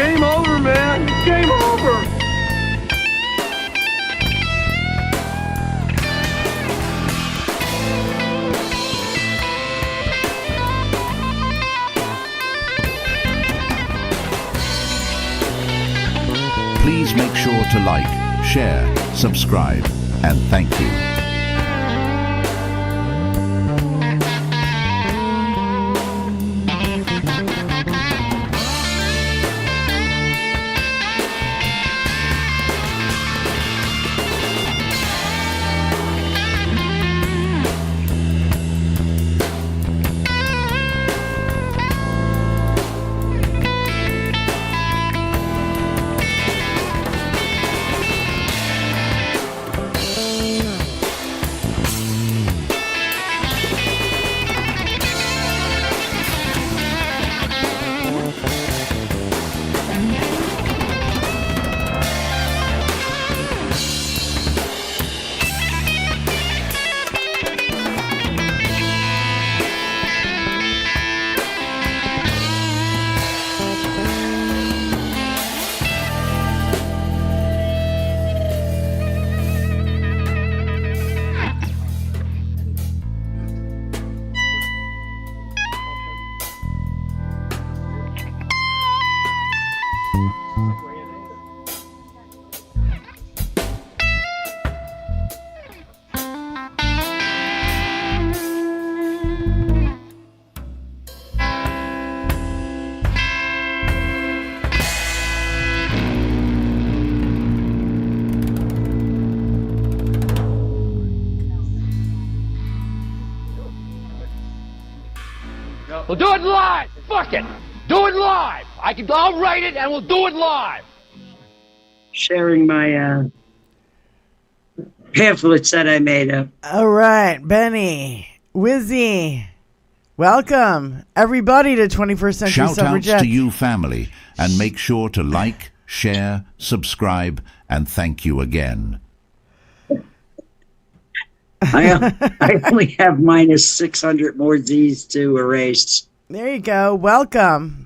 Game over, man. Game over. Please make sure to like, share, subscribe, and thank you. We'll do it live. Fuck it. Do it live. I'll write it and we'll do it live. Sharing my pamphlets that I made up. All right, Benny, Wizzy, welcome everybody to 21st Century Shout outs Suffragettes. to you, family, and make sure to like, share, subscribe, and thank you again. I only have minus 600 more Z's to erase. There you go. Welcome.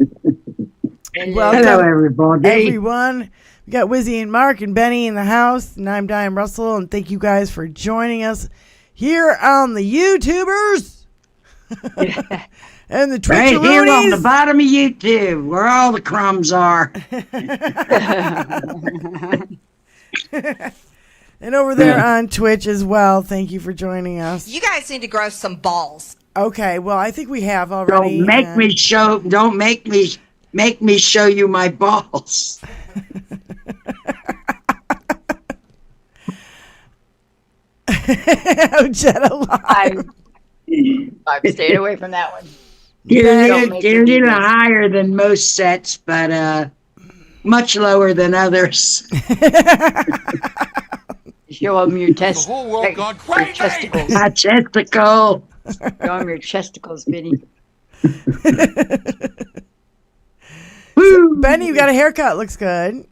Welcome, Hello, everybody. everyone. We got Wizzy and Mark and Benny in the house, and I'm Diane Russell, and thank you guys for joining us here on the YouTubers and the Twitcheroonies. Right here on the bottom of YouTube, where all the crumbs are. And over there on Twitch as well. Thank you for joining us. You guys need to grow some balls. Okay, well, I think we have already. Don't make me show you my balls. Oh, Jet alive. I've stayed away from that one. They're a little higher than most sets, but much lower than others. Show them your The whole world gone crazy. testicles. My testicle. Show them your testicles, Vinny. Benny, you got a haircut. Looks good.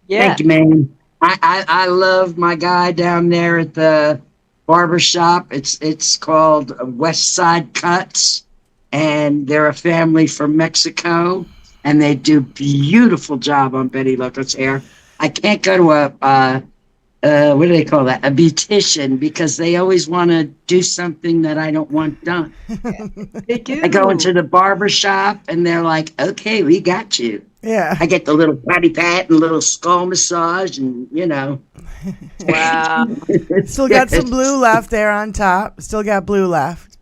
Yeah. Thank you, man. I love my guy down there at the barber shop. It's called West Side Cuts, and they're a family from Mexico, and they do beautiful job on Betty Loco's hair. I can't go to a what do they call that? A beautician, because they always want to do something that I don't want done. They do. I go into the barber shop, and they're like, "Okay, we got you." Yeah. I get the little patty pat and little skull massage, and Wow. Still got some blue left there on top. Still got blue left.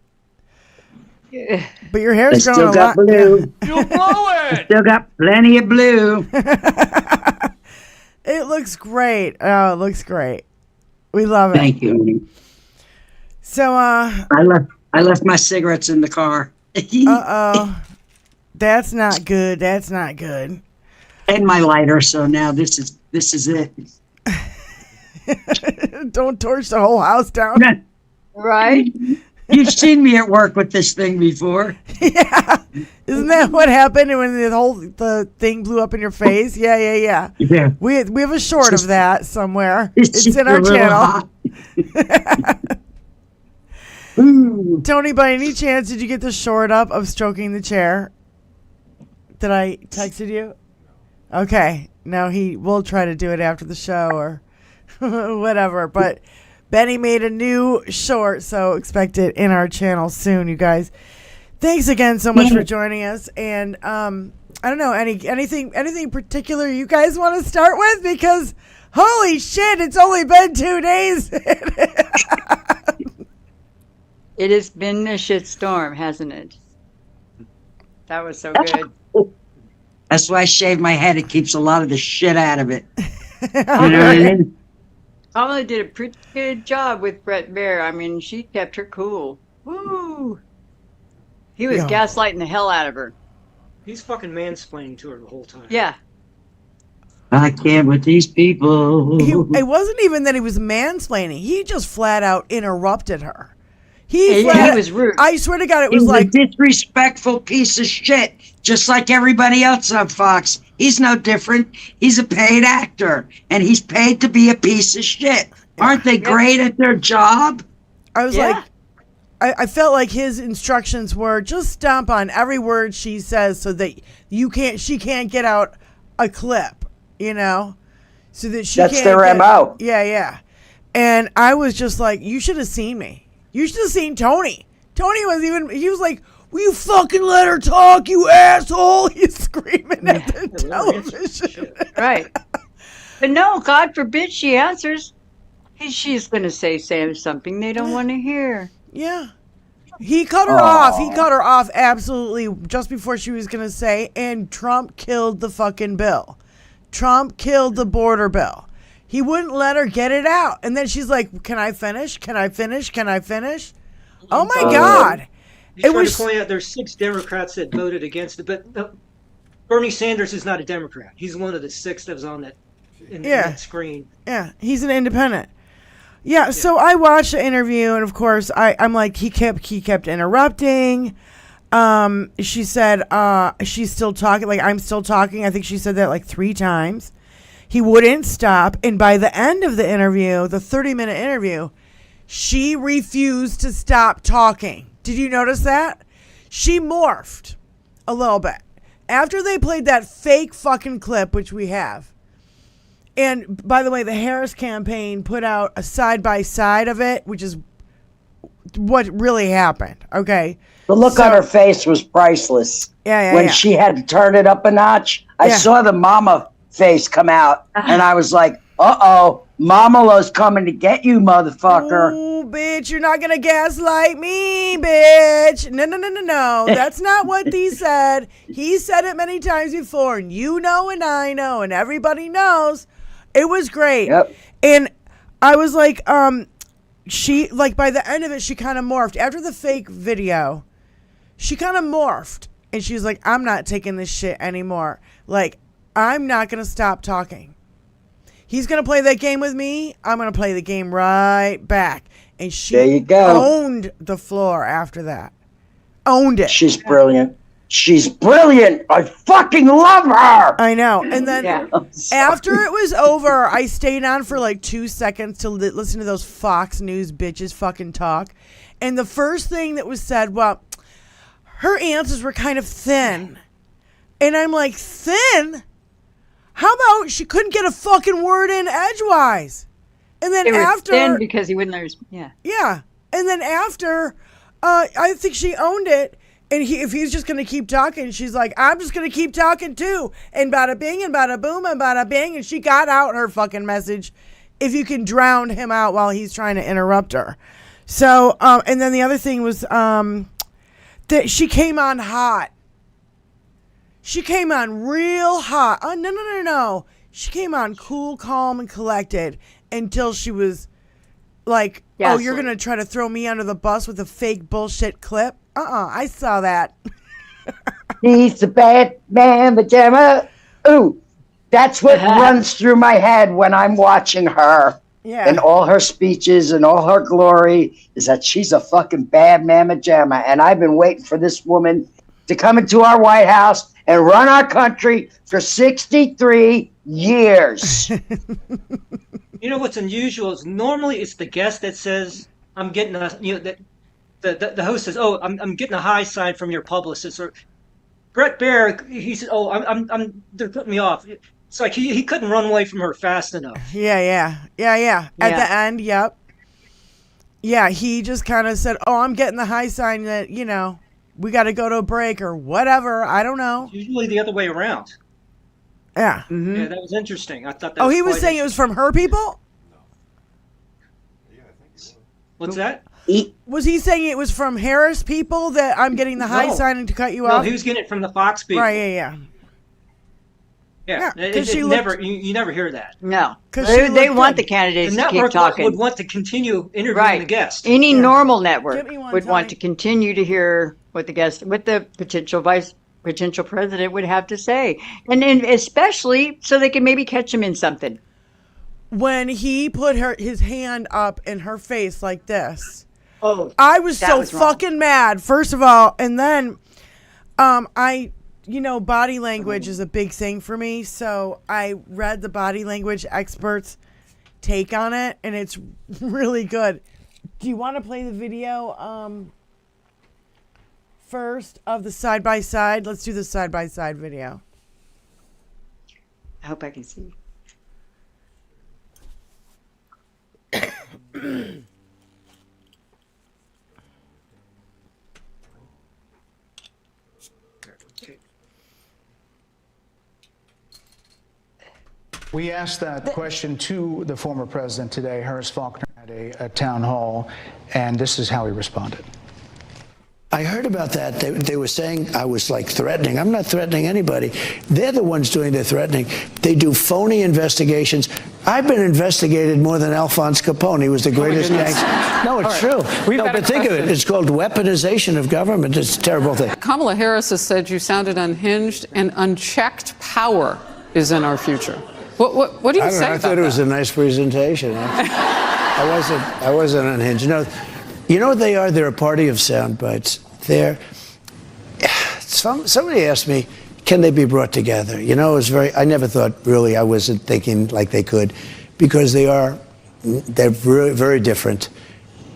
But your I hair's growing still a got lot. blue. You blow it. Still got plenty of blue. It looks great. Oh, it looks great. We love it. Thank you. So, I left my cigarettes in the car. uh-oh. That's not good. That's not good. And my lighter, so now this is it. Don't torch the whole house down. Right? You've seen me at work with this thing before. Yeah. Isn't that what happened when the thing blew up in your face? Yeah. Yeah. We have a short of that somewhere. It's just in a our little channel. hot. Ooh. Tony, by any chance, did you get the short up of stroking the chair? Did I texted you? Okay. No, we'll try to do it after the show or whatever. But Benny made a new short, so expect it in our channel soon, you guys. Thanks again so much for joining us. And I don't know, anything particular you guys want to start with? Because holy shit, it's only been 2 days. It has been a shit storm, hasn't it? That was so good. That's why I shave my head. It keeps a lot of the shit out of it. You know what I mean? Kamala did a pretty good job with Brett Bear. I mean, she kept her cool. Woo! He was Yeah. gaslighting the hell out of her. He's fucking mansplaining to her the whole time. Yeah. I can't with these people. It wasn't even that he was mansplaining. He just flat out interrupted her. He was rude. I swear to God, it He's was like, a disrespectful piece of shit, just like everybody else on Fox. He's no different. He's a paid actor, and he's paid to be a piece of shit. Aren't they great at their job? I was Yeah. like, I felt like his instructions were just stomp on every word she says so that she can't get out a clip, so that she That's can't their get, MO. Yeah. And I was just like, you should have seen me. You should have seen Tony. Tony he was like, will you fucking let her talk, you asshole? He's screaming at the television. Right. But no, God forbid she answers. She's going to say something they don't want to hear. Yeah. He cut her off. He cut her off absolutely just before she was going to say, and Trump killed the fucking bill. Trump killed the border bill. He wouldn't let her get it out. And then she's like, can I finish? Can I finish? Can I finish? Oh, my God. You tried to point out there's 6 Democrats that voted against it, but Bernie Sanders is not a Democrat. He's one of the 6 that was on that in that screen. Yeah, he's an independent. Yeah, so I watched the interview, and of course, I'm like, he kept interrupting. She said, she's still talking, like, I'm still talking. I think she said that like 3 times. He wouldn't stop, and by the end of the interview, the 30-minute interview, she refused to stop talking. Did you notice that? She morphed a little bit. After they played that fake fucking clip, which we have, and by the way, the Harris campaign put out a side-by-side of it, which is what really happened, okay? The look on her face was priceless. When she had to turn it up a notch, I saw the mama face come out, and I was like, uh-oh, Mamalo's coming to get you, motherfucker. Oh, bitch, you're not going to gaslight me, bitch. No. That's not what he said. He said it many times before, and you know and I know, and everybody knows. It was great. Yep. And I was like, she, like, by the end of it, she kind of morphed. After the fake video, she kind of morphed. And she was like, I'm not taking this shit anymore. Like, I'm not going to stop talking. He's going to play that game with me. I'm going to play the game right back. And she there you go. Owned the floor after that. Owned it. She's brilliant. She's brilliant. I fucking love her. I know. And then after it was over, I stayed on for like 2 seconds to listen to those Fox News bitches fucking talk. And the first thing that was said, well, her answers were kind of thin. And I'm like, thin? How about she couldn't get a fucking word in edgewise? And then after, thin because he wouldn't know. Yeah. And then after, I think she owned it. And if he's just going to keep talking, she's like, I'm just going to keep talking too. And bada bing and bada boom and bada bing. And she got out her fucking message. If you can drown him out while he's trying to interrupt her. So, and then the other thing was that she came on hot. She came on real hot. Oh, no. She came on cool, calm, and collected until she was like, oh, you're going to try to throw me under the bus with a fake bullshit clip? I saw that. He's a bad man, pajama. Ooh, that's what runs through my head when I'm watching her. Yeah. And all her speeches and all her glory is that she's a fucking bad mamma jamma. And I've been waiting for this woman to come into our White House and run our country for 63 years. You know what's unusual is normally it's the guest that says, I'm getting a, that the host says, oh, I'm getting a high sign from your publicist. Or Brett Baer, he said, oh, they're putting me off. It's like he couldn't run away from her fast enough. Yeah. At the end, yep. Yeah, he just kind of said, oh, I'm getting the high sign that, we got to go to a break or whatever. I don't know. It's usually the other way around. Yeah. Mm-hmm. Yeah, that was interesting. I thought that. Oh, he was saying it was from her people? What's that? Was he saying it was from Harris people that I'm getting the high sign and to cut you off? No, he was getting it from the Fox people. Right, yeah. Yeah, you never hear that. No, they want the candidates to keep talking. Would want to continue interviewing the guest. Any normal network would want to continue to hear what the potential president would have to say, and especially so they can maybe catch him in something. When he put his hand up in her face like this, I was fucking mad. First of all, and then body language is a big thing for me, so I read the body language experts' take on it, and it's really good. Do you want to play the video first of the side-by-side? Let's do the side-by-side video. I hope I can see. We asked that question to the former president today, Harris Faulkner, at a town hall, and this is how he responded. I heard about that. They were saying I was like threatening. I'm not threatening anybody. They're the ones doing the threatening. They do phony investigations. I've been investigated more than Alphonse Capone. He was the greatest gangster. No, it's true. No, but think of it. It's called weaponization of government. It's a terrible thing. Kamala Harris has said you sounded unhinged and unchecked power is in our future. What do you say about that? I thought it was a nice presentation. I wasn't unhinged. You know what they are? They're a party of sound bites. Somebody asked me, can they be brought together? It was I never thought, really, I wasn't thinking like they could, because they're very, very different.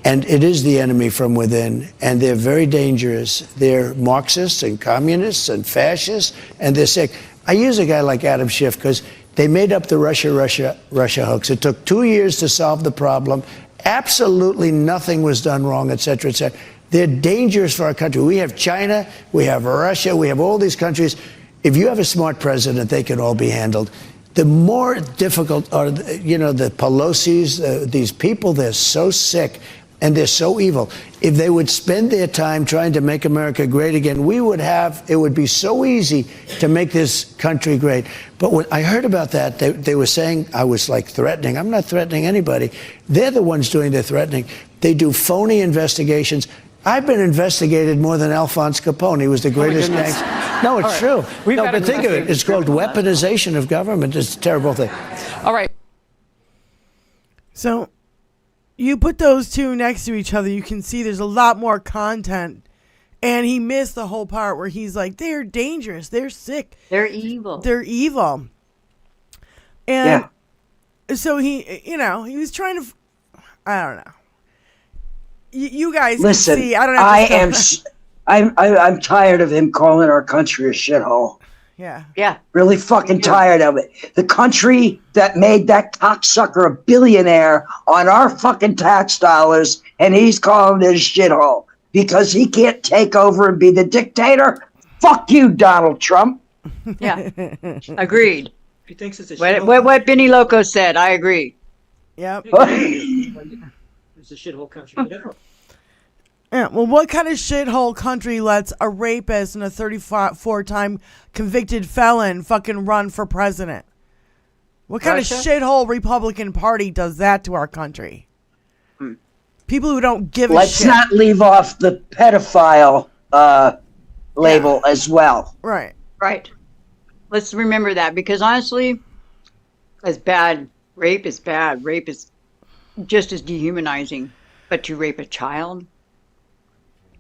And it is the enemy from within, and they're very dangerous. They're Marxists and communists and fascists, and they're sick. I use a guy like Adam Schiff because they made up the Russia hoax. It took 2 years to solve the problem. Absolutely nothing was done wrong, et cetera, et cetera. They're dangerous for our country. We have China, we have Russia, we have all these countries. If you have a smart president, they can all be handled. The more difficult are, the Pelosi's, these people, they're so sick and they're so evil. If they would spend their time trying to make America great again, it would be so easy to make this country great. But when I heard about that, they were saying I was like threatening. I'm not threatening anybody. They're the ones doing the threatening. They do phony investigations. I've been investigated more than Alphonse Capone. He was the greatest gangster. No, it's true. No, but think of it. It's called weaponization of government. It's a terrible thing. All right. So you put those two next to each other, you can see there's a lot more content. And he missed the whole part where he's like, they're dangerous. They're sick. They're evil. They're evil. And so he was trying to, I don't know. You guys listen, can see. I don't know. I'm tired of him calling our country a shithole. Yeah. Really fucking tired of it. The country that made that cocksucker a billionaire on our fucking tax dollars, and he's calling it a shithole because he can't take over and be the dictator. Fuck you, Donald Trump. Yeah. Agreed. He thinks it's a shithole. What Benny Loco said, I agree. Yep. It's a shithole country. Whatever. Yeah, well, what kind of shithole country lets a rapist and a 34-time convicted felon fucking run for president? What kind of shithole Republican Party does that to our country? People who don't give a shit. Let's not leave off the pedophile label as well. Right. Let's remember that, because honestly, rape is bad. Rape is just as dehumanizing. But to rape a child?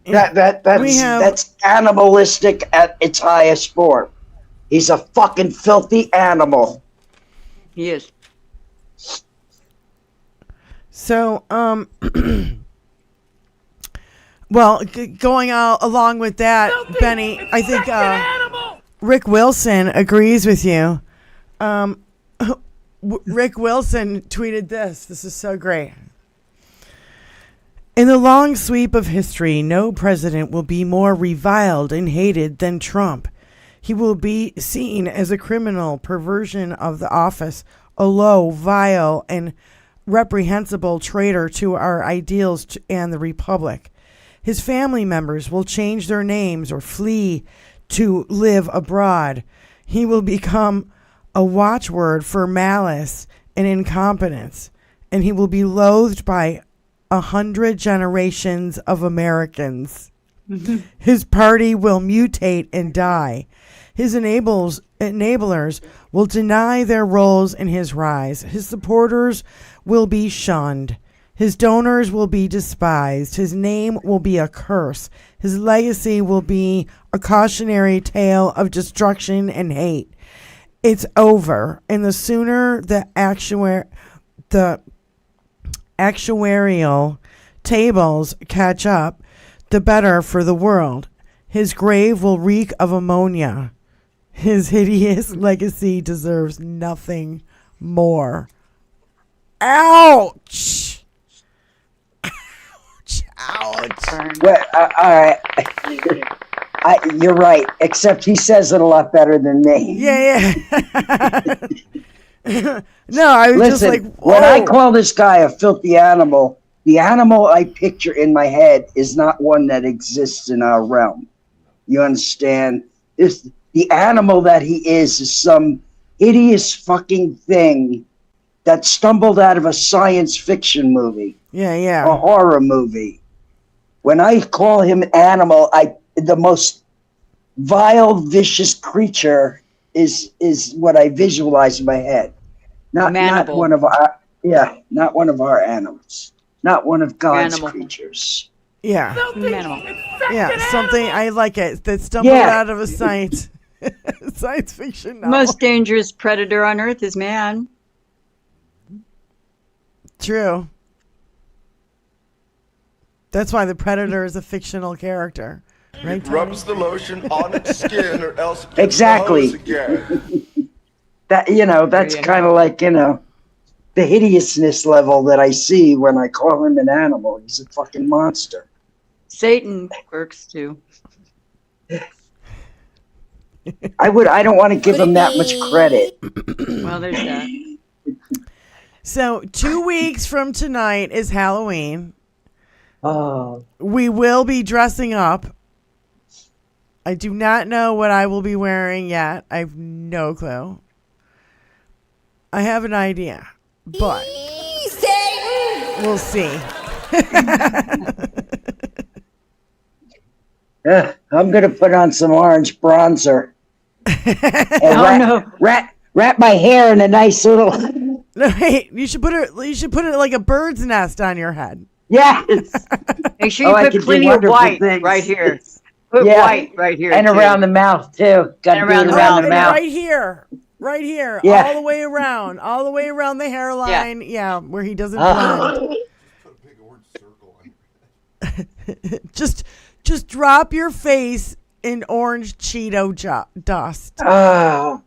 That's animalistic at its highest form. He's a fucking filthy animal. He is. So, well, going along with that, filthy, Benny, I think Rick Wilson agrees with you. Rick Wilson tweeted this. This is so great. In the long sweep of history, no president will be more reviled and hated than Trump. He will be seen as a criminal perversion of the office, a low, vile, and reprehensible traitor to our ideals and the republic. His family members will change their names or flee to live abroad. He will become a watchword for malice and incompetence, and he will be loathed by 100 generations of Americans. His party will mutate and die. His enablers will deny their roles in his rise. His supporters will be shunned. His donors will be despised. His name will be a curse. His legacy will be a cautionary tale of destruction and hate. It's over, and the sooner the actuarial tables catch up, the better for the world. His grave will reek of ammonia. His hideous legacy deserves nothing more. Ouch! Ouch! Well, all right. You're right, except he says it a lot better than me. Yeah. No, I was just like, whoa. When I call this guy a filthy animal, the animal I picture in my head is not one that exists in our realm. You understand? The animal that he is some hideous fucking thing that stumbled out of a science fiction movie, Yeah. a horror movie. When I call him animal, the most vile, vicious creature is what I visualize in my head. Not one of our animals. Not one of God's creatures. Yeah. Animal. Yeah, something I like it that stumbled out of a science fiction novel. Most dangerous predator on earth is man. True. That's why the predator is a fictional character, right? It rubs the lotion on its skin, or else it gets Exactly. the hose again. That's kind of like the hideousness level that I see when I call him an animal. He's a fucking monster. Satan works too. I don't want to give him that much credit. Well, there's that. So 2 weeks from tonight is Halloween. Oh. We will be dressing up. I do not know what I will be wearing yet. I have no clue. I have an idea, but we'll see. I'm going to put on some orange bronzer. And wrap my hair in a nice little... No, wait, you should put it like a bird's nest on your head. Yes. Make sure you put plenty of white right here. Put white right here. And around the mouth, too. And around the mouth. Right here. Yeah. All the way around the hairline. Yeah, where he doesn't blend. Just drop your face in orange Cheeto dust. Oh,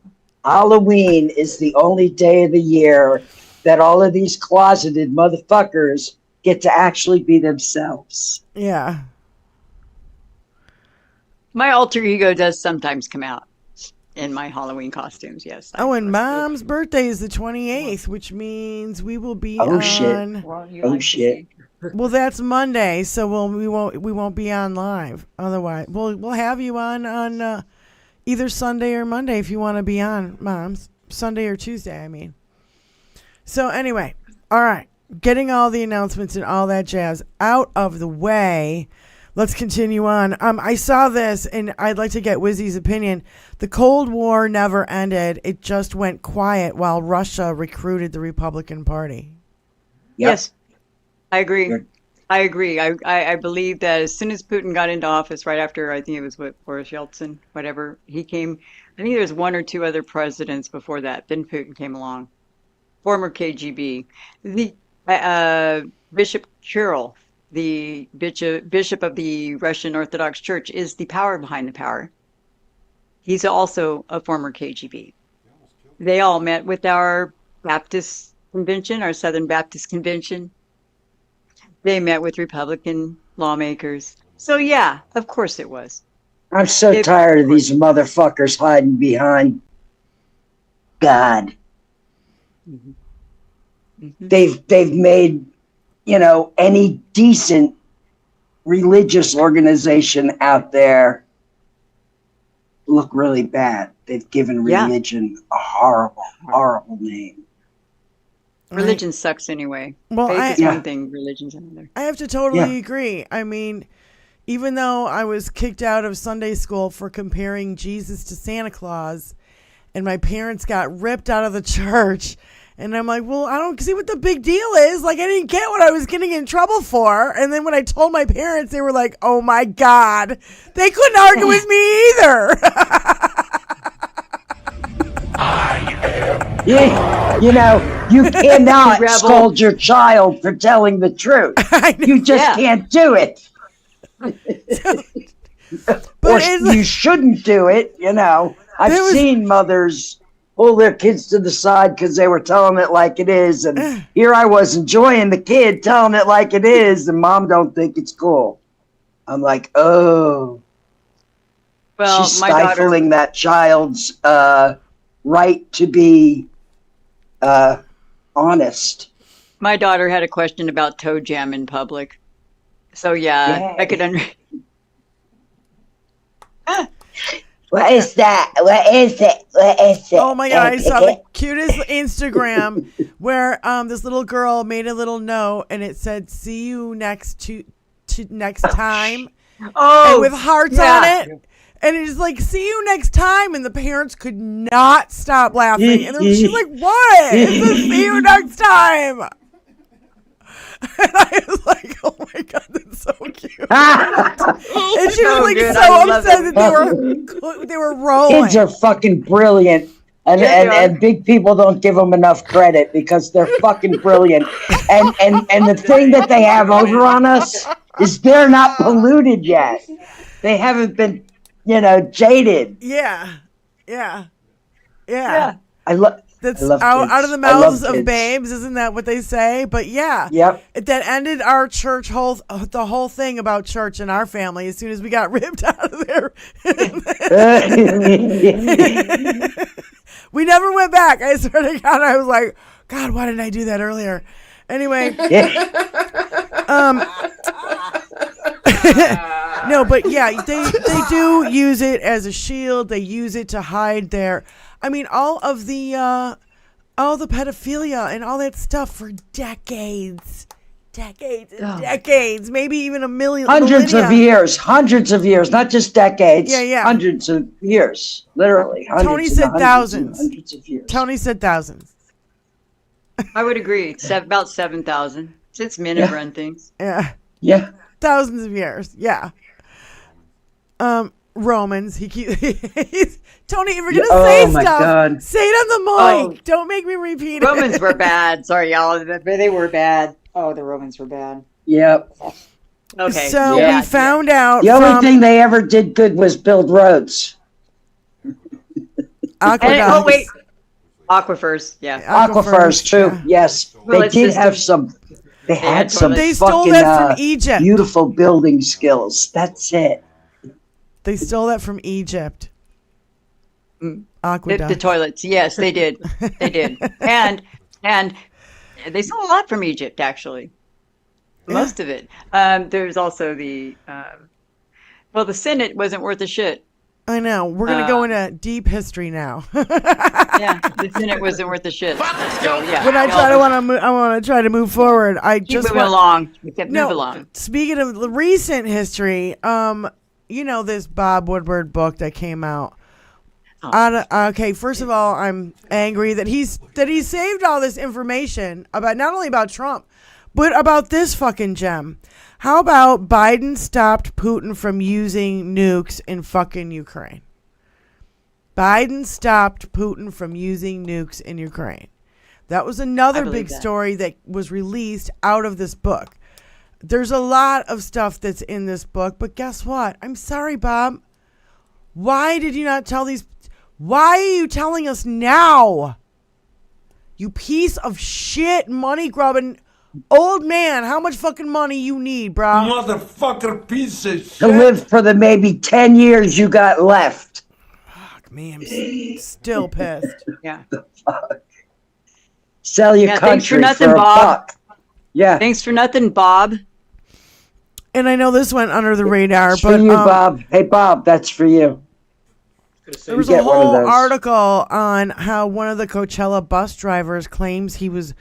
Halloween is the only day of the year that all of these closeted motherfuckers get to actually be themselves. Yeah. My alter ego does sometimes come out in my Halloween costumes, yes. And Mom's birthday is the 28th, which means we will be shit. Shit. Well, that's Monday, so we won't be on live. Otherwise, we'll have you on either Sunday or Monday if you want to be on, Moms. Sunday or Tuesday, I mean. So anyway, all right, getting all the announcements and all that jazz out of the way, let's continue on. I saw this, and I'd like to get Wizzy's opinion. The Cold War never ended. It just went quiet while Russia recruited the Republican Party. Yep. Yes, I agree. I believe that as soon as Putin got into office, right after, I think it was Boris Yeltsin, whatever, he came, I think there's one or two other presidents before that. Then Putin came along. Former KGB. The Bishop Kirill, the bishop of the Russian Orthodox Church, is the power behind the power. He's also a former KGB. They all met with our Baptist convention, our Southern Baptist convention. They met with Republican lawmakers. So yeah, of course it was. I'm so tired of these motherfuckers hiding behind God. Mm-hmm. Mm-hmm. They've made, any decent religious organization out there look really bad. They've given religion a horrible, horrible name. Religion sucks anyway. Well, faith is one thing, religion's another. I have to totally agree. I mean, even though I was kicked out of Sunday school for comparing Jesus to Santa Claus, and my parents got ripped out of the church, and I'm like, well, I don't see what the big deal is. Like, I didn't get what I was getting in trouble for. And then when I told my parents, they were like, oh my God, they couldn't argue with me either. You cannot scold your child for telling the truth. You just can't do it. Or you shouldn't do it, I've seen mothers pull their kids to the side because they were telling it like it is, and here I was enjoying the kid telling it like it is, and mom don't think it's cool. I'm like, oh. Well, she's stifling that child's right to be honest. My daughter had a question about toe jam in public. So I could What is that? What is it? What is it? Oh my God, I saw the cutest Instagram where this little girl made a little note and it said, "See you next time." Oh, and with hearts on it. And it's like, "See you next time." And the parents could not stop laughing. And she's like, "What?" It says, "See you next time." And I was like, "Oh my God, that's so cute." And she was like so upset that they were rolling. Kids are fucking brilliant. And big people don't give them enough credit because they're fucking brilliant. And the thing that they have over on us is they're not polluted yet. They haven't been, jaded. Yeah. That's out of the mouths of babes, isn't that what they say? But yeah, that ended our church the whole thing about church in our family. As soon as we got ripped out of there, we never went back. I swear to God, I was like, "God, why didn't I do that earlier?" Anyway, no, but yeah, they do use it as a shield. They use it to hide their. I mean, all the pedophilia and all that stuff for decades, maybe even a million. Hundreds of years, not just decades. Yeah. Hundreds of years, literally. Tony said thousands. Hundreds of years. Tony said thousands. I would agree. It's about 7,000 since men have run things. Yeah. Thousands of years. Yeah. Romans. He's Tony. If you're gonna say stuff, God. say it on the mic. Don't make me repeat it. Romans were bad. Sorry, y'all. They were bad. Oh, the Romans were bad. Yep. Okay. So we found out the only thing they ever did good was build roads. Aqueducts. Aquifers. Yeah. Aquifers. True. Yeah. Yes. They did have some. They had some. They stole that from Egypt. Beautiful building skills. That's it. They stole that from Egypt. Aqueduct. The toilets. Yes, they did. They did. And they stole a lot from Egypt, actually. Most of it. There's also the Senate wasn't worth a shit. I know. We're going to go into deep history now. Yeah, the Senate wasn't worth a shit. So, yeah. When I want to try to move forward, I just moving along. We kept moving along. Speaking of the recent history, this Bob Woodward book that came out. Okay, first of all, I'm angry that he saved all this information about not only about Trump, but about this fucking gem. How about Biden stopped Putin from using nukes in fucking Ukraine? Biden stopped Putin from using nukes in Ukraine. That was another big story that was released out of this book. There's a lot of stuff that's in this book, but guess what? I'm sorry, Bob. Why did you not tell these? Why are you telling us now? You piece of shit, money grubbing old man. How much fucking money you need, bro? Motherfucker piece of shit. To live for the maybe 10 years you got left. Fuck me, I'm still pissed. Yeah. Sell your country thanks for nothing, for a Bob. buck. Yeah. Thanks for nothing, Bob. And I know this went under the radar, That's but for you, Bob. Hey, Bob, that's for you. There was a whole article on how one of the Coachella bus drivers claims he was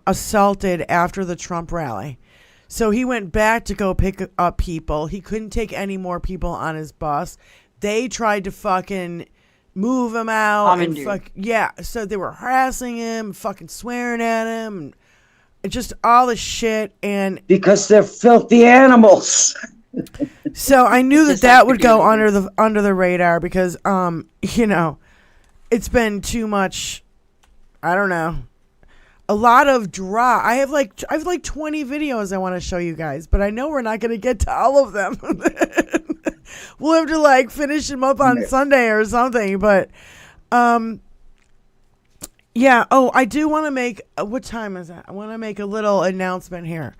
assaulted after the Trump rally. So he went back to go pick up people. He couldn't take any more people on his bus. They tried to fucking move him out. So they were harassing him, fucking swearing at him, and just all the shit. And because they're filthy animals. So I knew that would go under the radar because it's been too much. I don't know. A lot of I have like 20 videos I want to show you guys, but I know we're not going to get to all of them. We'll have to finish them up on Sunday or something, but yeah. Oh, I do want to make what time is that? I want to make a little announcement here.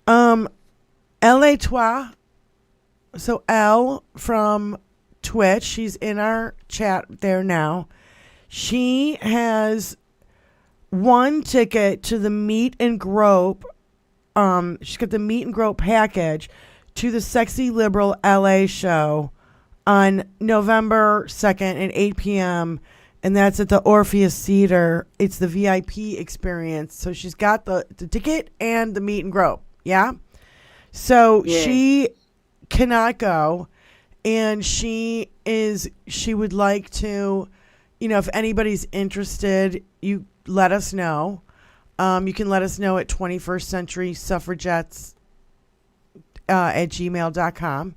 LA Toi. So Elle from Twitch, she's in our chat there now. She has one ticket to the meet and grope. She's got the meet and grope package to the Sexy Liberal LA show on November 2nd at 8 p.m., and that's at the Orpheus Theater. It's the VIP experience. So she's got the ticket and the meet and grope. Yeah? So she cannot go, and she would like to, if anybody's interested, you let us know. You can let us know at 21st Century Suffragettes at gmail.com.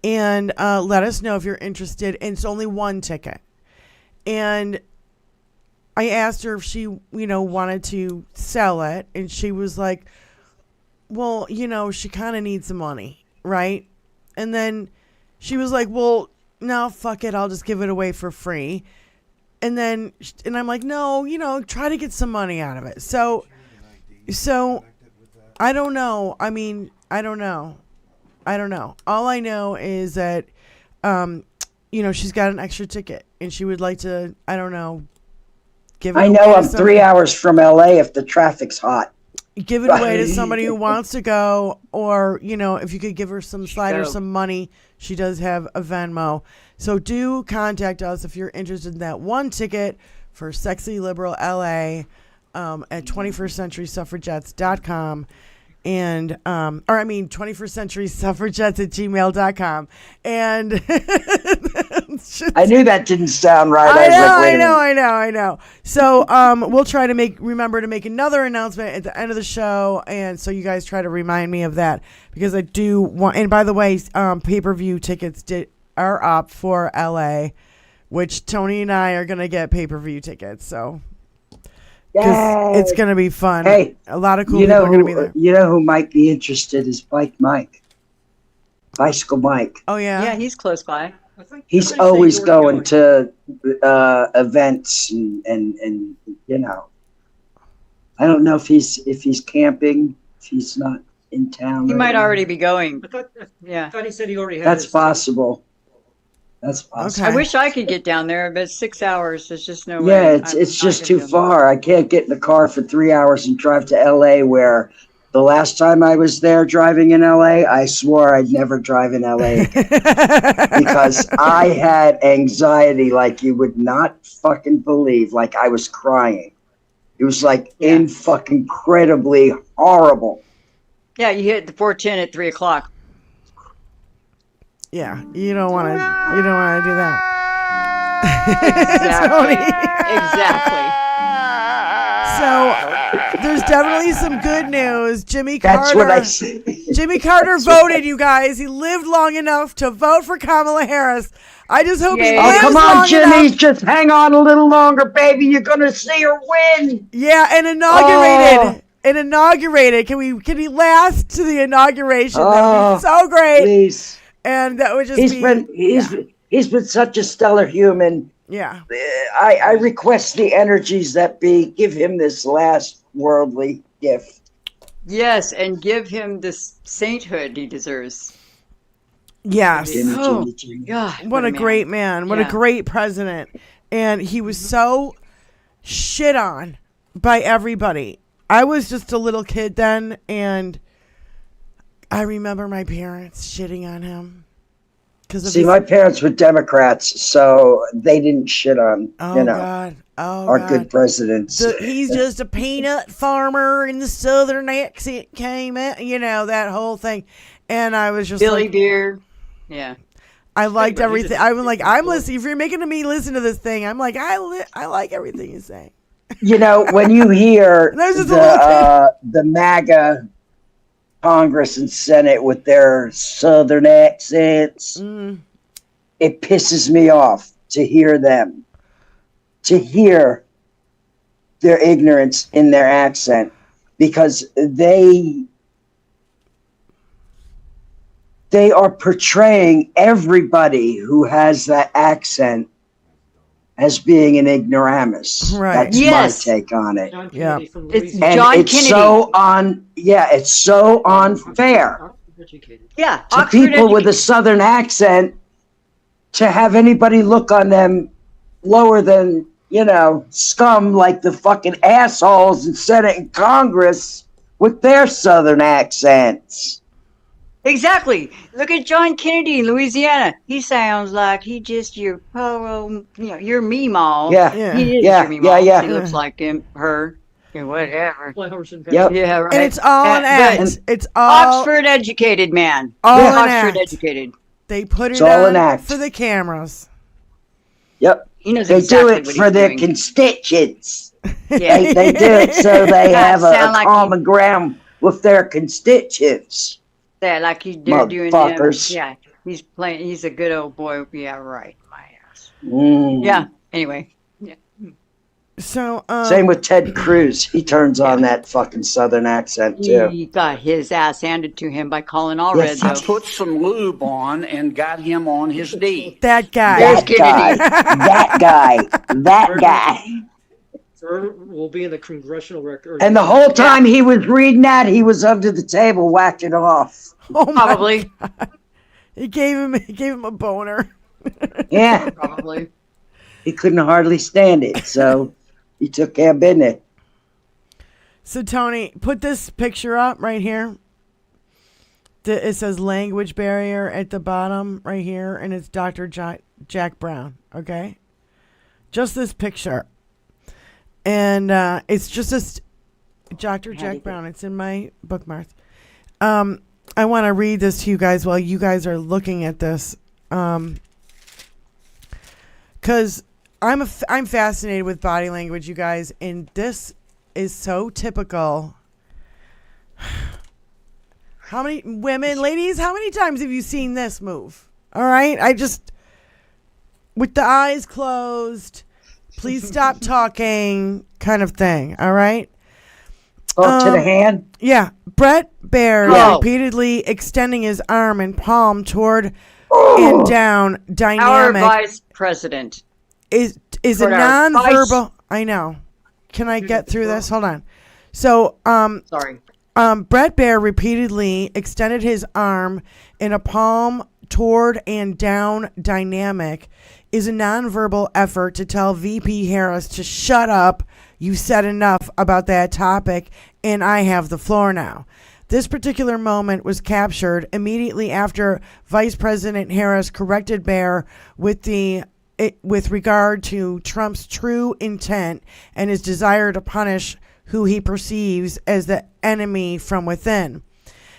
And let us know if you're interested. And it's only one ticket. And I asked her if she, wanted to sell it. And she was like, well, she kind of needs the money, right? And then she was like, well, no, fuck it. I'll just give it away for free. And I'm like, no, try to get some money out of it. So I don't know. I mean, I don't know. All I know is that, she's got an extra ticket and she would like to, I don't know, give it away. I know I'm to 3 hours from LA if the traffic's hot. Give it away to somebody who wants to go, or, if you could give her some slide or some money. She does have a Venmo. So do contact us if you're interested in that one ticket for Sexy Liberal LA at 21stCenturySuffragettes.com. And 21st Century Suffragettes at gmail.com. And I knew that didn't sound right. I know. So we'll try to remember to make another announcement at the end of the show, and so you guys try to remind me of that, because I do want. And by the way, pay-per-view tickets are up for LA, which Tony and I are gonna get pay-per-view tickets. So. It's going to be fun. Hey, a lot of cool people are going to be there. You know who might be interested is Bicycle Mike. Oh, yeah? Yeah, he's close by. He's always going to events and I don't know if he's camping, if he's not in town. He might already be going. I thought he said he already had. That's possible. That's possible. I wish I could get down there, but 6 hours. There's just no way. Yeah, it's just too far. I can't get in the car for 3 hours and drive to LA, where the last time I was there driving in LA, I swore I'd never drive in LA again. Because I had anxiety like you would not fucking believe. Like, I was crying. It was like fucking incredibly horrible. Yeah, you hit the 410 at 3 o'clock. Yeah, you don't want to do that. Exactly. So there's definitely some good news. Jimmy Carter. That's what I said. Jimmy Carter voted, you guys. He lived long enough to vote for Kamala Harris. I just hope he lives come on, long Jimmy. enough. Just hang on a little longer, baby. You're gonna see her win. Yeah, and inaugurated. Can he last to the inauguration? That would be so great. Please. And that would just he's been such a stellar human. Yeah. I request the energies that be, give him this last worldly gift. Yes, and give him this sainthood he deserves. Yes. God, what a great man. What a great president. And he was so shit on by everybody. I was just a little kid then, and I remember my parents shitting on him. My parents were Democrats, so they didn't shit on, our good presidents. He's just a peanut farmer in the southern accent came out, that whole thing. And I was just Billy Beard. Yeah. I liked everything. I'm like, I'm listening. If you're making me listen to this thing, I'm like, I like everything you say. When you hear the MAGA Congress and Senate with their southern accents, it pisses me off to hear them, to hear their ignorance in their accent, because they are portraying everybody who has that accent as being an ignoramus. Right. That's my take on it. Yeah. It's John Kennedy. It's so unfair. Yeah. To people with a southern accent, to have anybody look on them lower than, scum like the fucking assholes in Senate and Congress with their southern accents. Exactly. Look at John Kennedy in Louisiana. He sounds like he just your your meemaw. Yeah, Yeah. He is yeah, your yeah, meemaw. yeah. He looks like him, her, whatever. Like horse and Yep. Yeah, right. And it's all an act. But It's all Oxford educated man. all an Oxford act. educated. They put It's it all on an act. for the cameras. Yep. He knows They exactly do it what for he's their doing. constituents. Yeah. They do it so they God, have a sound like common ground with their constituents. Yeah, like they're doing him. Motherfuckers. Yeah, he's playing. He's a good old boy. Yeah, right. My ass. Mm. Yeah. Anyway. Yeah. So Same with Ted Cruz. He turns on that fucking Southern accent too. He got his ass handed to him by Colin Yes, Allred, he though. Put some lube on and got him on his knee. that guy. There's That guy. Kennedy. That guy. That guy. Or will be in the congressional record. And the whole time he was reading that, he was under the table whacking off. Oh my Probably. God. He gave him a boner. Yeah. Probably. He couldn't hardly stand it, so he took care of business. So Tony, put this picture up right here. It says language barrier at the bottom right here, and it's Dr. Jack Brown. Okay, just this picture, and it's just this Dr. Jack Brown. It's in my bookmarks. I want to read this to you guys while you guys are looking at this, because I'm fascinated with body language, you guys, and this is so typical. How many women, ladies, how many times have you seen this move? All right, with the eyes closed, please stop talking, kind of thing. All right. Oh, to the hand? Yeah. Brett Baer Oh. repeatedly extending his arm and palm toward and down Our dynamic vice president. is a toward our nonverbal. I know. Can I get through this? Hold on. So, Sorry. Brett Baer repeatedly extended his arm in a palm toward and down dynamic is a nonverbal effort to tell VP Harris to shut up. You've said enough about that topic, and I have the floor now. This particular moment was captured immediately after Vice President Harris corrected Baer with regard to Trump's true intent and his desire to punish who he perceives as the enemy from within.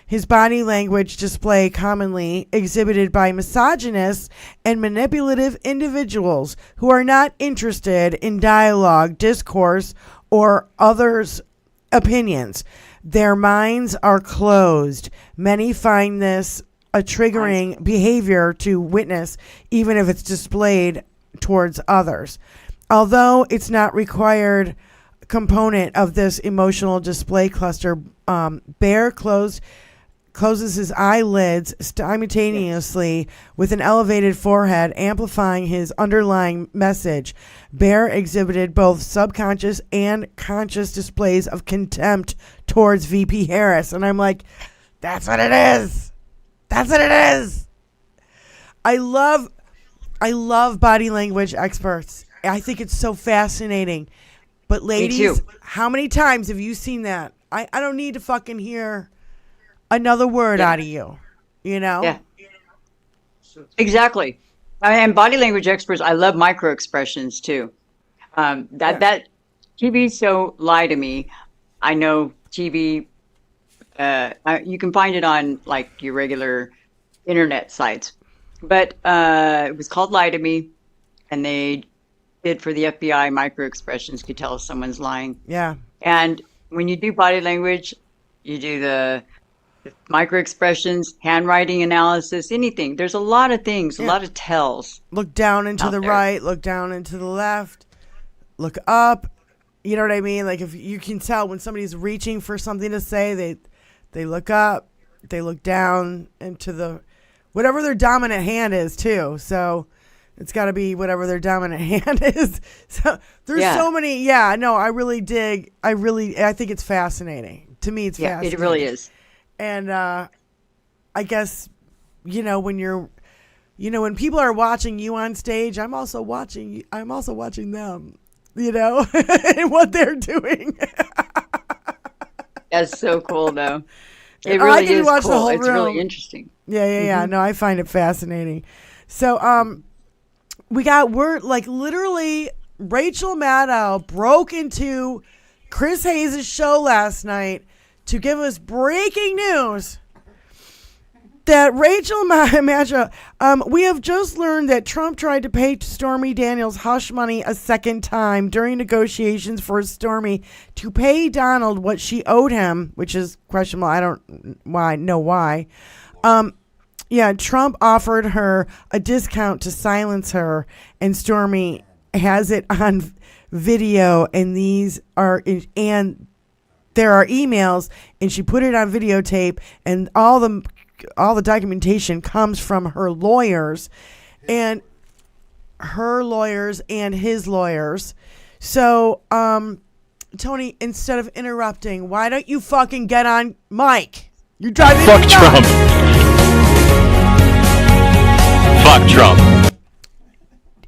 His body language display commonly exhibited by misogynists and manipulative individuals who are not interested in dialogue, discourse, or others' opinions. Their minds are closed. Many find this a triggering behavior to witness, even if it's displayed towards others. Although it's not required component of this emotional display cluster, Baer closes his eyelids simultaneously with an elevated forehead, amplifying his underlying message. Baer exhibited both subconscious and conscious displays of contempt towards VP Harris. And I'm like, that's what it is. That's what it is. I love body language experts. I think it's so fascinating. But ladies, how many times have you seen that? I don't need to fucking hear another word out of you, you know? Yeah. Exactly. And body language experts, I love micro expressions too. That TV show Lie to Me, I know TV, you can find it on like your regular internet sites, but it was called Lie to Me, and they did for the FBI micro expressions to tell if someone's lying. Yeah. And when you do body language, you do the micro expressions, handwriting analysis, anything. There's a lot of things, a lot of tells. Look down and to the right, look down and to the left, look up. You know what I mean? Like if you can tell when somebody's reaching for something to say, they look up, they look down and to the whatever their dominant hand is too. So it's got to be whatever their dominant hand is. So there's so many. Yeah, no, I really dig. I think it's fascinating. To me, it's fascinating. It really is. And I guess, when when people are watching you on stage, I'm also watching them, and what they're doing. That's so cool though. It I really can is watch the cool. whole It's room. really interesting. Yeah. No, I find it fascinating. So, we're like literally Rachel Maddow broke into Chris Hayes' show last night to give us breaking news that Rachel Maddow, we have just learned that Trump tried to pay Stormy Daniels hush money a second time during negotiations for Stormy to pay Donald what she owed him, which is questionable. I don't know why. Yeah, Trump offered her a discount to silence her, and Stormy has it on video, and there are emails, and she put it on videotape, and all the documentation comes from her lawyers, and his lawyers. So, Tony, instead of interrupting, why don't you fucking get on mic? You're driving me nuts. Trump. Fuck Trump.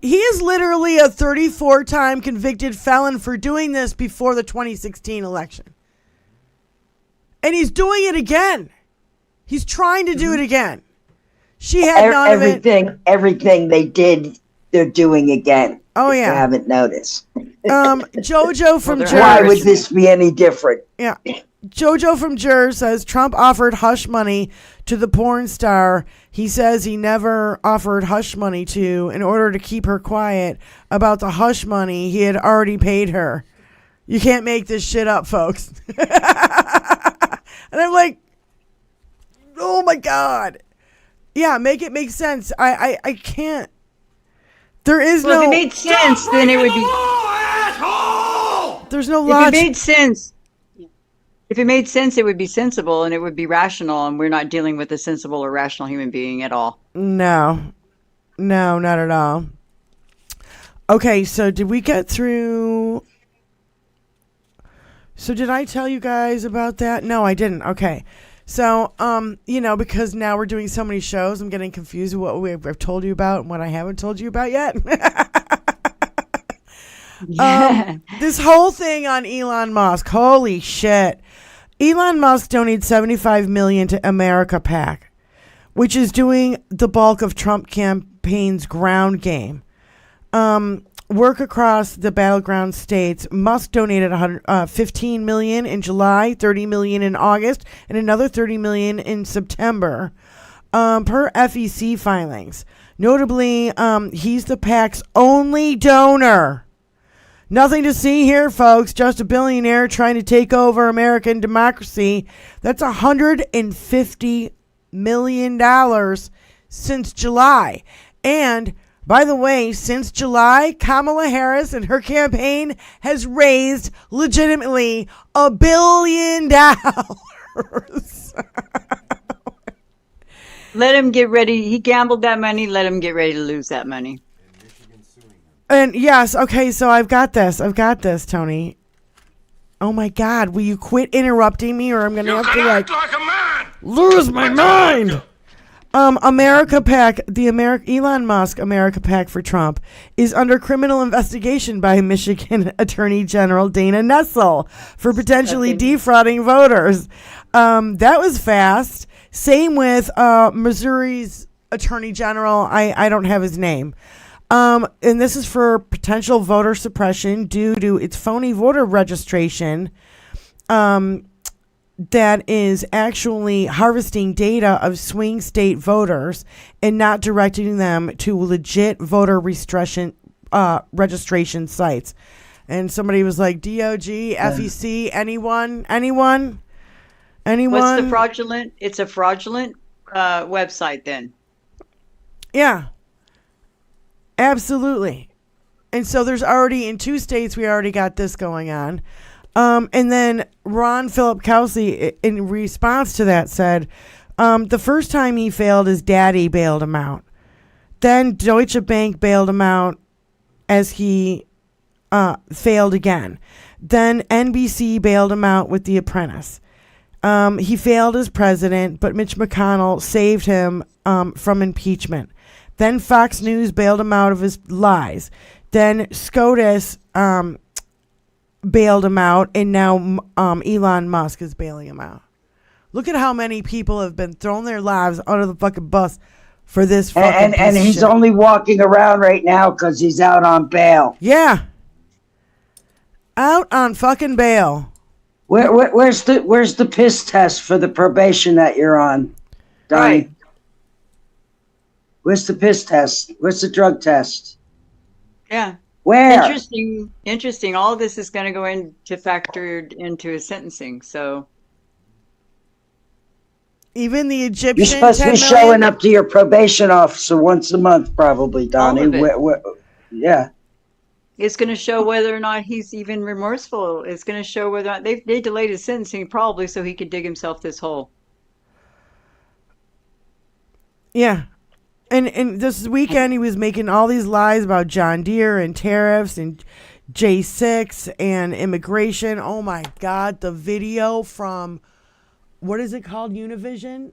He is literally a 34-time convicted felon for doing this before the 2016 election. And he's doing it again. He's trying to do it again. She had none of it. Everything they did, they're doing again. Oh, If yeah. you haven't noticed. Jojo from Jersey. Why would this be any different? Yeah. Jojo from Jersey says Trump offered hush money to the porn star he says he never offered hush money to in order to keep her quiet about the hush money he had already paid her. You can't make this shit up, folks. And I'm like, oh my God. Yeah, make it make sense. I can't. There is Well, no. if it made sense, then it would be. There's no If logic. it made sense. If it made sense, it would be sensible and it would be rational, and we're not dealing with a sensible or rational human being at all. No, not at all. Okay, so did we get through? So did I tell you guys about that? No, I didn't. Okay. So, because now we're doing so many shows, I'm getting confused with what I've told you about and what I haven't told you about yet. This whole thing on Elon Musk, holy shit. Elon Musk donated $75 million to America PAC, which is doing the bulk of Trump campaign's ground game. Work across the battleground states. Musk donated $15 million in July, $30 million in August, and another $30 million in September, per FEC filings. Notably, he's the PAC's only donor. Nothing to see here, folks. Just a billionaire trying to take over American democracy. That's $150 million since July. And, by the way, since July, Kamala Harris and her campaign has raised legitimately $1 billion. Let him get ready. He gambled that money. Let him get ready to lose that money. And yes, okay, so I've got this, Tony. Oh my God, will you quit interrupting me or I'm going to have to Like a man. lose my mind? America PAC, Elon Musk America PAC for Trump is under criminal investigation by Michigan Attorney General Dana Nessel for potentially defrauding voters. That was fast. Same with Missouri's Attorney General. I don't have his name. And this is for potential voter suppression due to its phony voter registration that is actually harvesting data of swing state voters and not directing them to legit voter registration sites. And somebody was like, DOG, FEC, anyone? What's the fraudulent? It's a fraudulent website then. Yeah. Absolutely. And so there's already, in 2 states, we already got this going on. And then Ron Philip Kelsey, in response to that, said, the first time he failed, his daddy bailed him out. Then Deutsche Bank bailed him out as he failed again. Then NBC bailed him out with The Apprentice. He failed as president, but Mitch McConnell saved him from impeachment. Then Fox News bailed him out of his lies. Then SCOTUS bailed him out, and now Elon Musk is bailing him out. Look at how many people have been throwing their lives under the fucking bus for this fucking and piece of he's shit. only walking around right now because he's out on bail. Yeah. Out on fucking bail. Where's the piss test for the probation that you're on, Donnie? Right. Where's the piss test? Where's the drug test? Yeah. Where? Interesting. All this is going to go into factored into his sentencing. So Even the Egyptian. You're supposed to 10 be million? showing up to your probation officer once a month, probably, Donnie. All of it. Yeah. it's going to show whether or not he's even remorseful. It's going to show whether or not they delayed his sentencing probably so he could dig himself this hole. Yeah. And this weekend he was making all these lies about John Deere and tariffs and J6 and immigration. Oh my God, the video from, what is it called? Univision?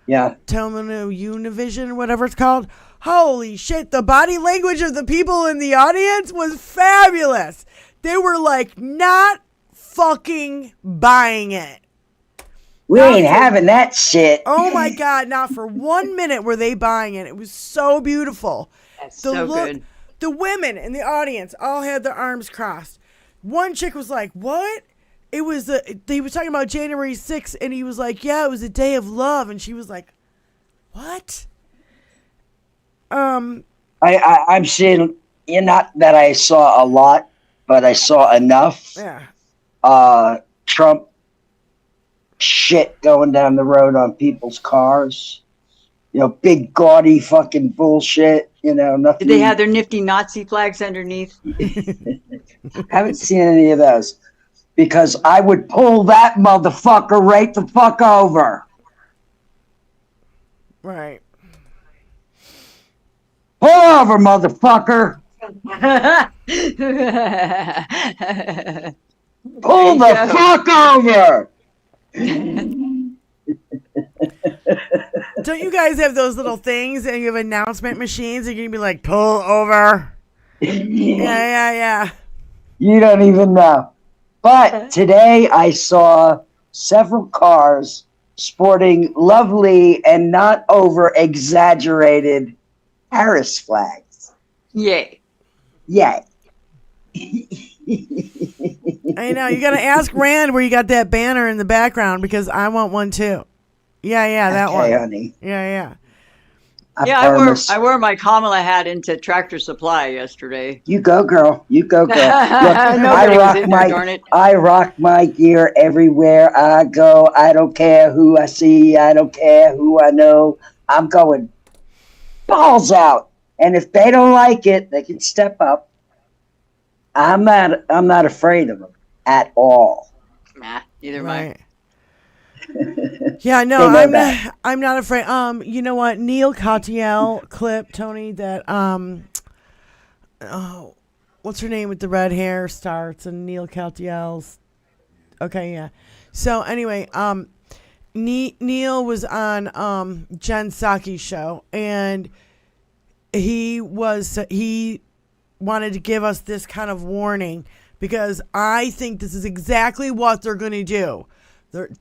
Yeah. Univision, whatever it's called. Holy shit, the body language of the people in the audience was fabulous. They were like not fucking buying it. We ain't having that shit. Oh my God, not for 1 minute were they buying it. It was so beautiful. That's so good. The women in the audience all had their arms crossed. One chick was like, what? He was talking about January 6th, and he was like, yeah, it was a day of love. And she was like, what? I'm seeing, not that I saw a lot, but I saw enough. Yeah. Trump shit going down the road on people's cars. Big gaudy fucking bullshit. Nothing. Did they have their nifty Nazi flags underneath? Haven't seen any of those. Because I would pull that motherfucker right the fuck over. Right. Pull over, motherfucker. Pull the fuck over. Don't you guys have those little things and you have announcement machines and you can be like, pull over? Yeah. You don't even know. But today I saw several cars sporting lovely and not over-exaggerated Harris flags. Yay. Yay. I know. You got to ask Rand where you got that banner in the background because I want one too. Yeah, that one. Okay, honey. Yeah. I wore my Kamala hat into Tractor Supply yesterday. You go, girl. Look, darn it. I rock my gear everywhere I go. I don't care who I see. I don't care who I know. I'm going balls out. And if they don't like it, they can step up. I'm not afraid of them at all. Nah, neither am I. Yeah, no, I'm not afraid. You know what? Neil Katyal clip, Tony, that what's her name with the red hair starts and Neil Katyal's. Okay, yeah. So anyway, Neil was on Jen Psaki's show and he wanted to give us this kind of warning because I think this is exactly what they're going to do.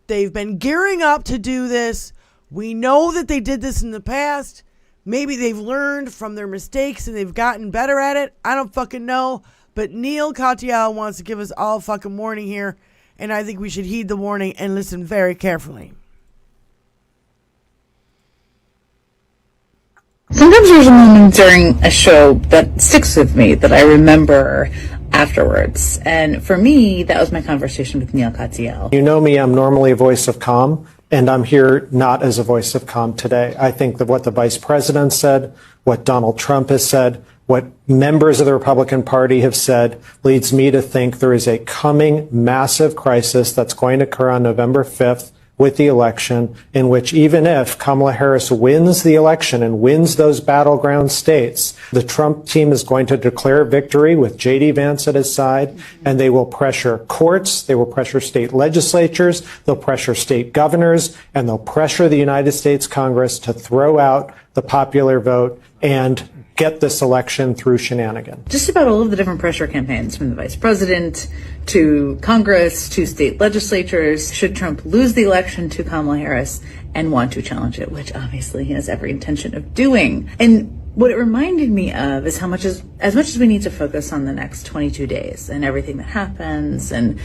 They've been gearing up to do this. We know that they did this in the past. Maybe they've learned from their mistakes and they've gotten better at it. I don't fucking know. But Neil Katyal wants to give us all a fucking warning here. And I think we should heed the warning and listen very carefully. Sometimes there's a moment during a show that sticks with me that I remember afterwards. And for me, that was my conversation with Neil Katyal. You know me, I'm normally a voice of calm, and I'm here not as a voice of calm today. I think that what the vice president said, what Donald Trump has said, what members of the Republican Party have said leads me to think there is a coming massive crisis that's going to occur on November 5th with the election, in which even if Kamala Harris wins the election and wins those battleground states, the Trump team is going to declare victory with J.D. Vance at his side, and they will pressure courts, they will pressure state legislatures, they'll pressure state governors, and they'll pressure the United States Congress to throw out the popular vote and get this election through shenanigans. Just about all of the different pressure campaigns, from the vice president to Congress to state legislatures, should Trump lose the election, to Kamala Harris and want to challenge it, which obviously he has every intention of doing. And what it reminded me of is how much, as much as we need to focus on the next 22 days and everything that happens and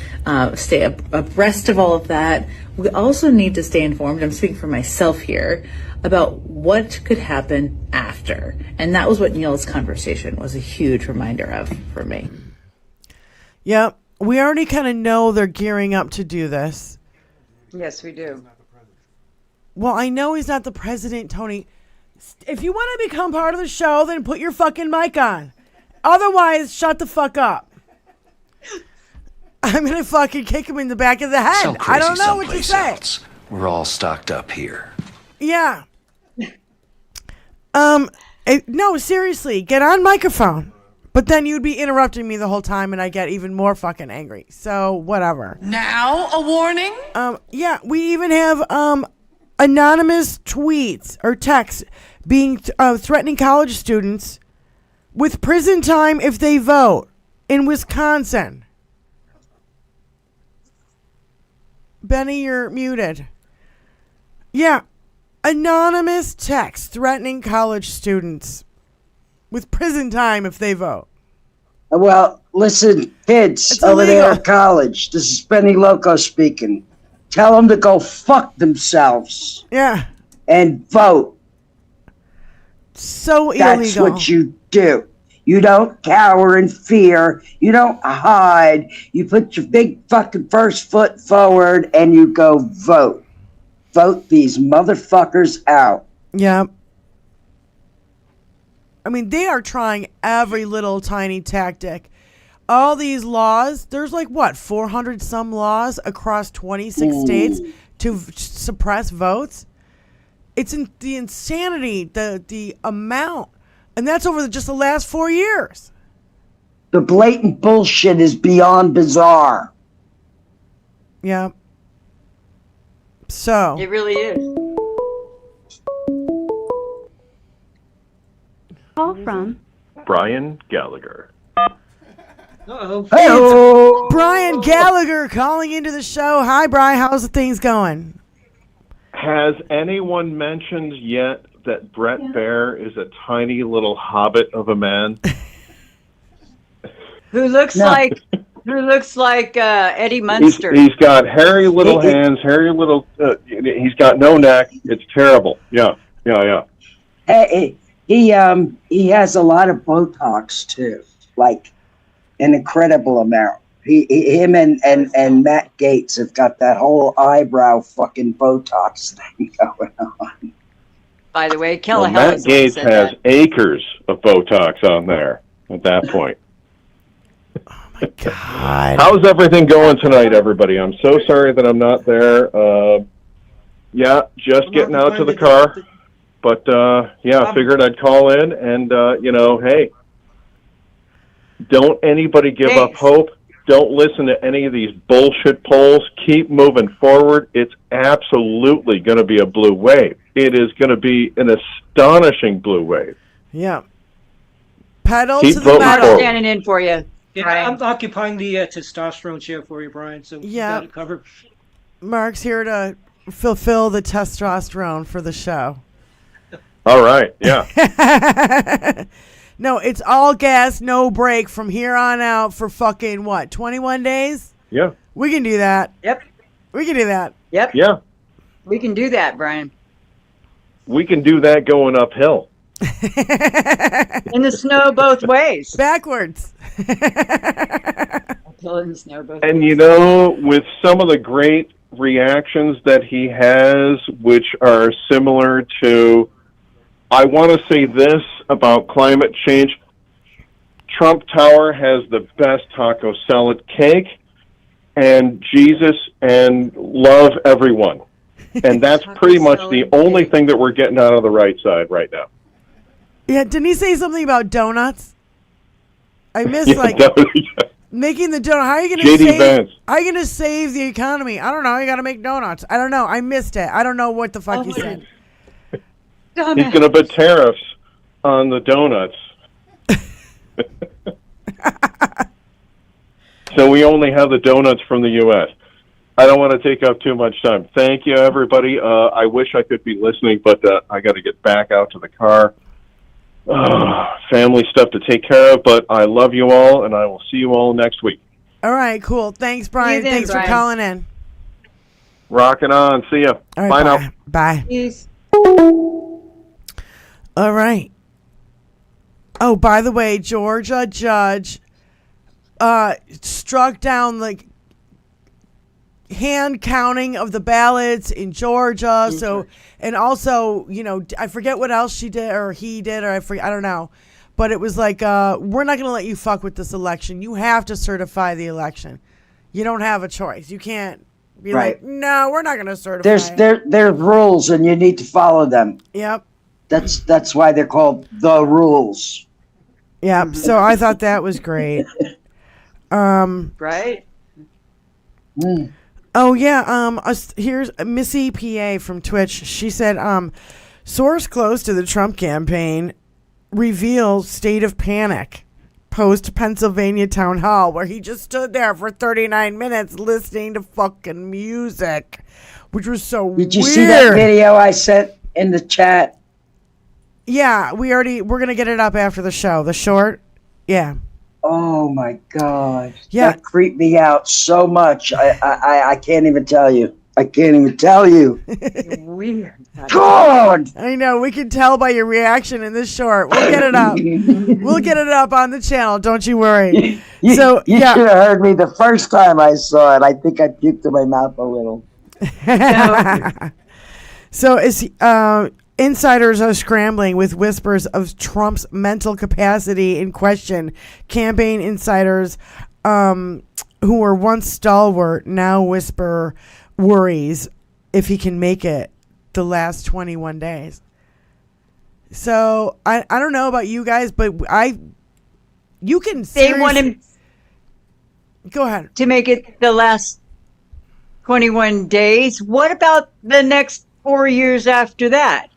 stay abreast of all of that, we also need to stay informed, I'm speaking for myself here, about what could happen after. And that was what Neil's conversation was a huge reminder of for me. Yep. We already kind of know they're gearing up to do this. Yes, we do. Well, I know he's not the president, Tony. If you want to become part of the show, then put your fucking mic on. Otherwise, shut the fuck up. I'm going to fucking kick him in the back of the head. So crazy I don't know what to someplace say. else. We're all stocked up here. Yeah. No, seriously, get on microphone. But then you'd be interrupting me the whole time and I get even more fucking angry. So, whatever. Now, a warning? Yeah, we even have anonymous tweets or texts being threatening college students with prison time if they vote in Wisconsin. Benny, you're muted. Yeah, anonymous texts threatening college students with prison time if they vote. Well, listen, kids It's over there illegal. at college, this is Benny Loco speaking. Tell them to go fuck themselves. Yeah. And vote. So That's illegal. what you do. You don't cower in fear. You don't hide. You put your big fucking first foot forward and you go vote. Vote these motherfuckers out. Yeah. I mean, they are trying every little tiny tactic. All these laws, there's like, what, 400 some laws across 26 states to suppress votes? It's the insanity, the amount. And that's over just the last 4 years. The blatant bullshit is beyond bizarre. Yeah. So. It really is. Call from Brian Gallagher. Uh-oh. It's Brian Gallagher calling into the show. Hi, Brian. How's the things going? Has anyone mentioned yet that Brett Baer is a tiny little hobbit of a man? Who looks like Eddie Munster. He's got hairy little hands, hairy little. He's got no neck. It's terrible. Yeah. Hey, he has a lot of Botox too, like an incredible amount. Him and Matt Gaetz have got that whole eyebrow fucking Botox thing going on. By the way, Well, Kelly Matt Gaetz has acres of Botox on there at that point. God. How's everything going tonight, everybody? I'm so sorry that I'm not there. Yeah, just getting out to the car. But, yeah, figured I'd call in and, hey, don't anybody give up hope. Don't listen to any of these bullshit polls. Keep moving forward. It's absolutely going to be a blue wave. It is going to be an astonishing blue wave. Yeah. Pedal Keep to the voting metal. forward. Standing in for you. Yeah, Brian. I'm occupying the testosterone chair for you, Brian, so you got it covered. Mark's here to fulfill the testosterone for the show. All right, yeah. No, it's all gas, no break from here on out for fucking what, 21 days? Yeah. We can do that. Yep. We can do that. Yep. Yeah. We can do that, Brian. We can do that going uphill. In the snow both ways. Backwards. Uphill in the snow both And ways. with some of the great reactions that he has, which are similar to, I want to say this about climate change. Trump Tower has the best taco salad cake, and Jesus and love everyone. And that's pretty much the only thing that we're getting out of the right side right now. Yeah, didn't he say something about donuts? I missed making the donut. How are you going to J.D. save? Vance. How are you going to save the economy? I don't know. You got to make donuts. I don't know. I missed it. I don't know what the fuck he said. He's going to put tariffs on the donuts. So we only have the donuts from the U.S. I don't want to take up too much time. Thank you, everybody. I wish I could be listening, but I got to get back out to the car. Family stuff to take care of, but I love you all, and I will see you all next week. All right, cool. Thanks, Brian. Thanks for calling in. Rocking on. See ya. All right, bye now. Bye. Peace. All right. Oh, by the way, Georgia judge struck down the hand counting of the ballots in Georgia. So, and also, I forget what else she did or he did, or I don't know. But it was like, we're not going to let you fuck with this election. You have to certify the election. You don't have a choice. You can't be like, no, we're not going to certify. There's rules, and you need to follow them. Yep. That's why they're called the rules. Yep. So I thought that was great. Right? Oh yeah. Here's Missy PA from Twitch. She said, source close to the Trump campaign reveals state of panic post Pennsylvania town hall, where he just stood there for 39 minutes listening to fucking music, which was so weird. Did you see that video I sent in the chat? Yeah, we're gonna get it up after the show. The short, yeah. Oh my God! Yeah, that creeped me out so much. I can't even tell you. I can't even tell you. Weird. God! I know. We can tell by your reaction in this short. We'll get it up. We'll get it up on the channel. Don't you worry. You should have heard me the first time I saw it. I think I puked in my mouth a little. So insiders are scrambling with whispers of Trump's mental capacity in question. Campaign insiders who were once stalwart now whisper worries if he can make it the last 21 days. So I don't know about you guys, but you can They want him go ahead to make it the last 21 days. What about the next 4 years after that?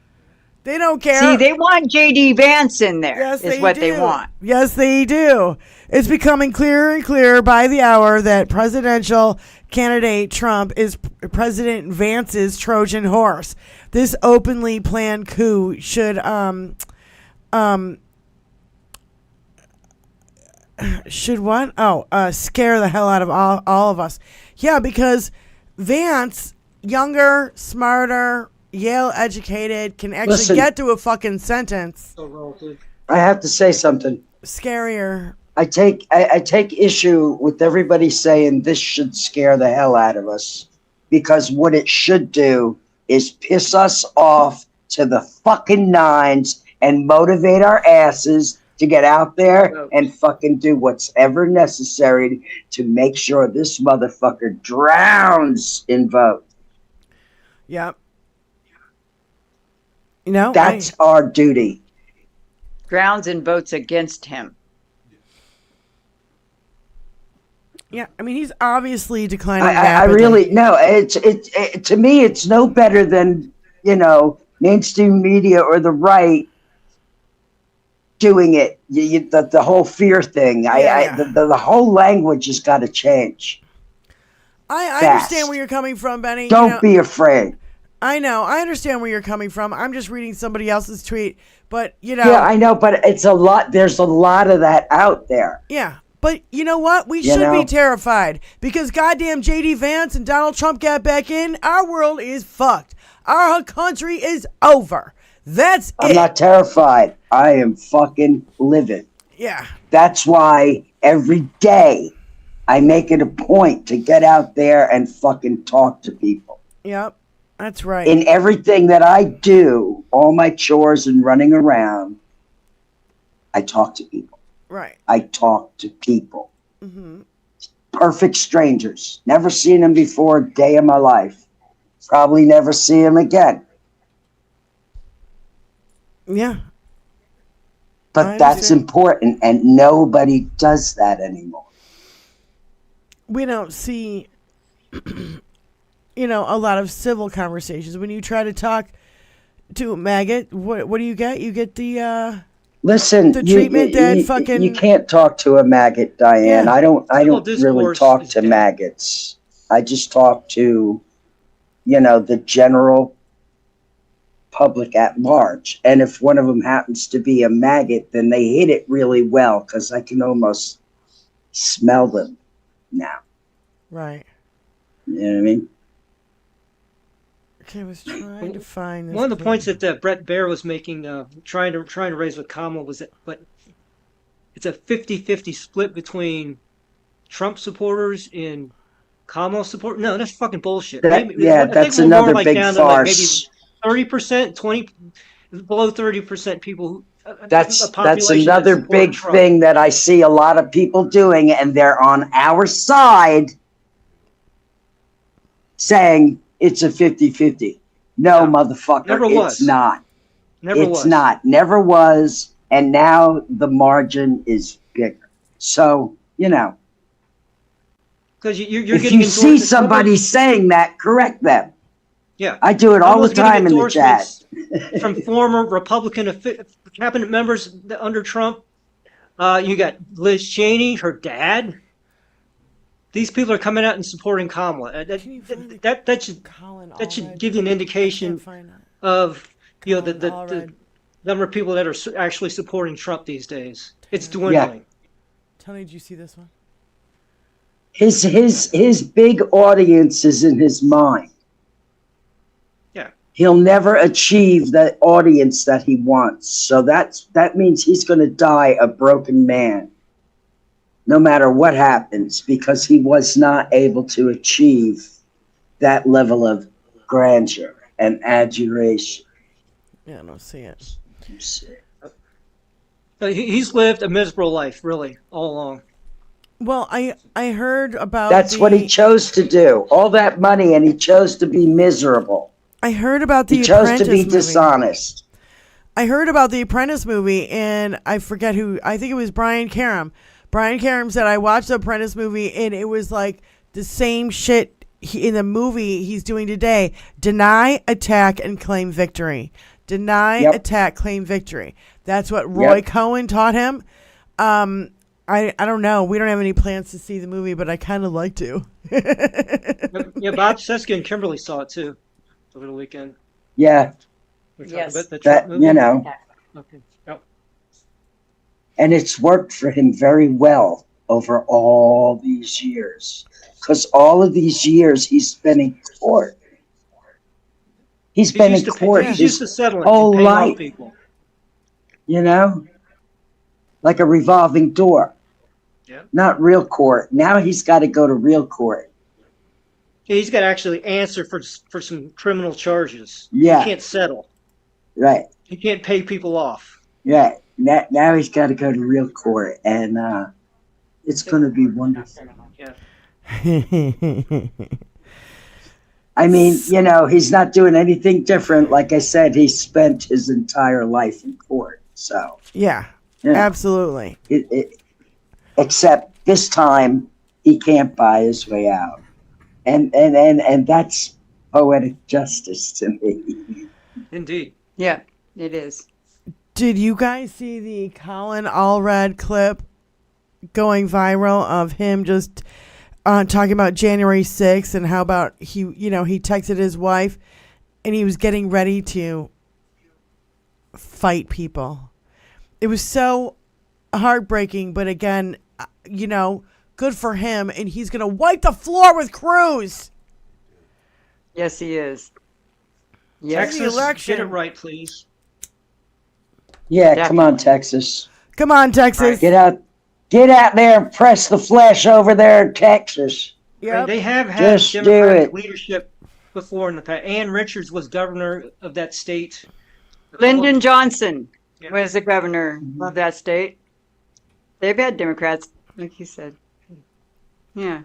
They don't care. See, they want J.D. Vance in there. Yes, is what they want. Yes, they do. It's becoming clearer and clearer by the hour that presidential candidate Trump is President Vance's Trojan horse. This openly planned coup should what? Scare the hell out of all of us. Yeah, because Vance, younger, smarter, Yale educated, can actually get to a fucking sentence. I have to say something. Scarier. I take issue with everybody saying this should scare the hell out of us, because what it should do is piss us off to the fucking nines and motivate our asses to get out there and fucking do what's ever necessary to make sure this motherfucker drowns in vote. Yep. That's our duty. Grounds and votes against him. Yeah, I mean, he's obviously declining I rapidly. really no. It to me, it's no better than mainstream media or the right doing it. The whole fear thing. The whole language has got to change. I understand where you're coming from, Benny. Don't be afraid. I know. I understand where you're coming from. I'm just reading somebody else's tweet, but Yeah, I know, but it's a lot. There's a lot of that out there. Yeah. But you know what? We should be terrified because goddamn J.D. Vance and Donald Trump got back in. Our world is fucked. Our country is over. That's it. I'm not terrified. I am fucking livid. Yeah. That's why every day I make it a point to get out there and fucking talk to people. Yep. That's right. In everything that I do, all my chores and running around, I talk to people. Right. I talk to people. Mm-hmm. Perfect strangers. Never seen them before a day of my life. Probably never see them again. Yeah. But that's important, and nobody does that anymore. We don't see, a lot of civil conversations. When you try to talk to a maggot, what do you get? You get the Listen, the treatment that fucking you can't talk to a maggot, Diane. Yeah. I don't really discourse talk is to dead. maggots. I just talk to, the general public at large. And if one of them happens to be a maggot, then they hit it really well because I can almost smell them now. right. You know what I mean? Okay, I was trying to find this. One of the points that Brett Baer was making, trying to raise with Kamala was that, but it's a 50-50 split between Trump supporters and Kamala support. No, that's fucking bullshit. That- Maybe, yeah, I think that's we're more another like big down to like farce. maybe 30%, 20, below 30% people who. That's a population another that support big Trump. thing that I see a lot of people doing, and they're on our side saying it's a 50-50. No, motherfucker, Never it's was. not. Never It's was. not. Never was. And now the margin is bigger. So, Because you're if getting you see somebody saying that, correct them. Yeah, I do it all the Kamala's getting time in the chat. endorsements from former Republican cabinet members under Trump. You got Liz Cheney, her dad. These people are coming out and supporting Kamala. That should give you an indication of the number of people that are actually supporting Trump these days. It's dwindling. Tony, did you see this one? His big audience is in his mind. Yeah. He'll never achieve the audience that he wants. So that means he's going to die a broken man, no matter what happens, because he was not able to achieve that level of grandeur and adjuration. Yeah, I don't see it. He's lived a miserable life, really, all along. Well, I heard about That's what he chose to do. All that money, and he chose to be miserable. I heard about the He chose Apprentice to be movie. dishonest. I heard about the Apprentice movie, and I forget who. I think it was Brian Karam. Brian Karam said, I watched the Apprentice movie, and it was like the same shit in the movie he's doing today. Deny, attack, and claim victory. Deny, attack, claim victory. That's what Roy Cohen taught him. I don't know. We don't have any plans to see the movie, but I kind of like to. Yeah, Bob Seska and Kimberly saw it too over the weekend. Yeah. Yes. The Trump That, movie? Okay. Yep. And it's worked for him very well over all these years. Because all of these years he's spent in court. He's been in court He's his used to settling whole and paying off life. people. Like a revolving door. Yeah. Not real court. Now he's got to go to real court. Yeah, he's got to actually answer for some criminal charges. Yeah. He can't settle. Right. He can't pay people off. Yeah. Now he's got to go to real court. And it's going to be wonderful. Yeah. I mean, he's not doing anything different. Like I said, he spent his entire life in court. So. Yeah. Absolutely. Except this time, he can't buy his way out. And that's poetic justice to me. Indeed. Yeah, it is. Did you guys see the Colin Allred clip going viral of him just talking about January 6th and how about he texted his wife and he was getting ready to fight people? It was so heartbreaking, but again, good for him, and he's going to wipe the floor with Cruz. Yes, he is. Yes. Texas, get it right, please. Yeah, come on, Texas. Come on, Texas. Get out there and press the flesh over there in Texas. Yeah, they have had Just do Democratic it. leadership before in the past. Ann Richards was governor of that state. Lyndon Johnson was the governor of that state. They've had Democrats, like you said. Yeah.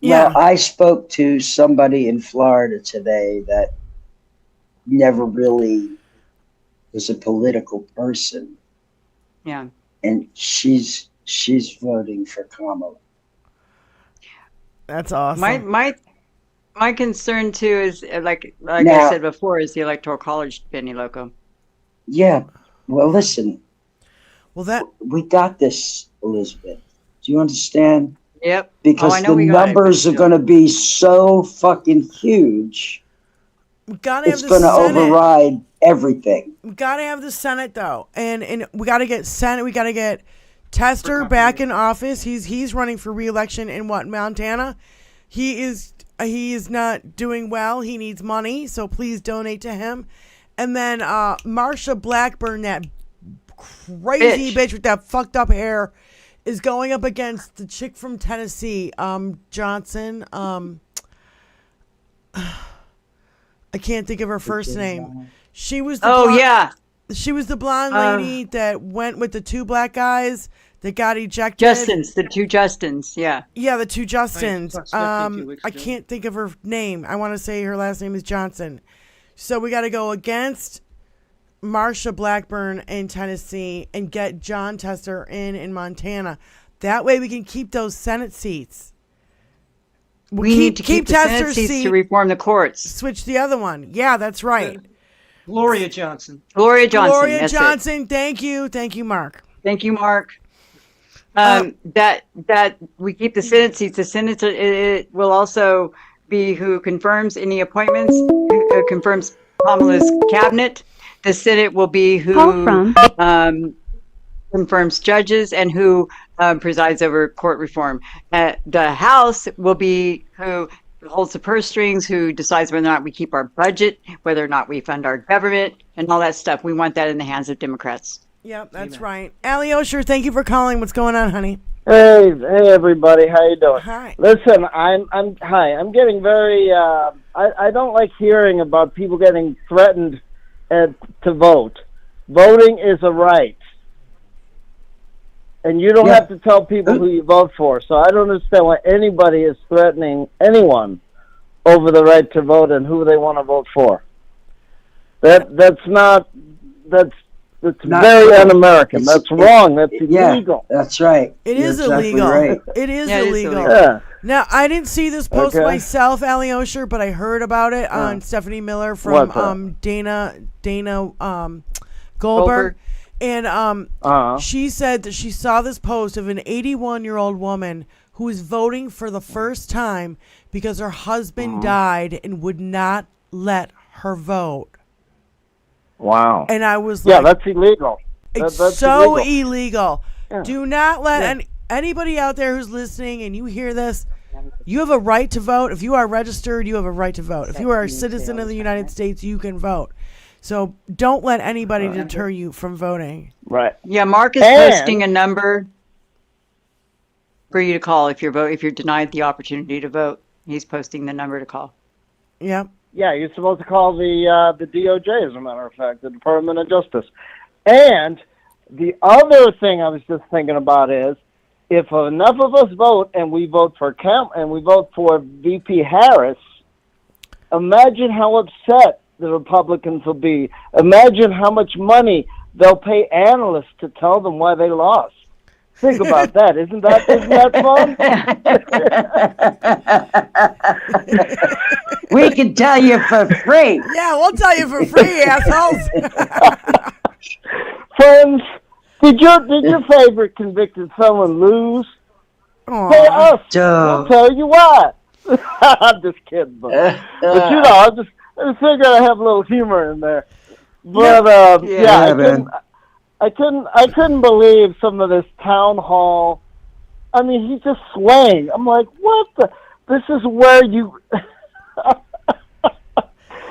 Well, I spoke to somebody in Florida today that never really was a political person, Yeah. and she's voting for Kamala. That's awesome. My concern too is like Now- I said before is the Electoral College, Benny Loco. Yeah, Well, listen, Well, we got this, Elizabeth. Do you understand? Yep. Because Oh, I know the we got it, numbers but are going to be so fucking huge. we gotta have It's the going to Senate. override everything. We gotta have the Senate though, and we gotta get Senate. We gotta get Tester back in office. He's running for re-election in Montana. He is not doing well. He needs money, so please donate to him. And then Marsha Blackburn, that crazy bitch with that fucked up hair, is going up against the chick from Tennessee, Johnson. I can't think of her first name. She was the she was the blonde lady that went with the two black guys that got ejected. The two Justins, yeah. Yeah, the two Justins. I can't think of her name. I want to say her last name is Johnson. So we got to go against Marsha Blackburn in Tennessee and get John Tester in Montana. That way we can keep those Senate seats. We need to keep the Senate seats to reform the courts. Switch the other one. Yeah, that's right. Gloria Johnson. Gloria Johnson. Gloria Johnson. Thank you. Thank you, Mark. Thank you, Mark. That we keep the Senate seats. The Senate it will also be who confirms any appointments, who confirms Kamala's cabinet. The Senate will be who confirms judges and who presides over court reform. The House will be who holds the purse strings, who decides whether or not we keep our budget, whether or not we fund our government, and all that stuff. We want that in the hands of Democrats. Yep, that's right. Allie Osher, thank you for calling. What's going on, honey? Hey, everybody, how you doing? Hi. Listen, I'm getting very. I don't like hearing about people getting threatened to vote. Voting is a right, and you don't have to tell people who you vote for. So I don't understand why anybody is threatening anyone over the right to vote and who they want to vote for. That's not very un-American. That's wrong. That's illegal. Yeah, that's right. It is illegal. Right. It is Yeah, illegal. Yeah. Now, I didn't see this post myself, Allie Osher, but I heard about it on Stephanie Miller from Dana Goldberg. And she said that she saw this post of an 81-year-old woman who is voting for the first time because her husband died and would not let her vote. Wow. And I was like, yeah, that's illegal. It's that's so illegal. Yeah. Do not let anybody out there who's listening and you hear this, you have a right to vote. If you are registered, you have a right to vote. If you are a citizen of the United States, you can vote. So don't let anybody deter you from voting. Right. Yeah, Mark is posting a number for you to call if you're denied the opportunity to vote. He's posting the number to call. Yep. Yeah, you're supposed to call the DOJ, as a matter of fact, the Department of Justice. And the other thing I was just thinking about is, if enough of us vote and we vote for VP Harris, imagine how upset the Republicans will be. Imagine how much money they'll pay analysts to tell them why they lost. Think about that. Isn't that fun? We can tell you for free. Yeah, we'll tell you for free, assholes. Friends, did your favorite convicted felon lose? Pay us. We'll tell you why. I'm just kidding, but I just figured I'd have a little humor in there. But I couldn't believe some of this town hall. I mean, he's just swaying. I'm like, what the? This is where you.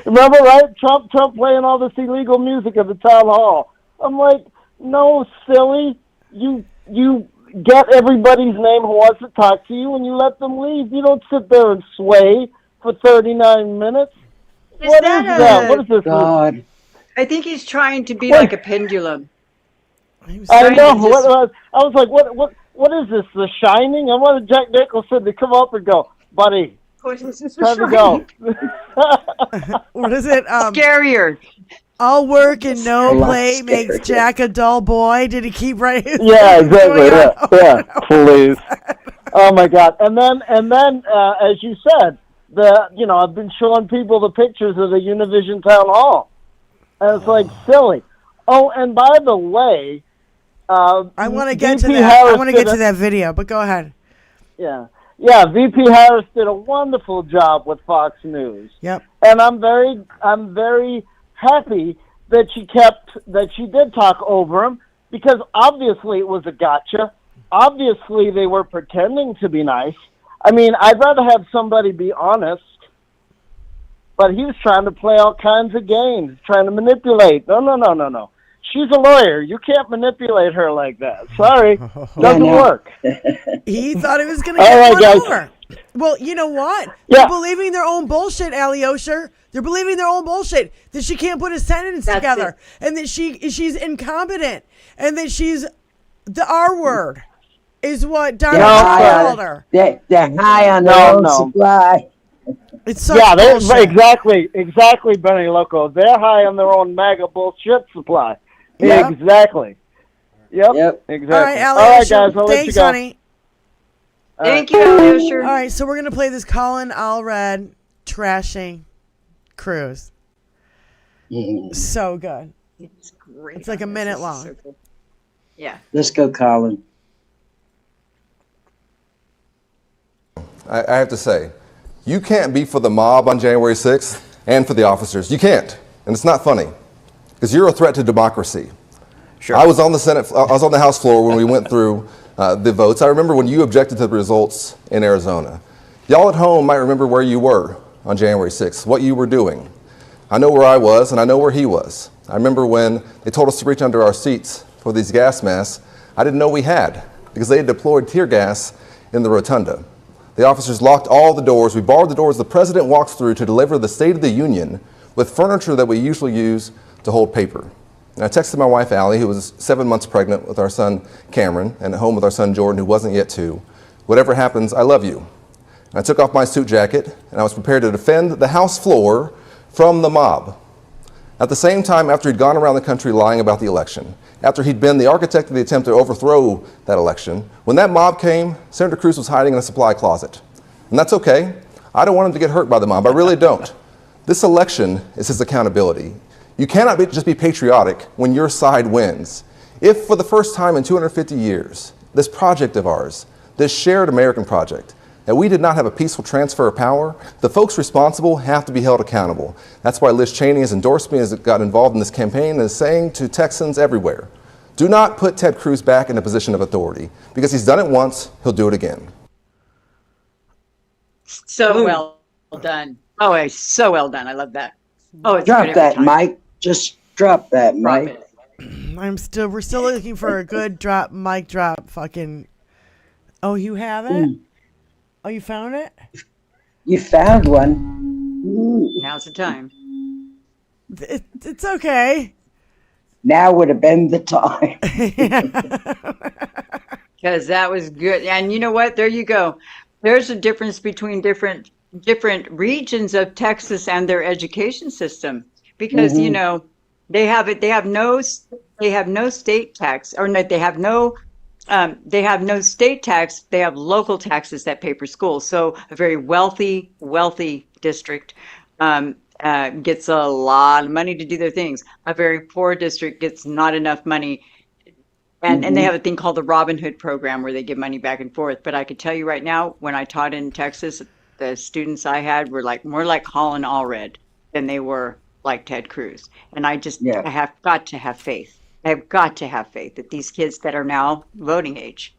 Remember, right? Trump playing all this illegal music at the town hall. I'm like, no, silly. You get everybody's name who wants to talk to you, and you let them leave. You don't sit there and sway for 39 minutes. What is that? What is this? God. I think he's trying to be like a pendulum. I know. I was like, what is this? The Shining? I wanted Jack Nicholson to come up and go, buddy. Time to go. What is it? Scarier. All work and no play makes Jack a dull boy. Did he keep writing? Yeah, exactly. Yeah, please. Oh my God! And then, as you said, I've been showing people the pictures of the Univision Town Hall, and it's like silly. Oh, and by the way, I want to get to VP that. I Harris want to get did to that video, but go ahead. Yeah, VP Harris did a wonderful job with Fox News. Yep. And I'm very happy that she did talk over him, because obviously it was a gotcha. Obviously they were pretending to be nice. I mean, I'd rather have somebody be honest, but he was trying to play all kinds of games, trying to manipulate. No. She's a lawyer. You can't manipulate her like that. Sorry. Doesn't work. He thought he was going to get one over. Well, you know what? They're believing their own bullshit, Alyosha. They're believing their own bullshit, that she can't put a sentence together, and that she's incompetent, and that she's the R word is what Donald Trump called her. They're high on their own supply. It's such bullshit. Exactly, Benny Loco. They're high on their own MAGA bullshit supply. Yep. Exactly. Yep. Exactly. All right, All right, guys. I'll let you Thanks, go. honey. Thank you, Alyosha. All right, so we're going to play this Colin Allred trashing Cruz. So good. It's great. It's like a minute long. So cool. Yeah. Let's go, Colin. I have to say, you can't be for the mob on January 6th and for the officers. You can't. And it's not funny, because you're a threat to democracy. Sure. I was on the House floor when we went through the votes. I remember when you objected to the results in Arizona. Y'all at home might remember where you were on January 6th, what you were doing. I know where I was, and I know where he was. I remember when they told us to reach under our seats for these gas masks. I didn't know we had, because they had deployed tear gas in the rotunda. The officers locked all the doors. We barred the doors the president walks through to deliver the State of the Union with furniture that we usually use to hold paper. And I texted my wife, Allie, who was 7 months pregnant with our son, Cameron, and at home with our son, Jordan, who wasn't yet 2. Whatever happens, I love you. And I took off my suit jacket, and I was prepared to defend the House floor from the mob. At the same time, after he'd gone around the country lying about the election, after he'd been the architect of the attempt to overthrow that election, when that mob came, Senator Cruz was hiding in a supply closet. And that's okay. I don't want him to get hurt by the mob. I really don't. This election is his accountability. You cannot just be patriotic when your side wins. If for the first time in 250 years, this project of ours, this shared American project, that we did not have a peaceful transfer of power, the folks responsible have to be held accountable. That's why Liz Cheney has endorsed me, has got involved in this campaign, and is saying to Texans everywhere, do not put Ted Cruz back in a position of authority, because he's done it once, he'll do it again. So well done. Oh, it's so well done. I love that. Oh, it's Drop good that, every time. Mike. Just drop that, Mike. We're still looking for a good mic drop fucking. Oh, you have it? Oh, you found it? You found one. Now's the time. It's okay. Now would have been the time. Because that was good. And you know what? There you go. There's a difference between different regions of Texas and their education system. Because, you know, they have no state tax, or no, they have no state tax. They have local taxes that pay for schools. So a very wealthy district gets a lot of money to do their things. A very poor district gets not enough money. And they have a thing called the Robin Hood program where they give money back and forth. But I could tell you right now, when I taught in Texas, the students I had were more like Colin Allred than they were like Ted Cruz. And I have got to have faith. I have got to have faith that these kids that are now voting age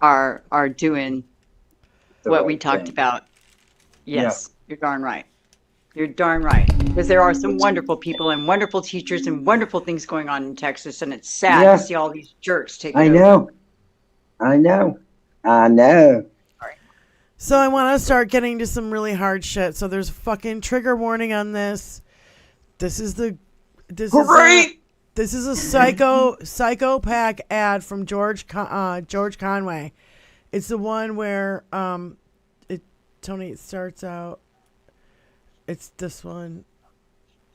are doing what we talked about. Yes, you're darn right. You're darn right. Because there are some wonderful people and wonderful teachers and wonderful things going on in Texas, and it's sad to see all these jerks take it over. I know. So I want to start getting to some really hard shit. So there's a fucking trigger warning on this. This is a psychopath ad from George Conway. It's the one where Tony, it starts out. It's this one.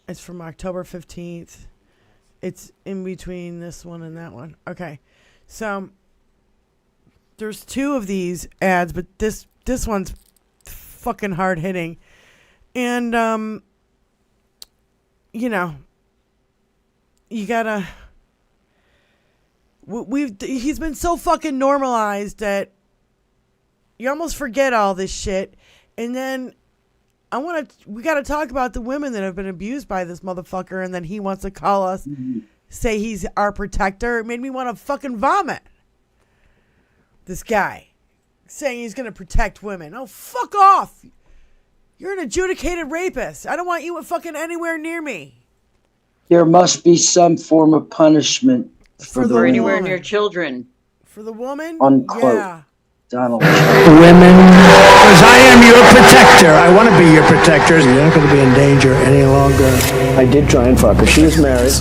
It's from October 15th. It's in between this one and that one. Okay. So there's two of these ads, but this one's fucking hard hitting. And you know, you gotta. He's been so fucking normalized that you almost forget all this shit, and then we gotta talk about the women that have been abused by this motherfucker, and then he wants to call us, say he's our protector. It made me want to fucking vomit. This guy saying he's gonna protect women. Oh, fuck off! You're an adjudicated rapist. I don't want you fucking anywhere near me. There must be some form of punishment for anywhere near children. For the woman? Unquote. Yeah. Donald Women, because I am your protector. I want to be your protector. You're not going to be in danger any longer. I did try and fuck her. She was married.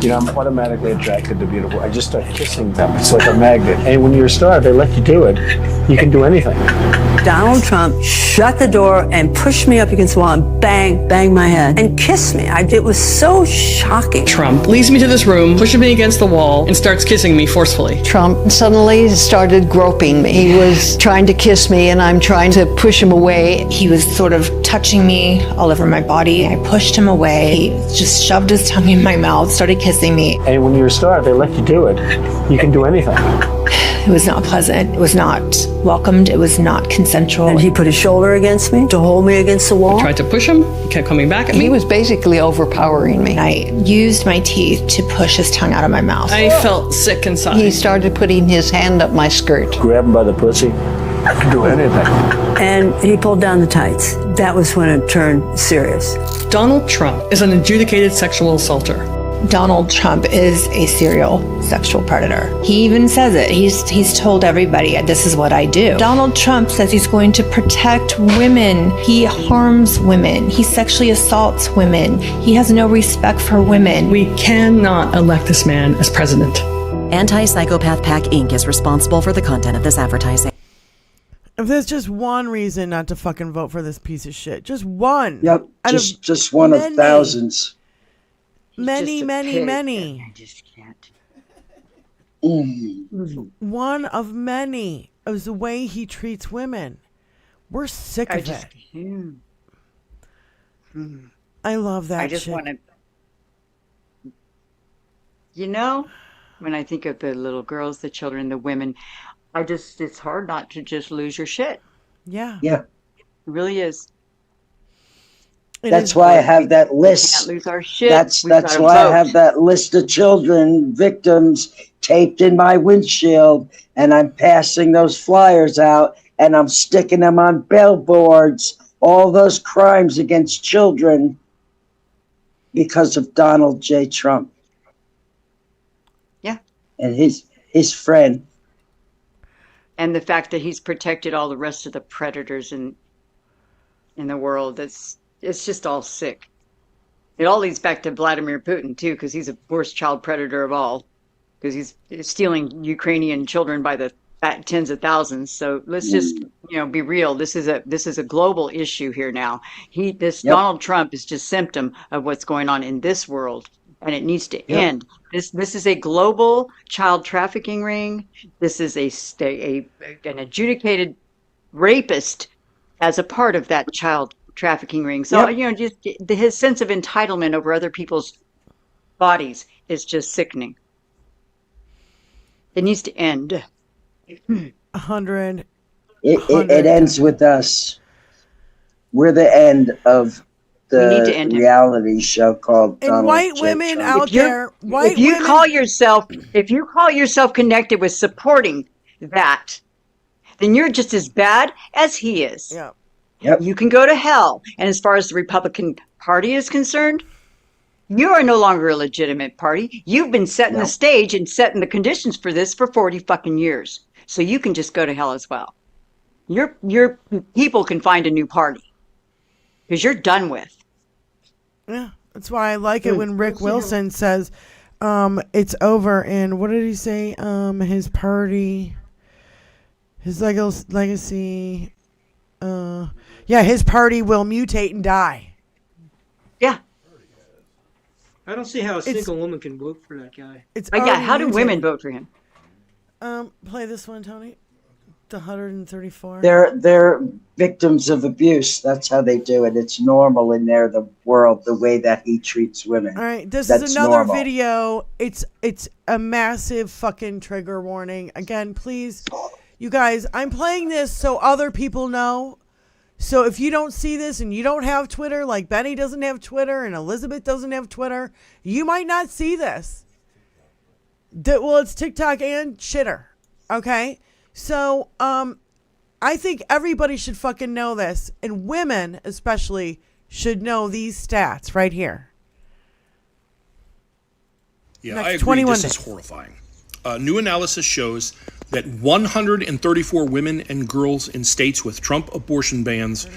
You know, I'm automatically attracted to beautiful. I just start kissing them. It's like a magnet. And when you're a star, they let you do it. You can do anything. Donald Trump shut the door and pushed me up against the wall and bang my head and kissed me. It was so shocking. Trump leads me to this room, pushes me against the wall, and starts kissing me forcefully. Trump suddenly started groping me. He was trying to kiss me and I'm trying to push him away. He was sort of touching me all over my body. I pushed him away. He just shoved his tongue in my mouth, started kissing me. And when you're a star, they let you do it. You can do anything. It was not pleasant. It was not welcomed. It was not consensual. And he put his shoulder against me to hold me against the wall. I tried to push him. He kept coming back at me. He was basically overpowering me. I used my teeth to push his tongue out of my mouth. I felt sick inside. He started putting his hand up my skirt. Grab him by the pussy. I can do anything. And he pulled down the tights. That was when it turned serious. Donald Trump is an adjudicated sexual assaulter. Donald Trump is a serial sexual predator. He even says it. He's told everybody, this is what I do. Donald Trump says he's going to protect women. He harms women. He sexually assaults women. He has no respect for women. We cannot elect this man as president. Anti-Psychopath PAC Inc. is responsible for the content of this advertising. If there's just one reason not to fucking vote for this piece of shit, just one. Yep, just one of thousands. Many. I just can't. One of many is the way he treats women. We're sick of it. I love that I just shit. want to, you know, when I think of the little girls, the children, the women, it's hard not to just lose your shit. Yeah. Yeah. It really is. That's why I have that list. We can't lose our shit. That's why I have that list of children victims taped in my windshield, and I'm passing those flyers out, and I'm sticking them on billboards. All those crimes against children because of Donald J. Trump. Yeah. And his friend. And the fact that he's protected all the rest of the predators in the world. It's just all sick. It all leads back to Vladimir Putin, too, because he's the worst child predator of all. Because he's stealing Ukrainian children by the tens of thousands. So let's just, be real. This is a global issue here now. Donald Trump is just symptom of what's going on in this world, and it needs to end. This is a global child trafficking ring. This is an adjudicated rapist as a part of that child trafficking ring. So, just his sense of entitlement over other people's bodies is just sickening. It needs to end. 100. It ends with us. We're the end of the reality show called and Donald white J. women Trump. out there. If you call yourself connected with supporting that, then you're just as bad as he is. Yeah. Yep. You can go to hell. And as far as the Republican Party is concerned, you are no longer a legitimate party. You've been setting the stage and setting the conditions for this for 40 fucking years. So you can just go to hell as well. Your people can find a new party because you're done with. Yeah, that's why I like it when Rick Wilson says it's over. And what did he say? His party, his legacy. His party will mutate and die. Yeah. I don't see how a single woman can vote for that guy. It's how do women vote for him? Play this one, Tony. The 134. They're victims of abuse. That's how they do it. It's normal in the world, the way that he treats women. All right, this That's is another normal. video. It's a massive fucking trigger warning. Again, please, you guys, I'm playing this so other people know. So if you don't see this and you don't have Twitter, like Benny doesn't have Twitter and Elizabeth doesn't have Twitter, you might not see this. Well, it's TikTok and shitter. Okay? So, I think everybody should fucking know this, and women especially should know these stats right here. Yeah, Next I agree. 21 This is days. horrifying. New analysis shows that 134 women and girls in states with Trump abortion bans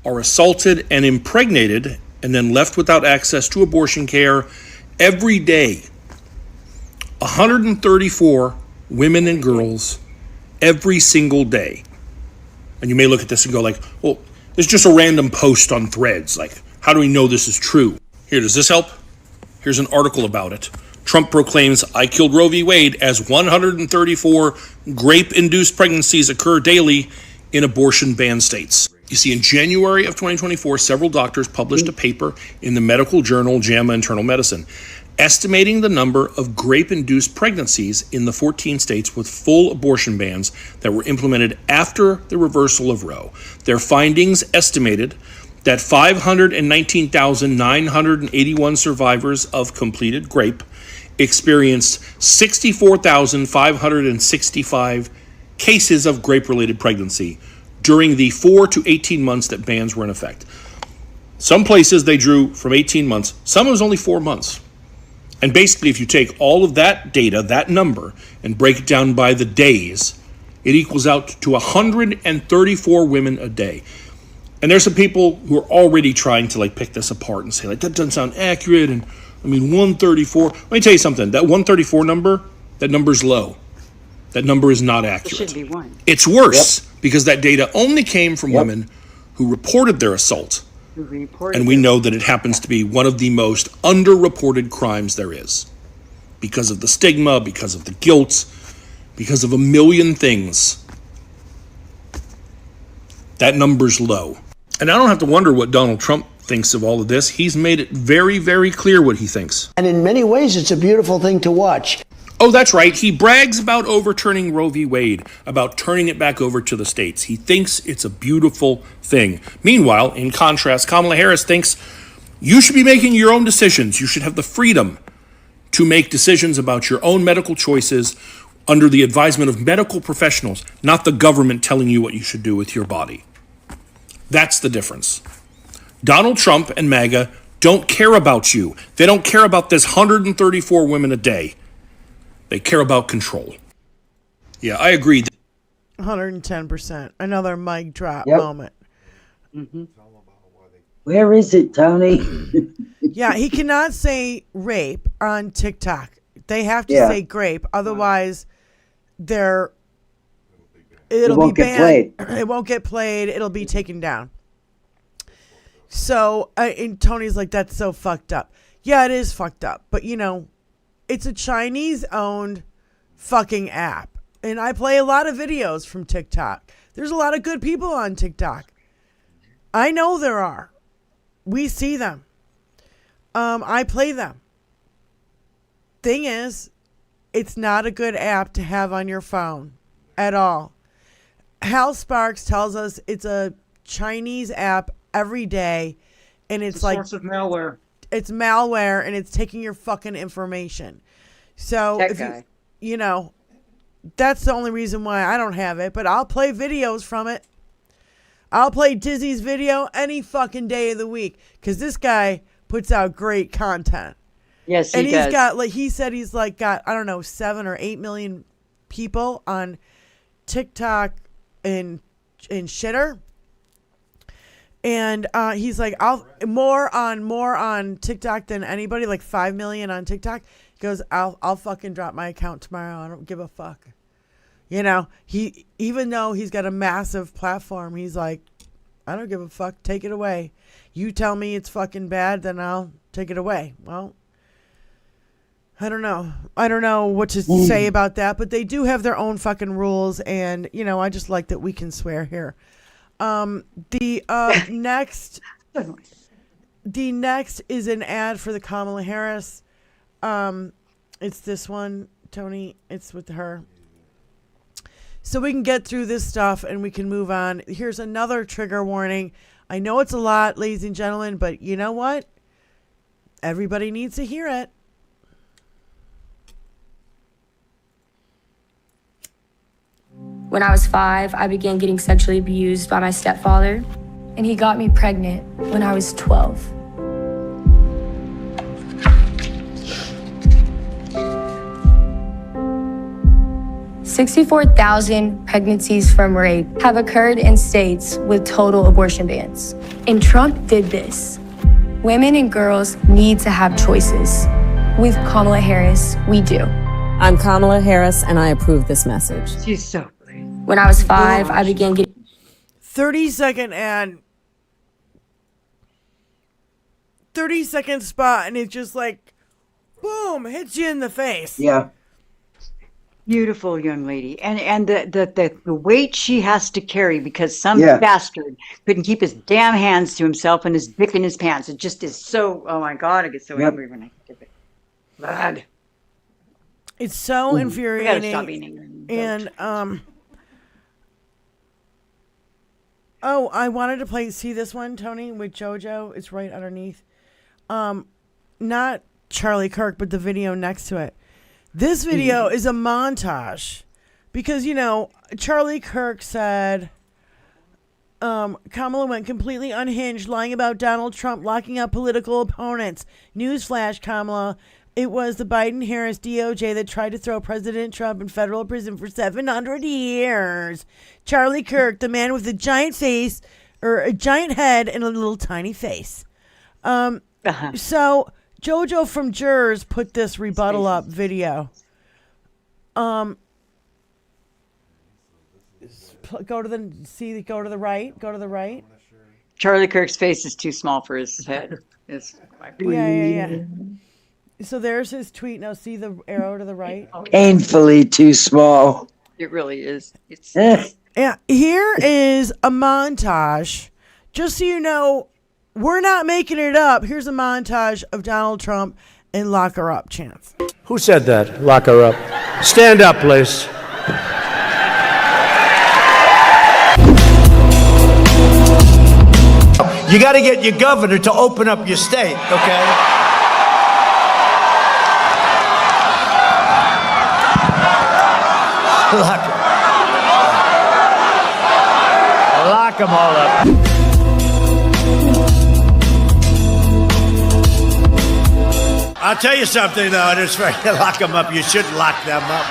are assaulted and impregnated and then left without access to abortion care every day. 134 women and girls every single day. And you may look at this and go like, well, it's just a random post on Threads. Like, how do we know this is true? Here, does this help? Here's an article about it. Trump proclaims I killed Roe v. Wade as 134 grape-induced pregnancies occur daily in abortion-banned states. You see, in January of 2024, several doctors published a paper in the medical journal JAMA Internal Medicine, estimating the number of grape-induced pregnancies in the 14 states with full abortion bans that were implemented after the reversal of Roe. Their findings estimated that 519,981 survivors of completed grape experienced 64,565 cases of grape-related pregnancy during the 4 to 18 months that bans were in effect. Some places they drew from 18 months, some it was only 4 months. And basically, if you take all of that data, that number, and break it down by the days, it equals out to 134 women a day. And there's some people who are already trying to like pick this apart and say like, that doesn't sound accurate. And I mean, 134. Let me tell you something. That 134 number, that number's low. That number is not accurate. It should be one. It's worse because that data only came from women who reported their assault. And we know that it happens to be one of the most underreported crimes there is because of the stigma, because of the guilt, because of a million things. That number's low. And I don't have to wonder what Donald Trump thinks of all of this. He's made it very, very clear what he thinks. And in many ways, it's a beautiful thing to watch. Oh, that's right. He brags about overturning Roe v. Wade, about turning it back over to the states. He thinks it's a beautiful thing. Meanwhile, in contrast, Kamala Harris thinks you should be making your own decisions. You should have the freedom to make decisions about your own medical choices under the advisement of medical professionals, not the government telling you what you should do with your body. That's the difference. Donald Trump and MAGA don't care about you. They don't care about this 134 women a day. They care about control. Yeah, I agree. 110%. Another mic drop moment. Mm-hmm. Where is it, Tony? Yeah, he cannot say rape on TikTok. They have to say grape, otherwise it'll be banned. It won't get played. It'll be taken down. So, and Tony's like, that's so fucked up. Yeah, it is fucked up. But, you know, it's a Chinese-owned fucking app. And I play a lot of videos from TikTok. There's a lot of good people on TikTok. I know there are. We see them. I play them. Thing is, it's not a good app to have on your phone at all. Hal Sparks tells us it's a Chinese app every day, and it's like source of malware. It's malware, and it's taking your fucking information. So if you know, that's the only reason why I don't have it. But I'll play videos from it. I'll play Dizzy's video any fucking day of the week because this guy puts out great content. Yes, he and does. He's got like he said he's like got I don't know 7 or 8 million people on TikTok and shitter. And he's like, I'll more on TikTok than anybody, like 5 million on TikTok. He goes, I'll fucking drop my account tomorrow. I don't give a fuck. You know, he even though he's got a massive platform, he's like, I don't give a fuck. Take it away. You tell me it's fucking bad, then I'll take it away. Well, I don't know. I don't know what to say about that, but they do have their own fucking rules, and I just like that we can swear here. The next is an ad for the Kamala Harris. It's this one, Tony. It's with her. So we can get through this stuff and we can move on. Here's another trigger warning. I know it's a lot, ladies and gentlemen, but you know what? Everybody needs to hear it. When I was 5, I began getting sexually abused by my stepfather, and he got me pregnant when I was 12. "64,000 pregnancies from rape have occurred in states with total abortion bans. And Trump did this. Women and girls need to have choices. With Kamala Harris, we do." I'm Kamala Harris, and I approve this message. She's so great. When I was 5, I began getting 30-second ad. 30-second spot, and it's just like, boom, hits you in the face. Yeah. Beautiful young lady, and the weight she has to carry because some bastard couldn't keep his damn hands to himself and his dick in his pants. It just is so. Oh my God, I get so angry when I get it. God, it's so infuriating. We gotta stop being angry. And oh, I wanted to play. See this one, Tony, with JoJo. It's right underneath. Not Charlie Kirk, but the video next to it. This video is a montage because, Charlie Kirk said Kamala went completely unhinged, lying about Donald Trump locking up political opponents. Newsflash, Kamala, it was the Biden-Harris DOJ that tried to throw President Trump in federal prison for 700 years. Charlie Kirk, the man with a giant face, or a giant head and a little tiny face. So JoJo from Jurors put this rebuttal up video. Go to the right. Charlie Kirk's face is too small for his head. Yeah. So there's his tweet. Now see the arrow to the right. Painfully too small. It really is. It's yeah. Here is a montage. Just so you know, we're not making it up. Here's a montage of Donald Trump and lock her up chants. Who said that? Lock her up. Stand up, please. You got to get your governor to open up your state, okay? Lock them all up. I'll tell you something, though. It is right to lock them up. You shouldn't lock them up.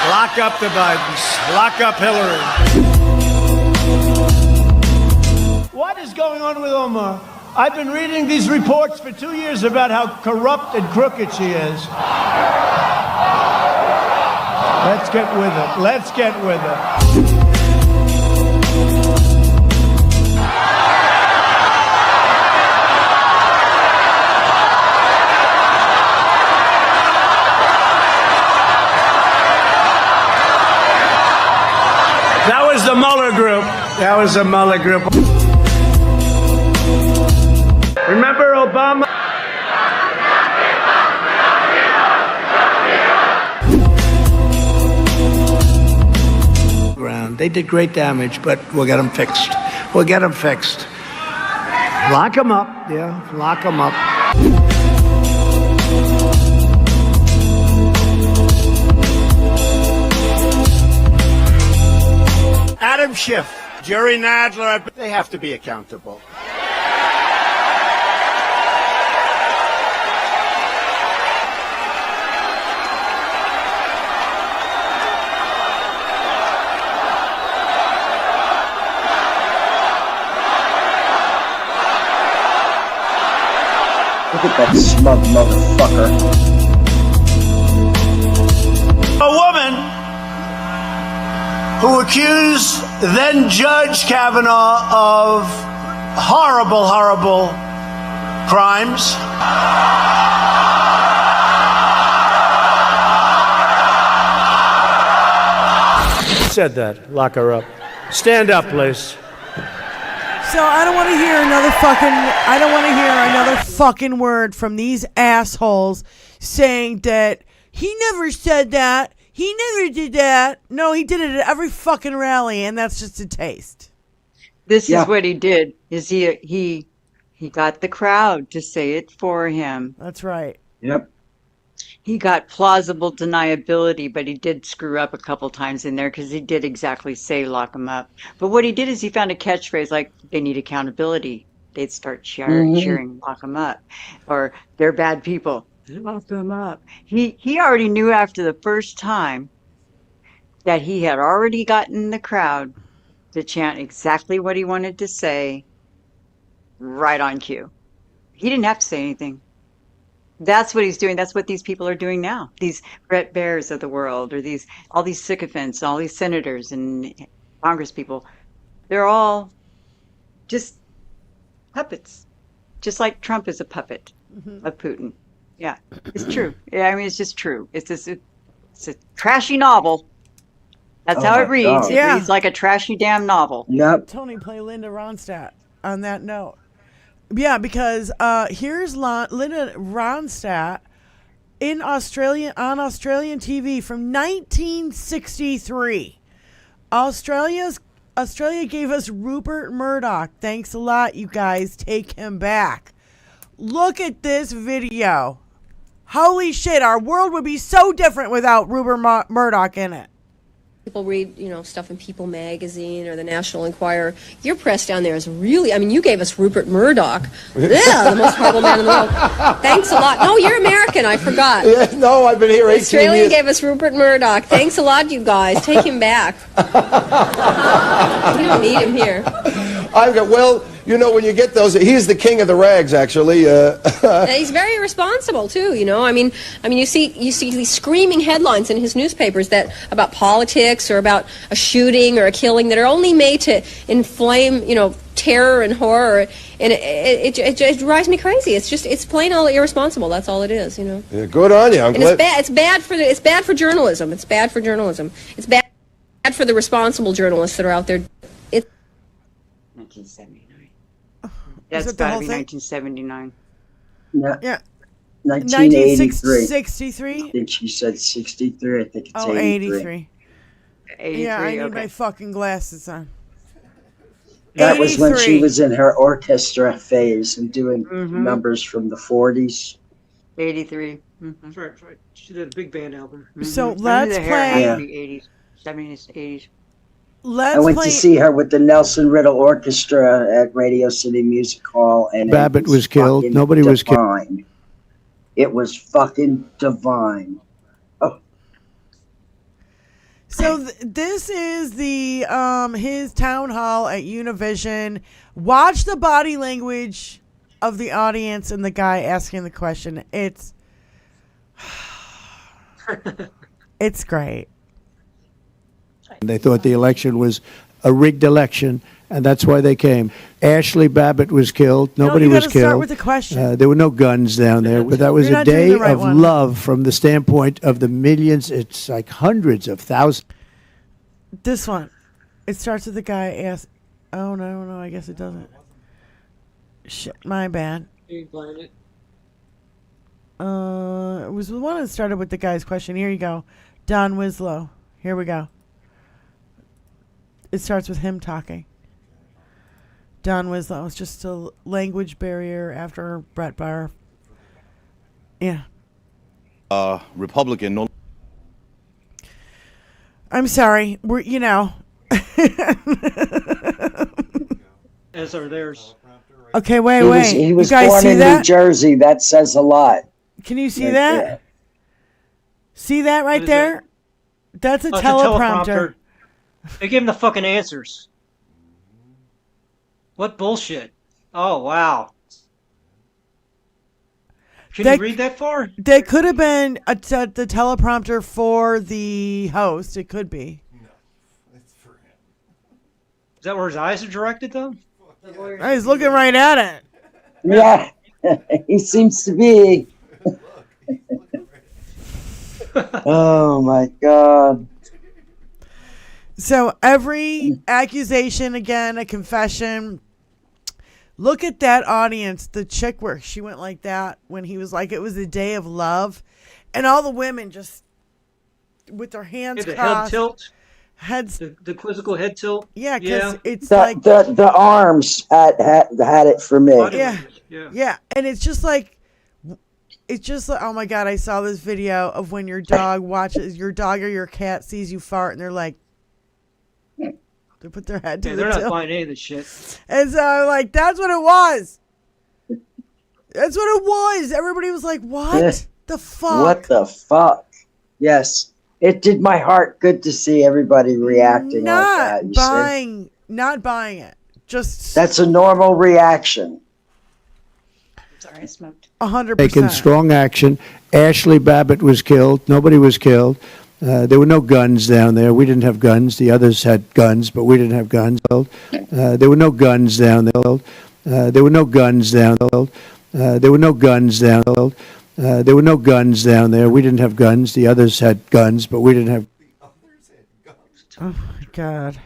Lock up the Bidens. Lock up Hillary. What is going on with Omar? I've been reading these reports for 2 years about how corrupt and crooked she is. Let's get with it. Let's get with it. That was the Mueller group. That was the Mueller group. Remember Obama? They did great damage, but we'll get them fixed. We'll get them fixed. Lock them up. Yeah, lock them up. Adam Schiff, Jerry Nadler, they have to be accountable. Look at that smug motherfucker. A woman who accused then Judge Kavanaugh of horrible, horrible crimes. said that? Lock her up. Stand up, please. So I don't want to hear another fucking word from these assholes saying that he never said that. He never did that. No, he did it at every fucking rally, and that's just a taste. This is what he did. Is he got the crowd to say it for him. That's right. Yep. He got plausible deniability, but he did screw up a couple times in there because he did exactly say lock him up. But what he did is he found a catchphrase like they need accountability. They'd start cheering lock him up, or they're bad people. Lock them up. He already knew after the first time that he had already gotten the crowd to chant exactly what he wanted to say right on cue. He didn't have to say anything. That's what he's doing. That's what these people are doing now. These Brett Bears of the world, or all these sycophants, all these senators and Congress people. They're all just puppets, just like Trump is a puppet of Putin. Yeah, it's true. Yeah, I mean, it's just true. It's a trashy novel. That's how it reads. God. It reads like a trashy damn novel. Yep. Tony, play Linda Ronstadt on that note. Yeah, because here's Linda Ronstadt on Australian TV from 1963. Australia gave us Rupert Murdoch. Thanks a lot, you guys. Take him back. Look at this video. Holy shit, our world would be so different without Rupert Murdoch in it. People read, stuff in People magazine or the National Enquirer. Your press down there is really, you gave us Rupert Murdoch. Yeah, the most horrible man in the world. Thanks a lot. No, you're American, I forgot. Yeah, no, I've been here 18 Australia years. gave us Rupert Murdoch. Thanks a lot, you guys. Take him back. We don't need him here. When you get those, he's the king of the rags, actually. He's very responsible too, you see these screaming headlines in his newspapers that about politics or about a shooting or a killing that are only made to inflame, terror and horror, and it drives me crazy. It's plain all irresponsible. That's all it is, Yeah, good on you. It's bad for journalism. It's bad for journalism. It's bad for the responsible journalists that are out there. 1979. That's got to be 1979. Yeah. 1983. 63? I think she said 63. I think it's 83. 83. Yeah, I need my fucking glasses on. That was when she was in her orchestra phase and doing numbers from the 40s. 83. That's right. She did a big band album. So let's play. Yeah. 80s, 70s, 80s. I went to see her with the Nelson Riddle Orchestra at Radio City Music Hall, and Babbitt was killed. Nobody was killed. It was fucking divine. Oh. So this is the his town hall at Univision. Watch the body language of the audience and the guy asking the question. It's great. They thought the election was a rigged election, and that's why they came. Ashley Babbitt was killed. Nobody was killed. Start with the question. There were no guns down there. But that was a day of love from the standpoint of the millions. It's like hundreds of thousands. This one. It starts with the guy ask. Oh, no, I guess it doesn't. Shit, my bad. It was the one that started with the guy's question. Here you go. Don Winslow. Here we go. It starts with him talking. Don Winslow. It's just a language barrier after Brett Baier. Yeah. Republican. I'm sorry. We're, As are theirs. Okay, wait. He was you guys born see in that? New Jersey. That says a lot. Can you see that? There. See that right there? That's a It's teleprompter. They gave him the fucking answers. What bullshit? Oh, wow. Can you read that far? That could have been the teleprompter for the host. It could be. Is that where his eyes are directed, though? He's looking right at it. Yeah, he seems to be. Oh, my God. So every accusation, again, a confession. Look at that audience. The chick where she went like that when he was like, it was a day of love. And all the women just with their hands The crossed. head tilt. Heads. The quizzical head tilt. Yeah, because it's the, like. the arms had it for me. Yeah. And it's just like, oh my God, I saw this video of when your dog watches, your dog or your cat sees you fart and they're like, they put their head to the They're not tilt. buying any of this shit. And so I'm like, that's what it was. That's what it was. Everybody was like, what the fuck? What the fuck? Yes. It did my heart good to see everybody reacting like that. Not buying it. Just. That's a normal reaction. Sorry, I smoked. 100%. Taken strong action. Ashley Babbitt was killed. Nobody was killed. There were no guns down there. We didn't have guns. The others had guns, but we didn't have guns. There were no guns down there. There were no guns down there. There were no guns down there. There were no guns down there. We didn't have guns. The others had guns, but we didn't have. Oh my God.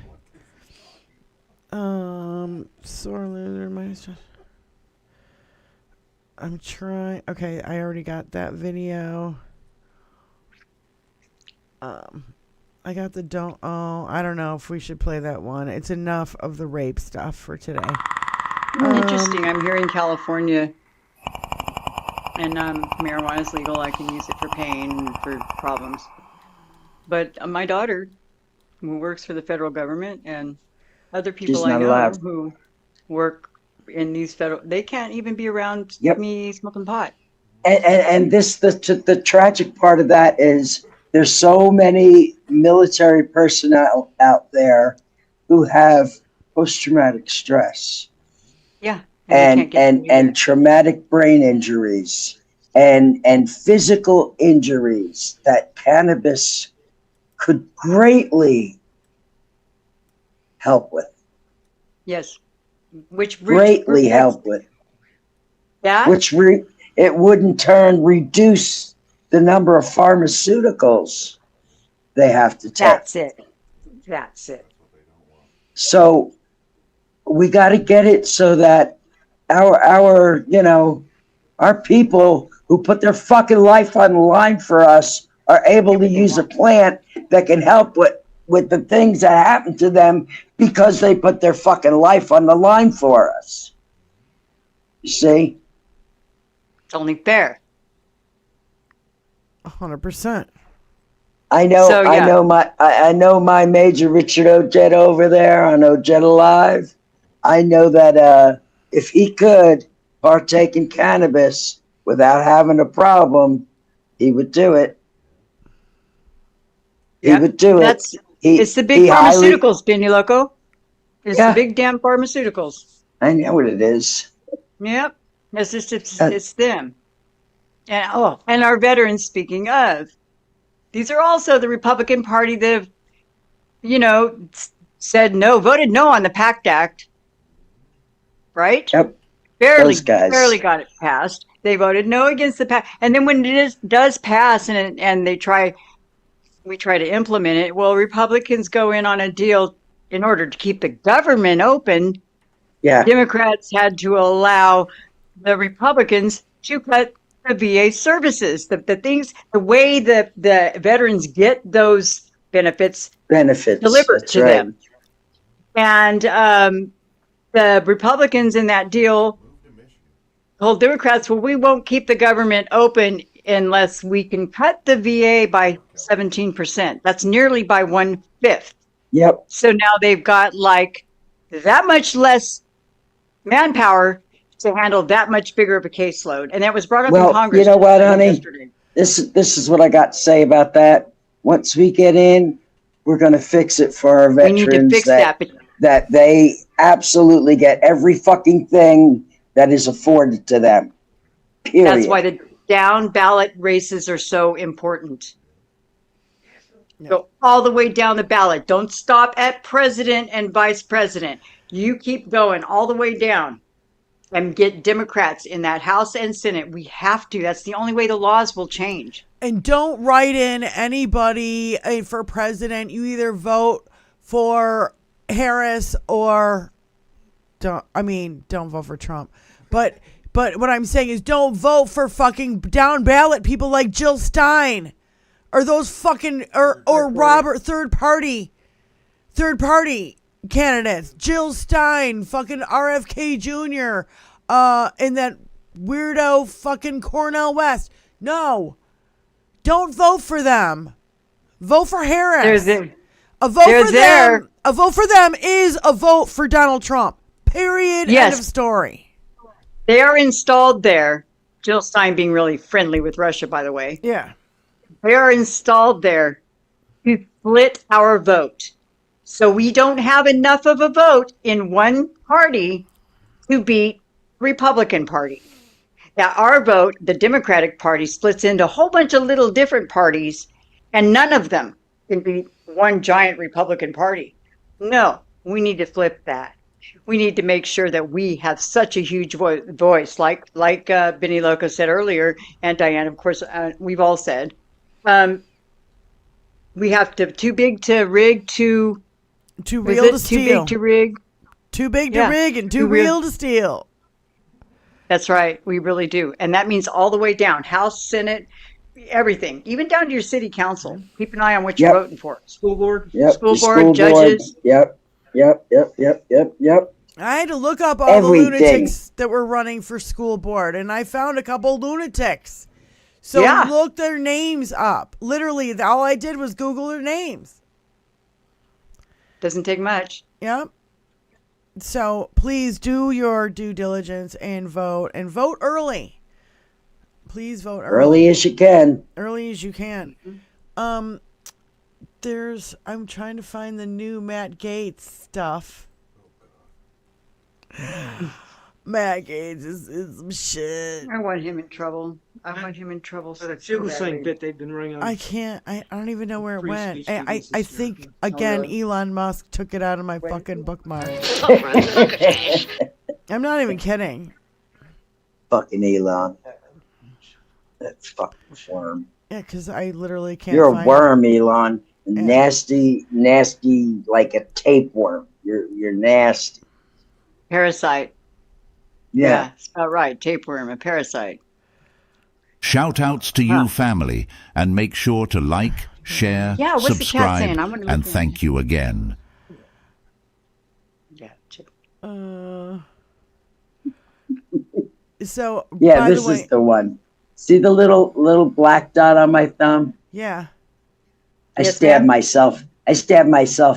I'm trying. Okay, I already got that video. I got the I don't know if we should play that one. It's enough of the rape stuff for today. Interesting. I'm here in California, and marijuana is legal. I can use it for pain, for problems. But my daughter, who works for the federal government, and other people I know who work in these they can't even be around me smoking pot. And the tragic part of that is there's so many military personnel out there who have post-traumatic stress. Yeah. And traumatic brain injuries and physical injuries that cannabis could greatly help with. Yes. Which greatly help with. That? It would in turn reduce the number of pharmaceuticals they have to take. That's it. So we got to get it so that our people who put their fucking life on the line for us are able to use a plant that can help with the things that happen to them because they put their fucking life on the line for us. You see? It's only fair. 100%. I know my Major Richard Odette over there on Odette Alive. I know that if he could partake in cannabis without having a problem, he would do it. He would do it. It's the big pharmaceuticals, Benny Loco. It's the big damn pharmaceuticals. I know what it is. Yep. It's them. And our veterans, speaking of, these are also the Republican Party that have, said no, voted no on the PACT Act. Right? Yep. Barely got it passed. They voted no against the PACT. And then when it does pass and we try to implement it, well, Republicans go in on a deal in order to keep the government open. Yeah. Democrats had to allow the Republicans to cut the VA services, the way that the veterans get those benefits delivered to them. And the Republicans in that deal told Democrats, well, we won't keep the government open unless we can cut the VA by 17%. That's nearly by 1/5. Yep. So now they've got like that much less manpower to handle that much bigger of a caseload. And that was brought up in Congress. You know what, honey? Yesterday. This is what I got to say about that. Once we get in, we're going to fix it for our veterans. We need to fix that they absolutely get every fucking thing that is afforded to them. Period. That's why the down ballot races are so important. Go all the way down the ballot. Don't stop at president and vice president. You keep going all the way down and get Democrats in that House and Senate. We have to. That's the only way the laws will change. And don't write in anybody for president. You either vote for Harris or don't vote for Trump. But what I'm saying is don't vote for fucking down ballot people like Jill Stein or those fucking or Robert third party candidates. Jill Stein, fucking RFK Jr., and that weirdo fucking Cornel West. No. Don't vote for them. Vote for Harris. A vote for them is a vote for Donald Trump. Period. Yes. End of story. They are installed there. Jill Stein being really friendly with Russia, by the way. Yeah. They are installed there to split our vote. So we don't have enough of a vote in one party to beat the Republican Party. Now, our vote, the Democratic Party, splits into a whole bunch of little different parties, and none of them can be one giant Republican Party. No, we need to flip that. We need to make sure that we have such a huge voice, like Benny Loco said earlier, and Diane, of course, we've all said. We have to too big to rig to real to steal. Too big to rig. Too big to rig and too real to steal. That's right. We really do. And that means all the way down, House, Senate, everything, even down to your city council. Keep an eye on what you're voting for. School board, school board, judges. Yep. I had to look up all the lunatics that were running for school board, and I found a couple lunatics. So look their names up. Literally, all I did was Google their names. Doesn't take much. Yep. So please do your due diligence and vote early. Please vote early. Early as you can. Early as you can. I'm trying to find the new Matt Gaetz stuff. Matt Gaetz is some shit. I want him in trouble. So that Fugelsang bit they've been running on. I don't even know where it went. I think, again, Elon Musk took it out of my fucking bookmark. I'm not even kidding. Fucking Elon. That's fucking worm. Yeah, because I literally can't You're find a worm, Elon. Nasty, like a tapeworm. You're nasty. Parasite. Yeah. That's about right. Tapeworm, a parasite. Shout outs to you, family, and make sure to like, share, what's the chat saying? subscribe, and thank you again. Yeah. So yeah, this is the one. See the little black dot on my thumb? Yeah. I stabbed myself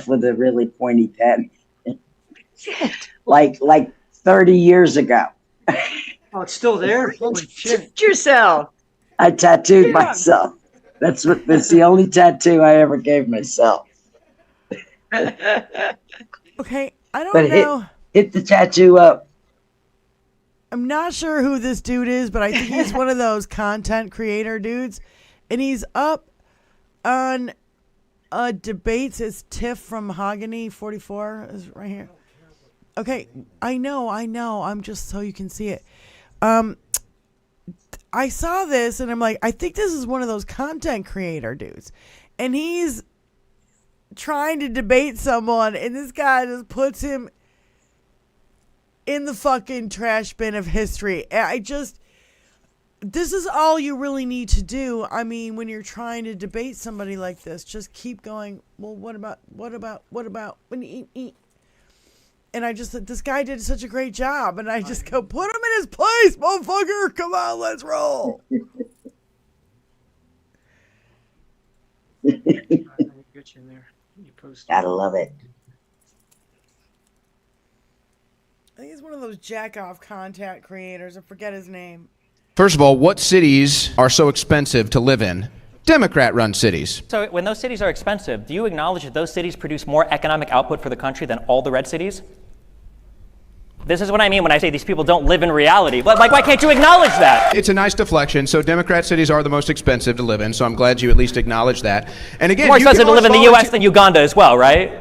with a really pointy pen. like 30 years ago. Oh, it's still there? Holy shit. Yourself. I tattooed myself. That's the only tattoo I ever gave myself. Okay, I don't know. Hit the tattoo up. I'm not sure who this dude is, but I think he's one of those content creator dudes. And he's up on debates. It's Tiff from Mahogany 44 is right here. Okay, I know. I'm just so you can see it. I saw this and I'm like, I think this is one of those content creator dudes. And he's trying to debate someone and this guy just puts him in the fucking trash bin of history. This is all you really need to do. I mean, when you're trying to debate somebody like this, just keep going. Well, what about, when you eat? And I just, this guy did such a great job. And I just go, put him in his place, motherfucker. Come on, let's roll. Gotta love it. I think he's one of those jack-off content creators. I forget his name. First of all, what cities are so expensive to live in? Democrat-run cities. So when those cities are expensive, do you acknowledge that those cities produce more economic output for the country than all the red cities? This is what I mean when I say these people don't live in reality. Like, why can't you acknowledge that? It's a nice deflection. So Democrat cities are the most expensive to live in, so I'm glad you at least acknowledge that. And again, more expensive to live in the U.S. than Uganda as well, right?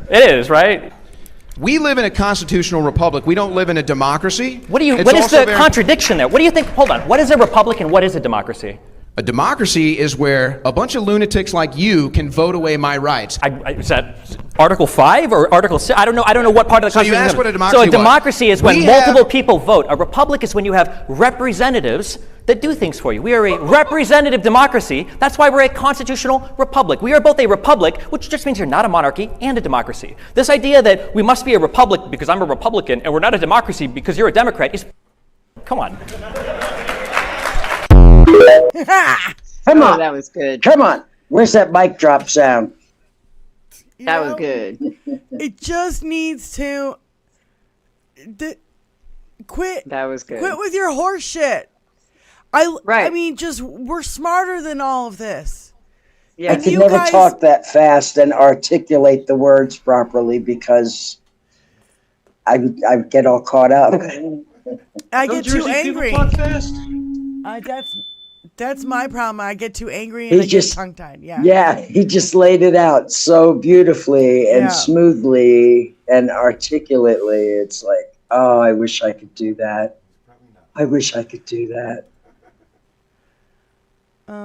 It is, right? We live in a constitutional republic. We don't live in a democracy. What is the contradiction there? What do you think? Hold on. What is a republic and what is a democracy? A democracy is where a bunch of lunatics like you can vote away my rights. Is that Article 5 or Article 6? I don't know what part of the So you Constitution. asked what a democracy So a was. democracy is when We multiple have- people vote. A republic is when you have representatives that do things for you. We are a representative democracy. That's why we're a constitutional republic. We are both a republic, which just means you're not a monarchy, and a democracy. This idea that we must be a republic because I'm a Republican and we're not a democracy because you're a Democrat is... Come on. Come on. That was good. Come on. Where's that mic drop sound? That was good. It just needs to quit. That was good. Quit with your horse shit. I mean, just we're smarter than all of this. I could never talk that fast and articulate the words properly because I get all caught up. I get too Jersey people angry. talk fast? That's my problem. I get too angry and I get tongue-tied. Yeah, he just laid it out so beautifully and smoothly and articulately. It's like, oh, I wish I could do that. I wish I could do that.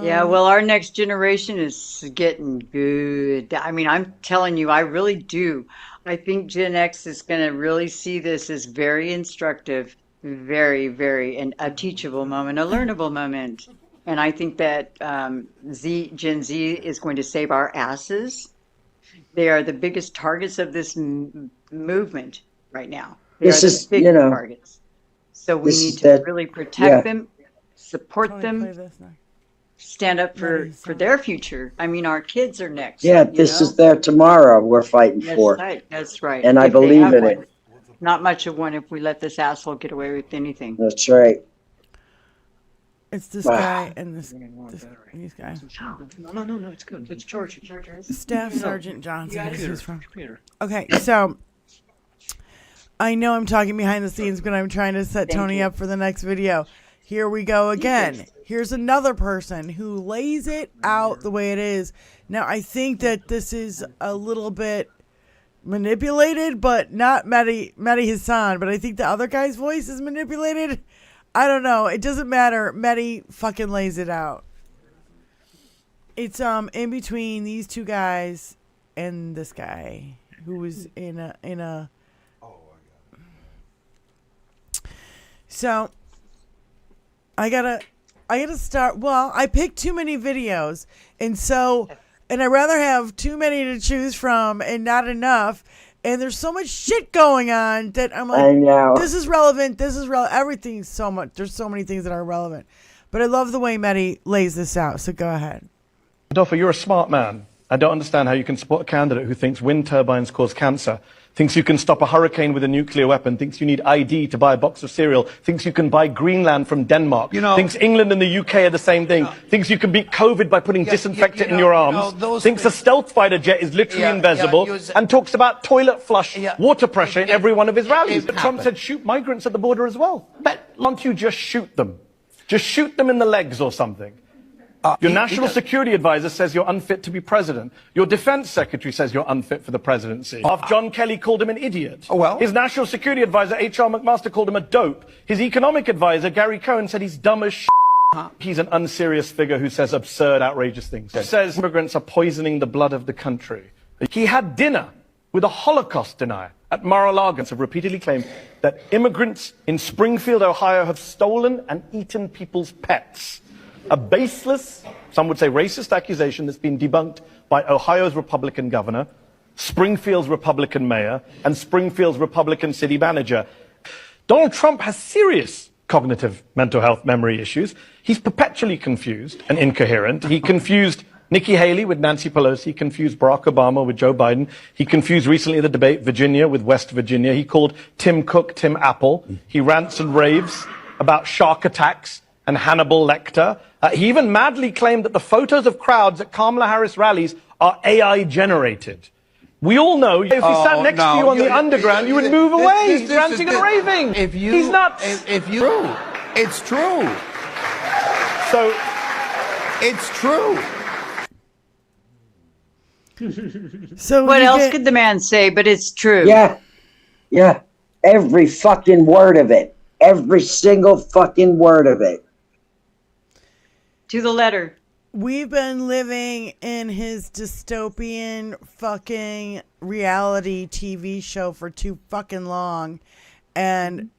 Yeah, well, our next generation is getting good. I mean, I'm telling you, I really do. I think Gen X is going to really see this as very instructive, very, very, and a teachable moment, a learnable moment. And I think that Gen Z is going to save our asses. They are the biggest targets of this movement right now. They This are is, the big you know, targets. So we this need is to that- really protect yeah. them, support them, stand up for their future. I mean, our kids are next. Yeah, you this know? is their tomorrow we're fighting That's for. right. That's right. And I If they believe have in one. it. Not much of one if we let this asshole get away with anything. That's right. It's this guy and these guys. No, it's good. It's George. Staff No. Sergeant Johnson. Yeah, This is from. computer. Okay, so I know I'm talking behind the scenes, but I'm trying to set Tony up for the next video. Here we go again. Here's another person who lays it out the way it is. Now, I think that this is a little bit manipulated, but not Mehdi Hassan, but I think the other guy's voice is manipulated. I don't know. It doesn't matter. Mehdi fucking lays it out. It's in between these two guys and this guy who was in a So I gotta start. Well, I picked too many videos, and I'd rather have too many to choose from and not enough. And there's so much shit going on that I'm like, I know. this is relevant. This is relevant. Everything's so much. There's so many things that are relevant. But I love the way Mehdi lays this out. So go ahead. Adolfo, you're a smart man. I don't understand how you can support a candidate who thinks wind turbines cause cancer, thinks you can stop a hurricane with a nuclear weapon, thinks you need ID to buy a box of cereal, thinks you can buy Greenland from Denmark, thinks England and the UK are the same thing, thinks you can beat COVID by putting disinfectant in your arms, thinks a stealth fighter jet is literally invisible, and talks about toilet flush water pressure in every one of his rallies. But Trump said shoot migrants at the border as well. But why don't you just shoot them? Just shoot them in the legs or something. Your national security advisor says you're unfit to be president. Your defense secretary says you're unfit for the presidency. John Kelly called him an idiot. His national security advisor, H.R. McMaster, called him a dope. His economic advisor, Gary Cohn, said he's dumb as shit. He's an unserious figure who says absurd, outrageous things. He says immigrants are poisoning the blood of the country. He had dinner with a Holocaust denier at Mar-a-Lago have repeatedly claimed that immigrants in Springfield, Ohio have stolen and eaten people's pets. A baseless, some would say racist accusation that's been debunked by Ohio's Republican governor, Springfield's Republican mayor, and Springfield's Republican city manager. Donald Trump has serious cognitive mental health memory issues. He's perpetually confused and incoherent. He confused Nikki Haley with Nancy Pelosi. He confused Barack Obama with Joe Biden. He confused recently the debate Virginia with West Virginia. He called Tim Cook Tim Apple. He rants and raves about shark attacks and Hannibal Lecter. He even madly claimed that the photos of crowds at Kamala Harris rallies are AI generated. We all know if he sat next to you on the underground, you would move away. He's ranting and raving. He's nuts. It's true. So it's true. So what else could the man say? But it's true. Yeah. Every fucking word of it. Every single fucking word of it. To the letter. we've been living in his dystopian fucking reality TV show for too fucking long. And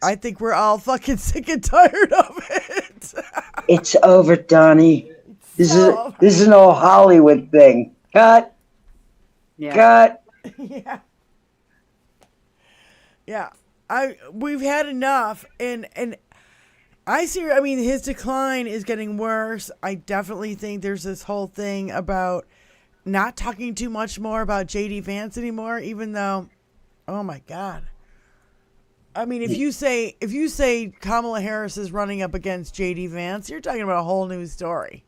I think we're all fucking sick and tired of it. It's over, Donnie. This is an old Hollywood thing. Cut. Yeah. Cut. Yeah. Yeah. We've had enough, and I mean, his decline is getting worse. I definitely think there's this whole thing about not talking too much more about JD Vance anymore, even though, oh my God. I mean, if you say Kamala Harris is running up against JD Vance, you're talking about a whole new story.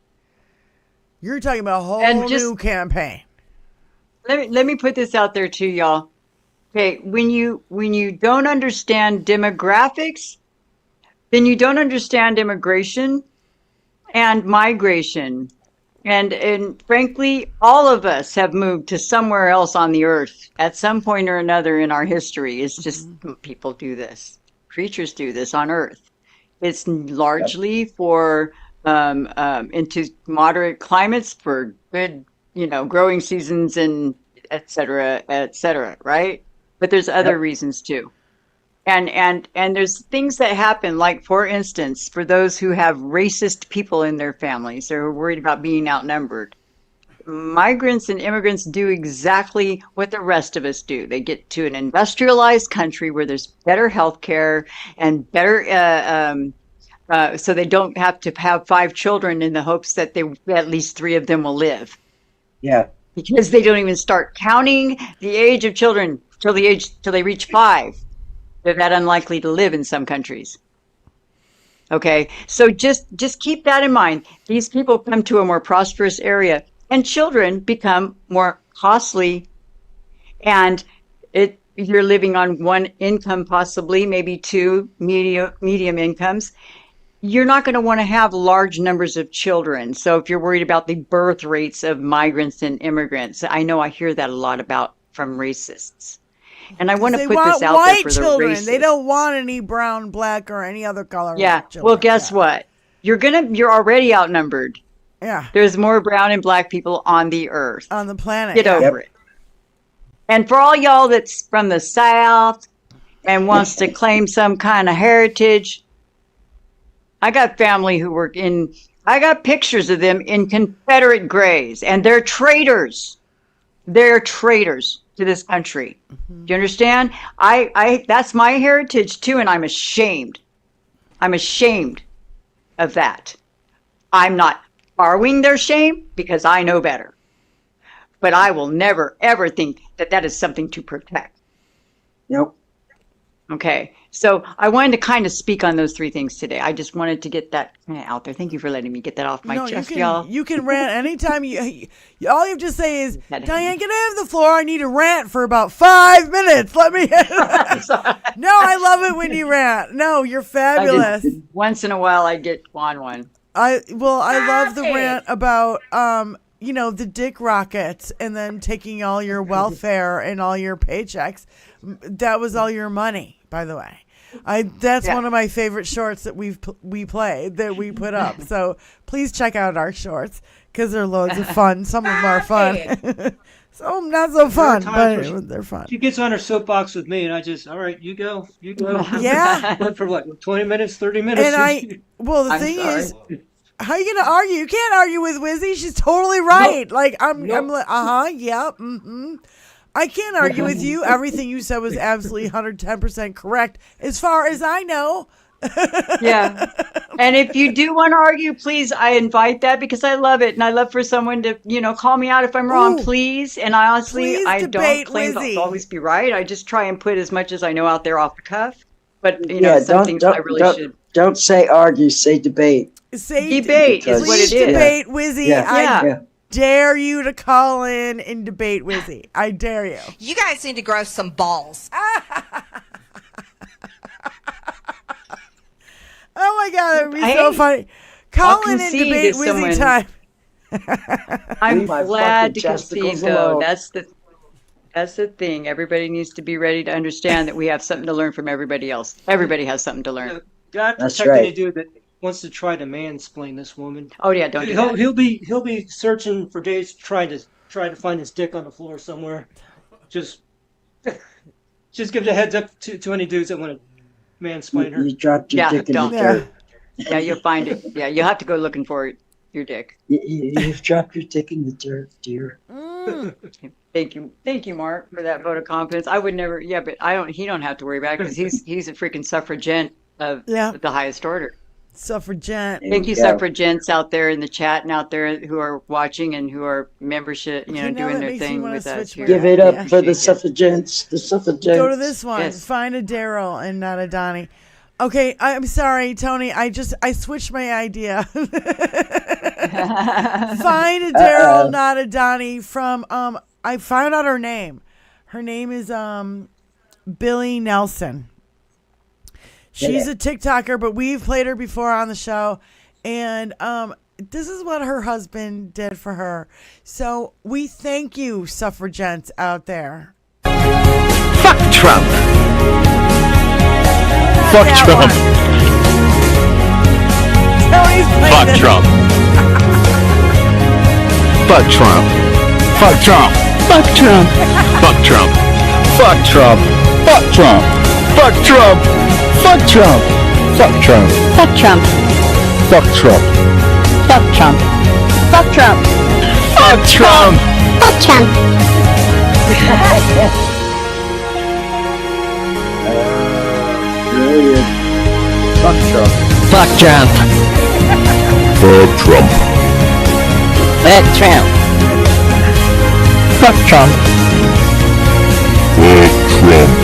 You're talking about a whole new campaign. Let me put this out there too, y'all. Okay, when you don't understand demographics, then you don't understand immigration and migration. And frankly, all of us have moved to somewhere else on the earth at some point or another in our history. It's just people do this. Creatures do this on earth. It's largely for into moderate climates for good, growing seasons and et cetera, right? But there's other reasons too. And there's things that happen, like, for instance, for those who have racist people in their families, they're worried about being outnumbered. Migrants and immigrants do exactly what the rest of us do. They get to an industrialized country where there's better health care and better, so they don't have to have 5 children in the hopes that at least 3 of them will live. Yeah. Because they don't even start counting the age of children till they reach 5. They're that unlikely to live in some countries. Okay, so just keep that in mind. These people come to a more prosperous area, and children become more costly. And you're living on one income, possibly, maybe 2 medium incomes. You're not going to want to have large numbers of children. So if you're worried about the birth rates of migrants and immigrants, I know I hear that a lot from racists. And I want to put this out there for the racists. They don't want any brown, black, or any other color. Yeah. Well, guess what? You're already outnumbered. Yeah. There's more brown and black people on the earth. On the planet. Get over it. And for all y'all that's from the South and wants to claim some kind of heritage, I got family who work I got pictures of them in Confederate grays, and they're traitors. They're traitors to this country. Do you understand? I that's my heritage too, and I'm ashamed. I'm ashamed of that. I'm not borrowing their shame because I know better. But I will never, ever think that is something to protect. Nope. Okay. So I wanted to kind of speak on those 3 things today. I just wanted to get that out there. Thank you for letting me get that off my chest, y'all. You can rant anytime. All you have to say is, Diane, can I have the floor? I need to rant for about 5 minutes. Let me. No, I love it when you rant. No, you're fabulous. Once in a while, I get on one. I love the rant about the dick rockets and then taking all your welfare and all your paychecks. That was all your money, by the way. That's one of my favorite shorts that we play, that we put up. So please check out our shorts because they're loads of fun. Some of them are fun. Some not so fun, but they're fun. She gets on her soapbox with me, and I just, all right, you go. Yeah. Went for what, 20 minutes, 30 minutes? And the thing is, how are you gonna argue? You can't argue with Wizzy. She's totally right. Nope. I'm like, yeah, I can't argue with you. Everything you said was absolutely 110% correct, as far as I know. Yeah. And if you do want to argue, please, I invite that because I love it. And I love for someone to, call me out if I'm wrong, please. And I honestly, I don't claim to always be right. I just try and put as much as I know out there off the cuff. But, some things I really should. Don't say argue, say debate. Say debate is what it is. Debate, Wizzy. Yeah. I dare you to call in and debate Wizzy. I dare you. You guys need to grow some balls. Oh my God, it would be so funny. Call in and debate Wizzy time. I'm glad to concede, though. That's the thing. Everybody needs to be ready to understand that we have something to learn from everybody else. Everybody has something to learn. God protecting you, dude. wants to try to mansplain this woman. Oh yeah, don't do that. He'll be searching for days to try to find his dick on the floor somewhere. Just give the heads up to any dudes that want to mansplain her. You dropped your dick in the dirt. Yeah, you'll find it. Yeah, you'll have to go looking for your dick. You've dropped your dick in the dirt, dear. Thank you, Mark, for that vote of confidence. I would never. Yeah, but he don't have to worry about it because he's a freaking suffragette of the highest order. Suffragette. Thank you, suffragettes out there in the chat and out there who are watching and who are membership, doing their thing with us here. Give it up for the suffragettes. The suffragettes. Go to this one. Yes. Find a Daryl and not a Donnie. Okay, I'm sorry, Tony. I switched my idea. Find a Daryl, not a Donnie. From I found out her name. Her name is Billy Nelson. She's a TikToker, but we've played her before on the show, and this is what her husband did for her. So we thank you, suffragettes out there. Fuck Trump. Fuck Trump. Fuck Trump. Fuck Trump. Fuck Trump. Fuck Trump. Fuck Trump. Fuck Trump. Fuck Trump. Fuck Trump. Fuck Trump. Fuck Trump. Fuck Trump. Fuck Trump. Fuck Trump. Fuck Trump. Fuck Trump. Fuck Trump. Brilliant. Fuck Trump. Fuck Trump. Fuck Trump. Fuck Trump. Fuck Trump. Fuck Trump.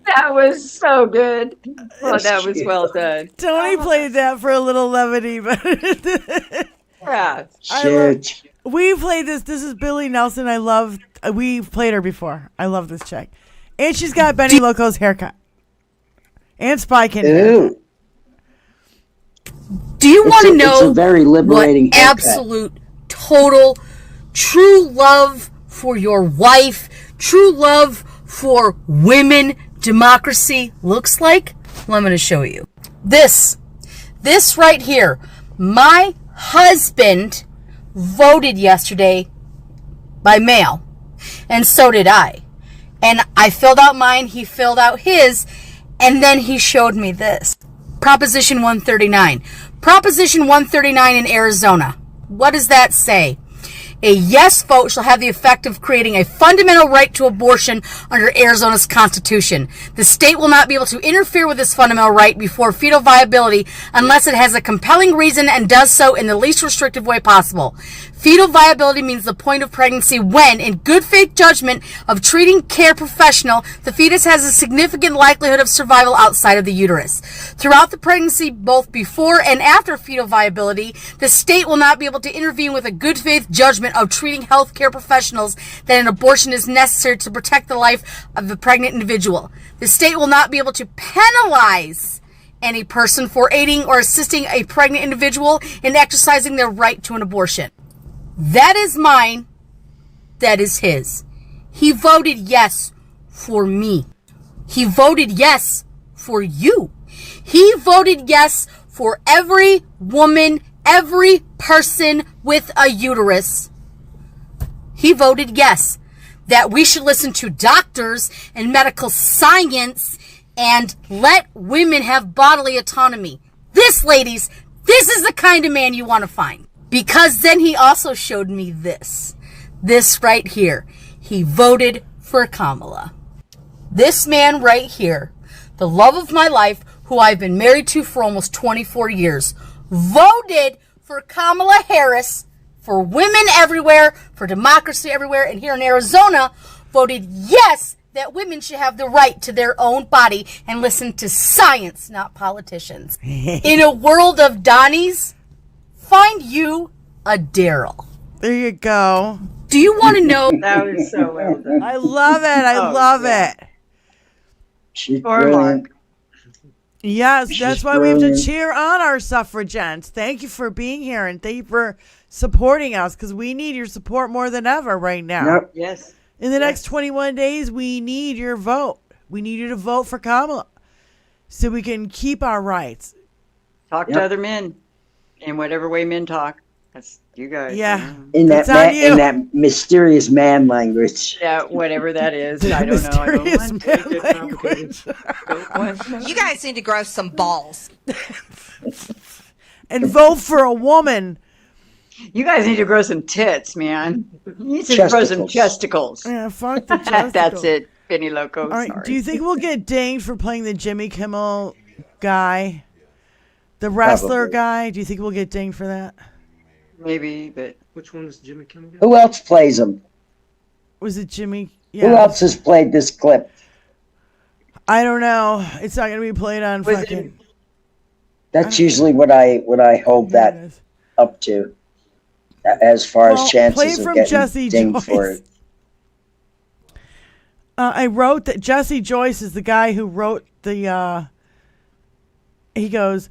That was so good. Oh, that was well done. Tony played that for a little levity, but yeah. We played this. This is Billy Nelson. We've played her before. I love this chick. And she's got Benny Loco's haircut. And Spike in there. Do you want to know it's a very liberating what absolute, total, true love for your wife, true love for women, democracy looks like? Well, I'm going to show you. This right here. My husband voted yesterday by mail, and so did I. And I filled out mine, he filled out his, and then he showed me this. Proposition 139. Proposition 139 in Arizona. What does that say? A yes vote shall have the effect of creating a fundamental right to abortion under Arizona's Constitution. The state will not be able to interfere with this fundamental right before fetal viability unless it has a compelling reason and does so in the least restrictive way possible. Fetal viability means the point of pregnancy when, in good faith judgment of treating care professional, the fetus has a significant likelihood of survival outside of the uterus. Throughout the pregnancy, both before and after fetal viability, the state will not be able to intervene with a good faith judgment of treating healthcare professionals that an abortion is necessary to protect the life of the pregnant individual. The state will not be able to penalize any person for aiding or assisting a pregnant individual in exercising their right to an abortion. That is mine. That is his. He voted yes for me. He voted yes for you. He voted yes for every woman, every person with a uterus. He voted yes that we should listen to doctors and medical science and let women have bodily autonomy. This, ladies, this is the kind of man you want to find. Because then he also showed me this. This right here. He voted for Kamala. This man right here, the love of my life, who I've been married to for almost 24 years, voted for Kamala Harris, for women everywhere, for democracy everywhere, and here in Arizona, voted yes that women should have the right to their own body and listen to science, not politicians. In a world of Donnies, find you a Daryl. There you go. Do you want to know? That was so well done. I love it. I love it. She's Poor Mark. Yes, She's that's why we have to brilliant. cheer on our suffragettes. Thank you for being here and thank you for supporting us because we need your support more than ever right now. Yep. Yes. In the next 21 days, we need your vote. We need you to vote for Kamala so we can keep our rights. Talk to other men in whatever way men talk. That's you guys. Yeah. In It's that on you. in that mysterious man language. Yeah, whatever that is. I don't know. I don't Mysterious want man to get language. complicated. You guys need to grow some balls. And vote for a woman. You guys need to grow some tits, man. You need to grow some chesticles. Yeah, fuck the chesticles. That's it, Penny Loco. All right, Sorry. do you think we'll get dinged for playing the Jimmy Kimmel guy? The wrestler Probably. guy? Do you think we'll get dinged for that? Maybe, but Which one is Jimmy Kimmel? Who else plays him? Was it Jimmy? Who else has played this clip? I don't know. It's not going to be played on Was it- fucking... That's usually what I hold that up to, as far Well, as play chances it of from getting Jesse dinged for Joyce. it. I wrote that Jesse Joyce is the guy who wrote the... he goes,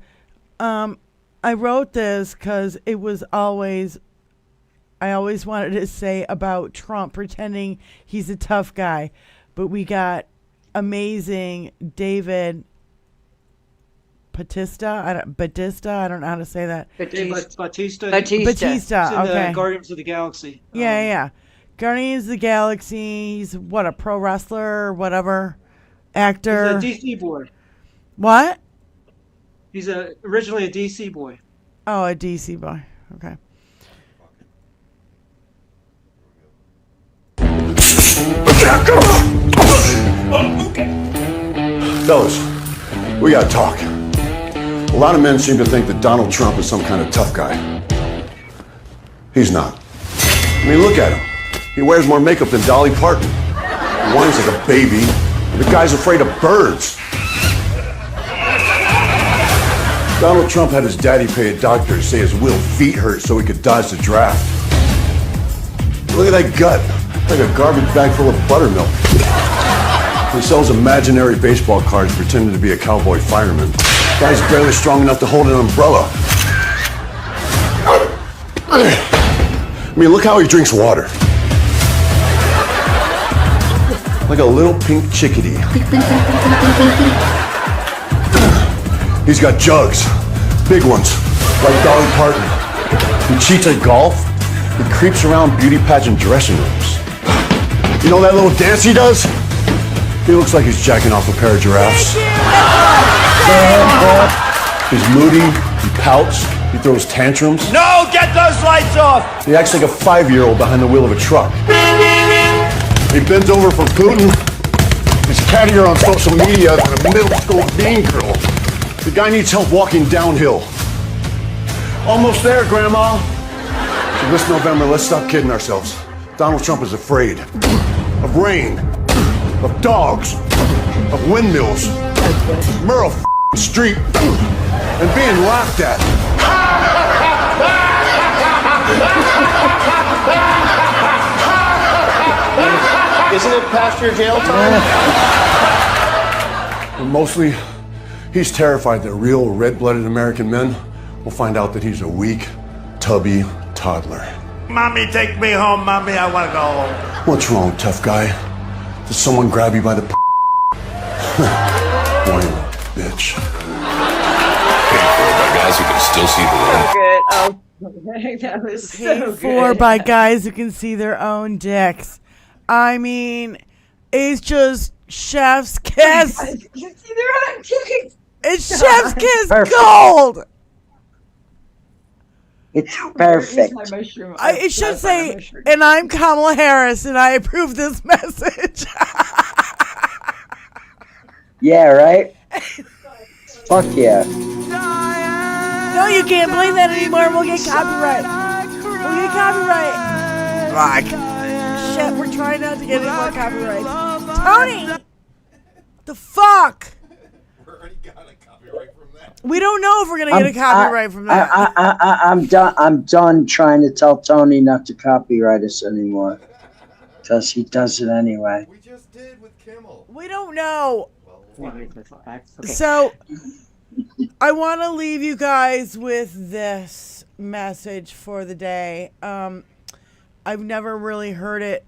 I wrote this because it was always... I always wanted to say about Trump pretending he's a tough guy, but we got amazing David Batista. I don't know how to say that. Batista. Batista. He's in Okay. Guardians of the Galaxy. Yeah. Guardians of the Galaxy. He's what, a pro wrestler or whatever, actor. He's a DC boy. What? He's originally a DC boy. Oh, a DC boy. Okay. Fellas, we gotta talk. A lot of men seem to think that Donald Trump is some kind of tough guy. He's not. I mean, look at him. He wears more makeup than Dolly Parton. He whines like a baby. And the guy's afraid of birds. Donald Trump had his daddy pay a doctor to say his little feet hurt so he could dodge the draft. Look at that gut. Like a garbage bag full of buttermilk. He sells imaginary baseball cards pretending to be a cowboy fireman. Guy's barely strong enough to hold an umbrella. I mean, look how he drinks water. Like a little pink chickadee. He's got jugs. Big ones. Like Dolly Parton. He cheats at golf. He creeps around beauty pageant dressing rooms. You know that little dance he does? He looks like he's jacking off a pair of giraffes. He's moody, he pouts, he throws tantrums. No, get those lights off! He acts like a 5-year-old behind the wheel of a truck. He bends over for Putin. He's cattier on social media than a middle school mean girl. The guy needs help walking downhill. Almost there, Grandma. So this November, let's stop kidding ourselves. Donald Trump is afraid of rain, of dogs, of windmills, Merle Street, and being laughed at. Isn't it past your jail time? And mostly, he's terrified that real red-blooded American men will find out that he's a weak, tubby toddler. Mommy, take me home, Mommy. I want to go home. What's wrong, tough guy? Did someone grab you by the whiny bitch. By guys who can still see the So light. good. Oh, that was so Paid for good. by guys who can see their own dicks. I mean, it's just chef's kiss. It's chef's kiss Perfect. gold. It's perfect. It should say, and I'm Kamala Harris, and I approve this message. Yeah, right? Fuck yeah. No, you can't play that anymore. We'll get copyright. We'll get copyright. Fuck. Shit, we're trying not to get any more copyright. Tony! The fuck? We don't know if we're gonna get a copyright from that. I'm done trying to tell Tony not to copyright us anymore. Because he does it anyway. We don't know. So I want to leave you guys with this message for the day. I've never really heard it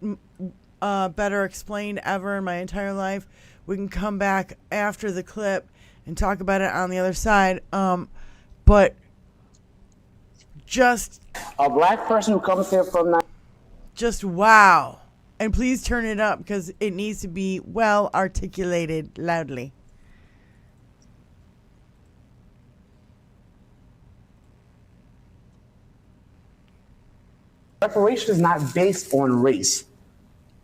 better explained ever in my entire life. We can come back after the clip and talk about it on the other side. But just a black person who comes here from just wow. And please turn it up because it needs to be well articulated loudly. Reparation is not based on race.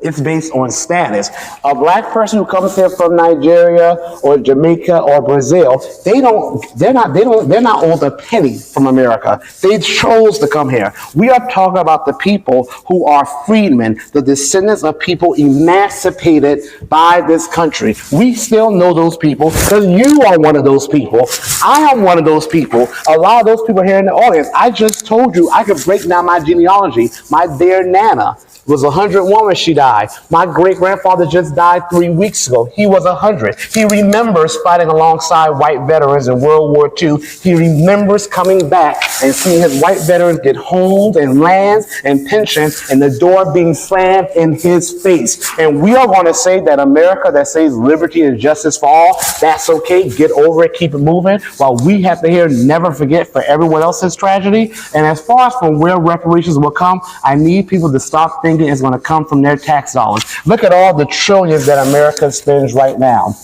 It's based on status. A black person who comes here from Nigeria or Jamaica or Brazil, they're not owed a penny from America. They chose to come here. We are talking about the people who are freedmen, the descendants of people emancipated by this country. We still know those people because you are one of those people. I am one of those people. A lot of those people here in the audience, I just told you I could break down my genealogy. My dear Nana was 101 when she died. My great-grandfather just died 3 weeks ago. He was 100. He remembers fighting alongside white veterans in World War II. He remembers coming back and seeing his white veterans get homes and lands and pensions and the door being slammed in his face. And we are going to say that America that says liberty and justice for all, that's okay. Get over it. Keep it moving. While we have to hear never forget for everyone else's tragedy. And as far as from where reparations will come, I need people to stop thinking is going to come from their tax dollars. Look at all the trillions that America spends right now.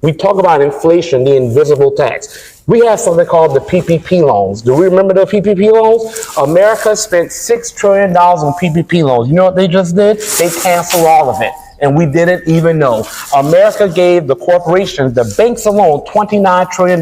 We talk about inflation, the invisible tax. We have something called the PPP loans. Do we remember the PPP loans? America spent $6 trillion on PPP loans. You know what they just did? They canceled all of it. And we didn't even know. America gave the corporations, the banks alone, $29 trillion.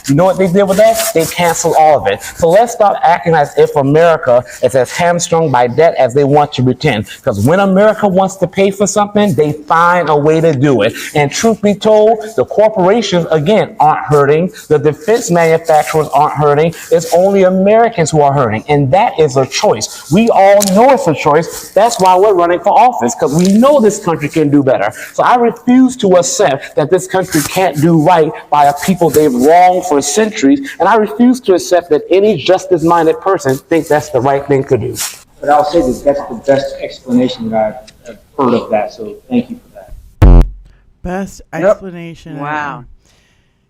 You know what they did with that? They canceled all of it. So let's stop acting as if America is as hamstrung by debt as they want to pretend. Because when America wants to pay for something, they find a way to do it. And truth be told, the corporations, again, aren't hurting. The defense manufacturers aren't hurting. It's only Americans who are hurting. And that is a choice. We all know it's a choice. That's why we're running for office, because we know this country can do better. So I refuse to accept that this country can't do right by a people they've wronged for centuries, and I refuse to accept that any justice-minded person thinks that's the right thing to do. But I'll say that that's the best explanation that I've heard of that, so thank you for that. Best explanation. Wow.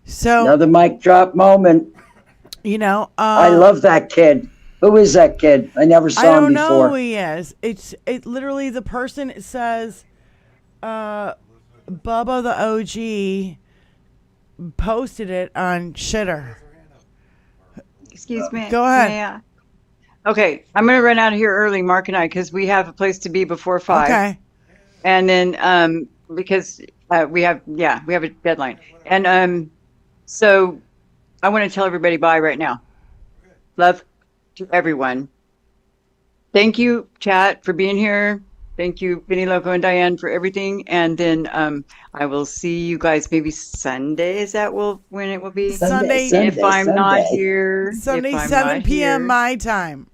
So another mic drop moment. You know, I love that kid. Who is that kid? I never saw him before. I don't know who he is. It literally the person says Bubba the OG posted it on Shitter. Excuse me. Go ahead. Yeah. Okay, I'm going to run out of here early, Mark and I, because we have a place to be before 5. Okay. And then because we have a deadline. And so I want to tell everybody bye right now. Love to everyone. Thank you, chat, for being here. Thank you, Vinny Loco and Diane, for everything. And then I will see you guys maybe Sunday. Is that when it will be? Sunday. If I'm not here. Sunday, 7 p.m. my time.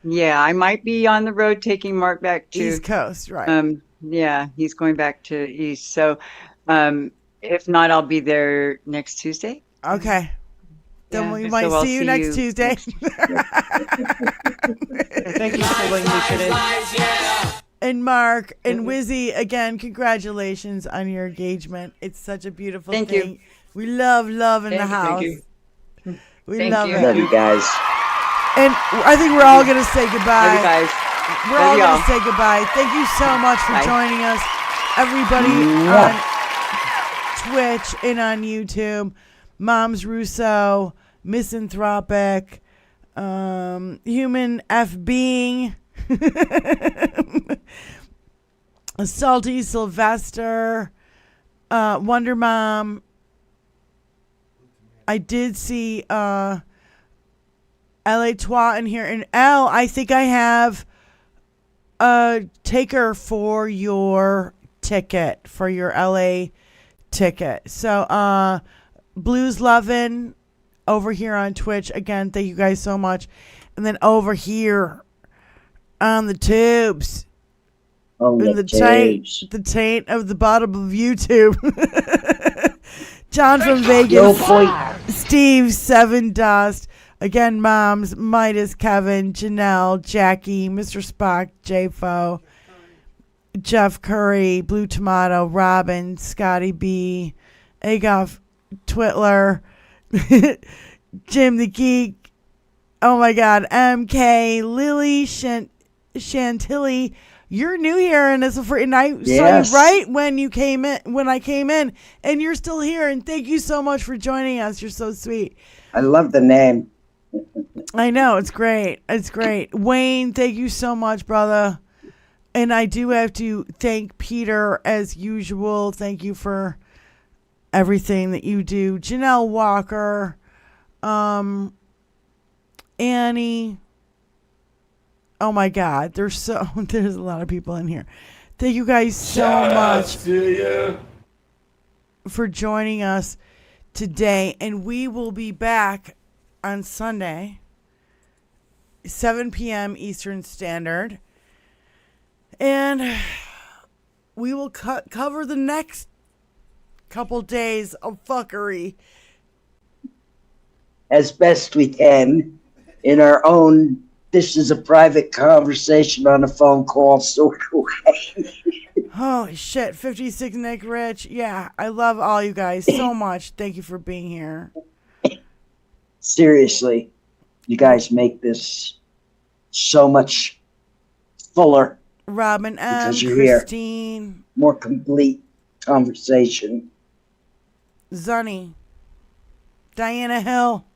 Yeah, I might be on the road taking Mark back to East Coast, right? Yeah, he's going back to East. So if not, I'll be there next Tuesday. Okay. Then we might see you next Tuesday. Thank you for letting me fit in. And Mark and Wizzy, again, congratulations on your engagement. It's such a beautiful thing. Thank you. We love in the house. Thank you. We love it. Love you guys. And I think we're all going to say goodbye. Love you guys. We're all going to say goodbye. Thank you so much for joining us, everybody on Twitch and on YouTube. Moms Russo, Misanthropic, Human F Being, Salty Sylvester, Wonder Mom. I did see LA Twa in here. And L, I think I have a taker for your ticket, for your LA ticket. So, Blues Lovin' over here on Twitch. Again, thank you guys so much. And then over here on the tubes. In the taint of the bottom of YouTube. John from Vegas. Steve, Seven Dust. Again, Moms, Midas, Kevin, Janelle, Jackie, Mr. Spock, J-Fo, Jeff Curry, Blue Tomato, Robin, Scotty B, Agoff, Twitler, Jim the Geek, oh my God, MK, Lily, Chantilly. You're new here, and I saw you right when you came in. When I came in, and you're still here. And thank you so much for joining us. You're so sweet. I love the name. I know, it's great. It's great. Wayne, thank you so much, brother. And I do have to thank Peter as usual. Thank you for everything that you do. Janelle Walker, Annie. Oh my God, there's a lot of people in here. Thank you guys so much for joining us today. And we will be back on Sunday, 7 p.m. Eastern Standard. And we will cover the next couple days of fuckery as best we can in our own. This is a private conversation on a phone call. So holy shit, 56 Nick Rich. Yeah, I love all you guys so much. Thank you for being here. Seriously, you guys make this so much fuller. Robin M, because you're Christine, here. More complete conversation. Zunny, Diana Hill.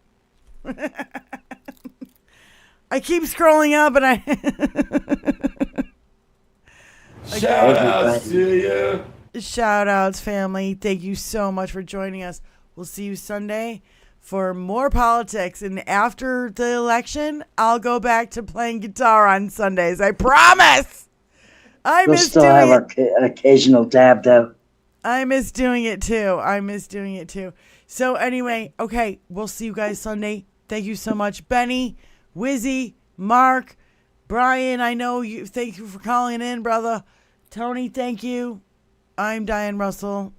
I keep scrolling up and Shout outs to you. Shout outs, family. Thank you so much for joining us. We'll see you Sunday for more politics. And after the election, I'll go back to playing guitar on Sundays. I promise. We'll still have our occasional dab, though. I miss doing it too. So anyway, okay, we'll see you guys Sunday. Thank you so much, Benny, Wizzy, Mark, Brian. I know you. Thank you for calling in, brother. Tony, thank you. I'm Diane Russell.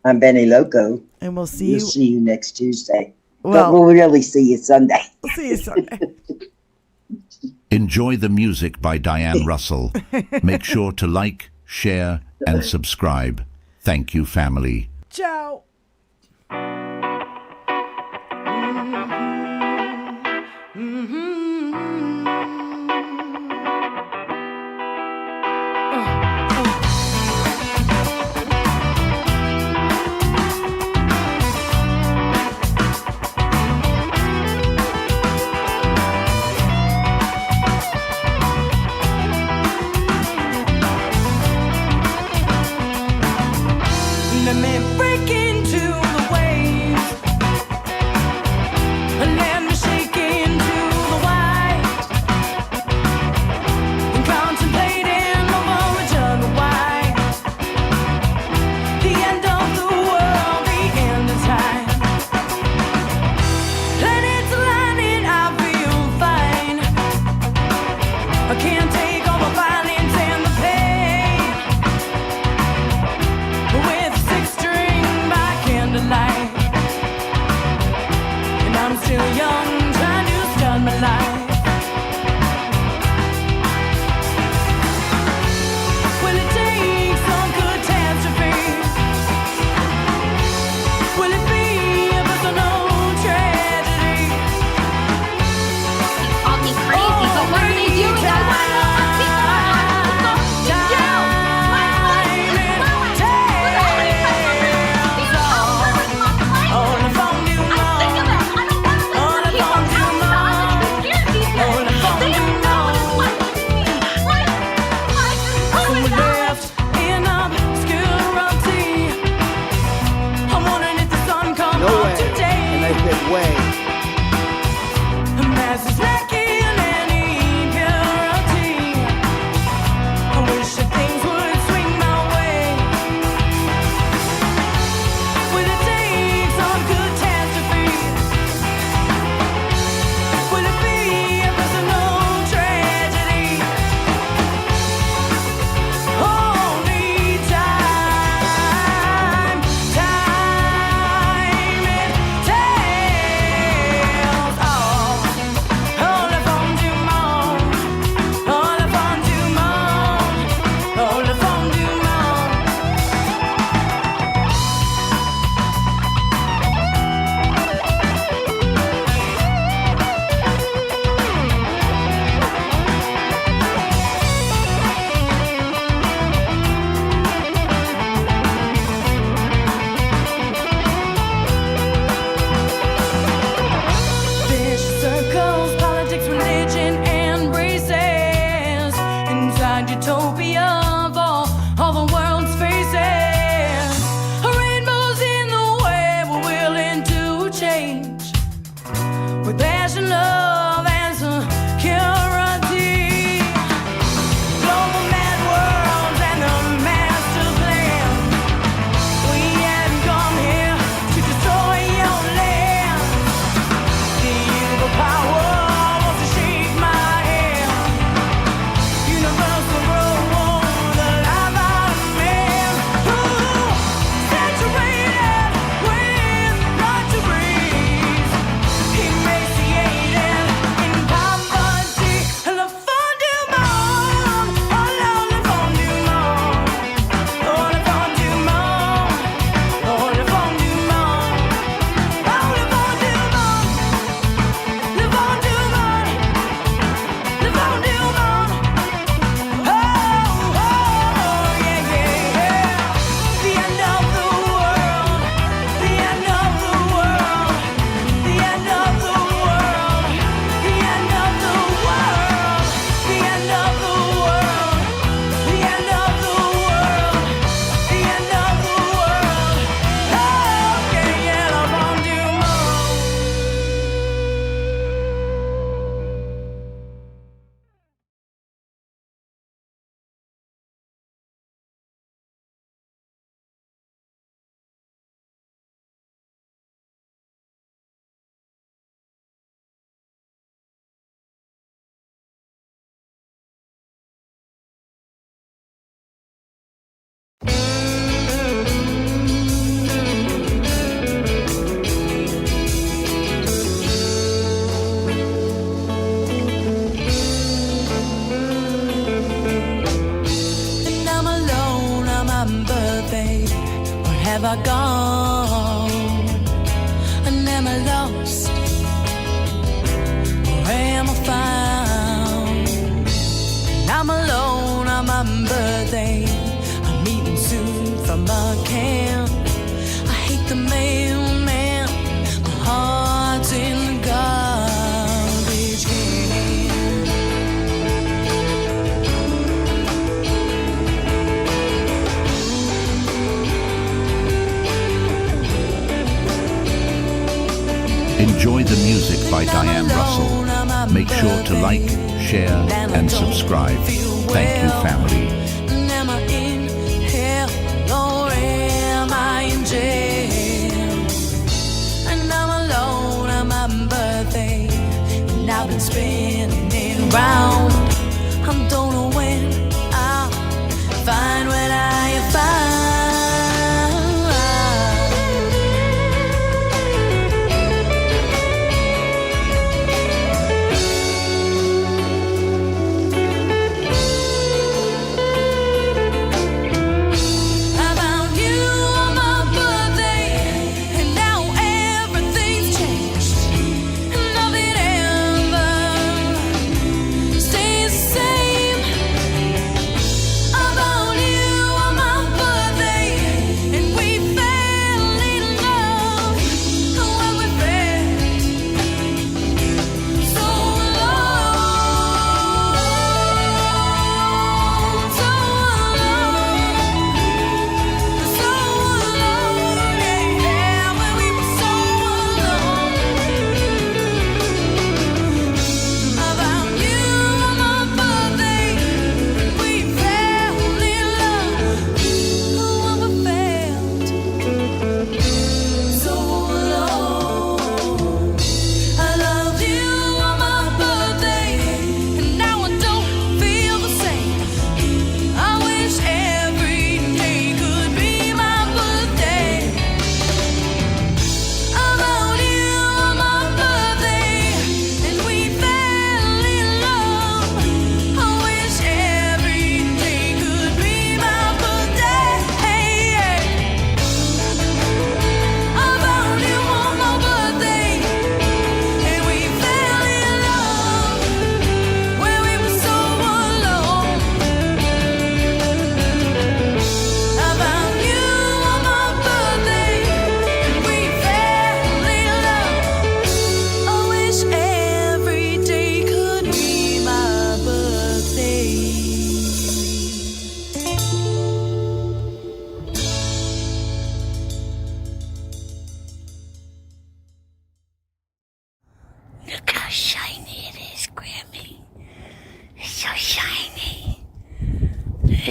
I'm Benny Loco. And we'll see you. We'll see you next Tuesday. Well, but we'll really see you Sunday. We'll see you Sunday. Enjoy the music by Diane Russell. Make sure to like, share, and subscribe. Thank you, family. Ciao. Let me break into the waves. Let me shake into the wild. have I gone? And am I lost? Or am I found? And I'm alone on my birthday. I'm eating soup from a can. I hate the mailman. My heart's in the garbage can. Enjoy the music by Diane Russell. Make sure to like, share, and subscribe. Thank you, family. Am I in hell or am I in jail? And I'm alone on my birthday, and I've been spinning it round.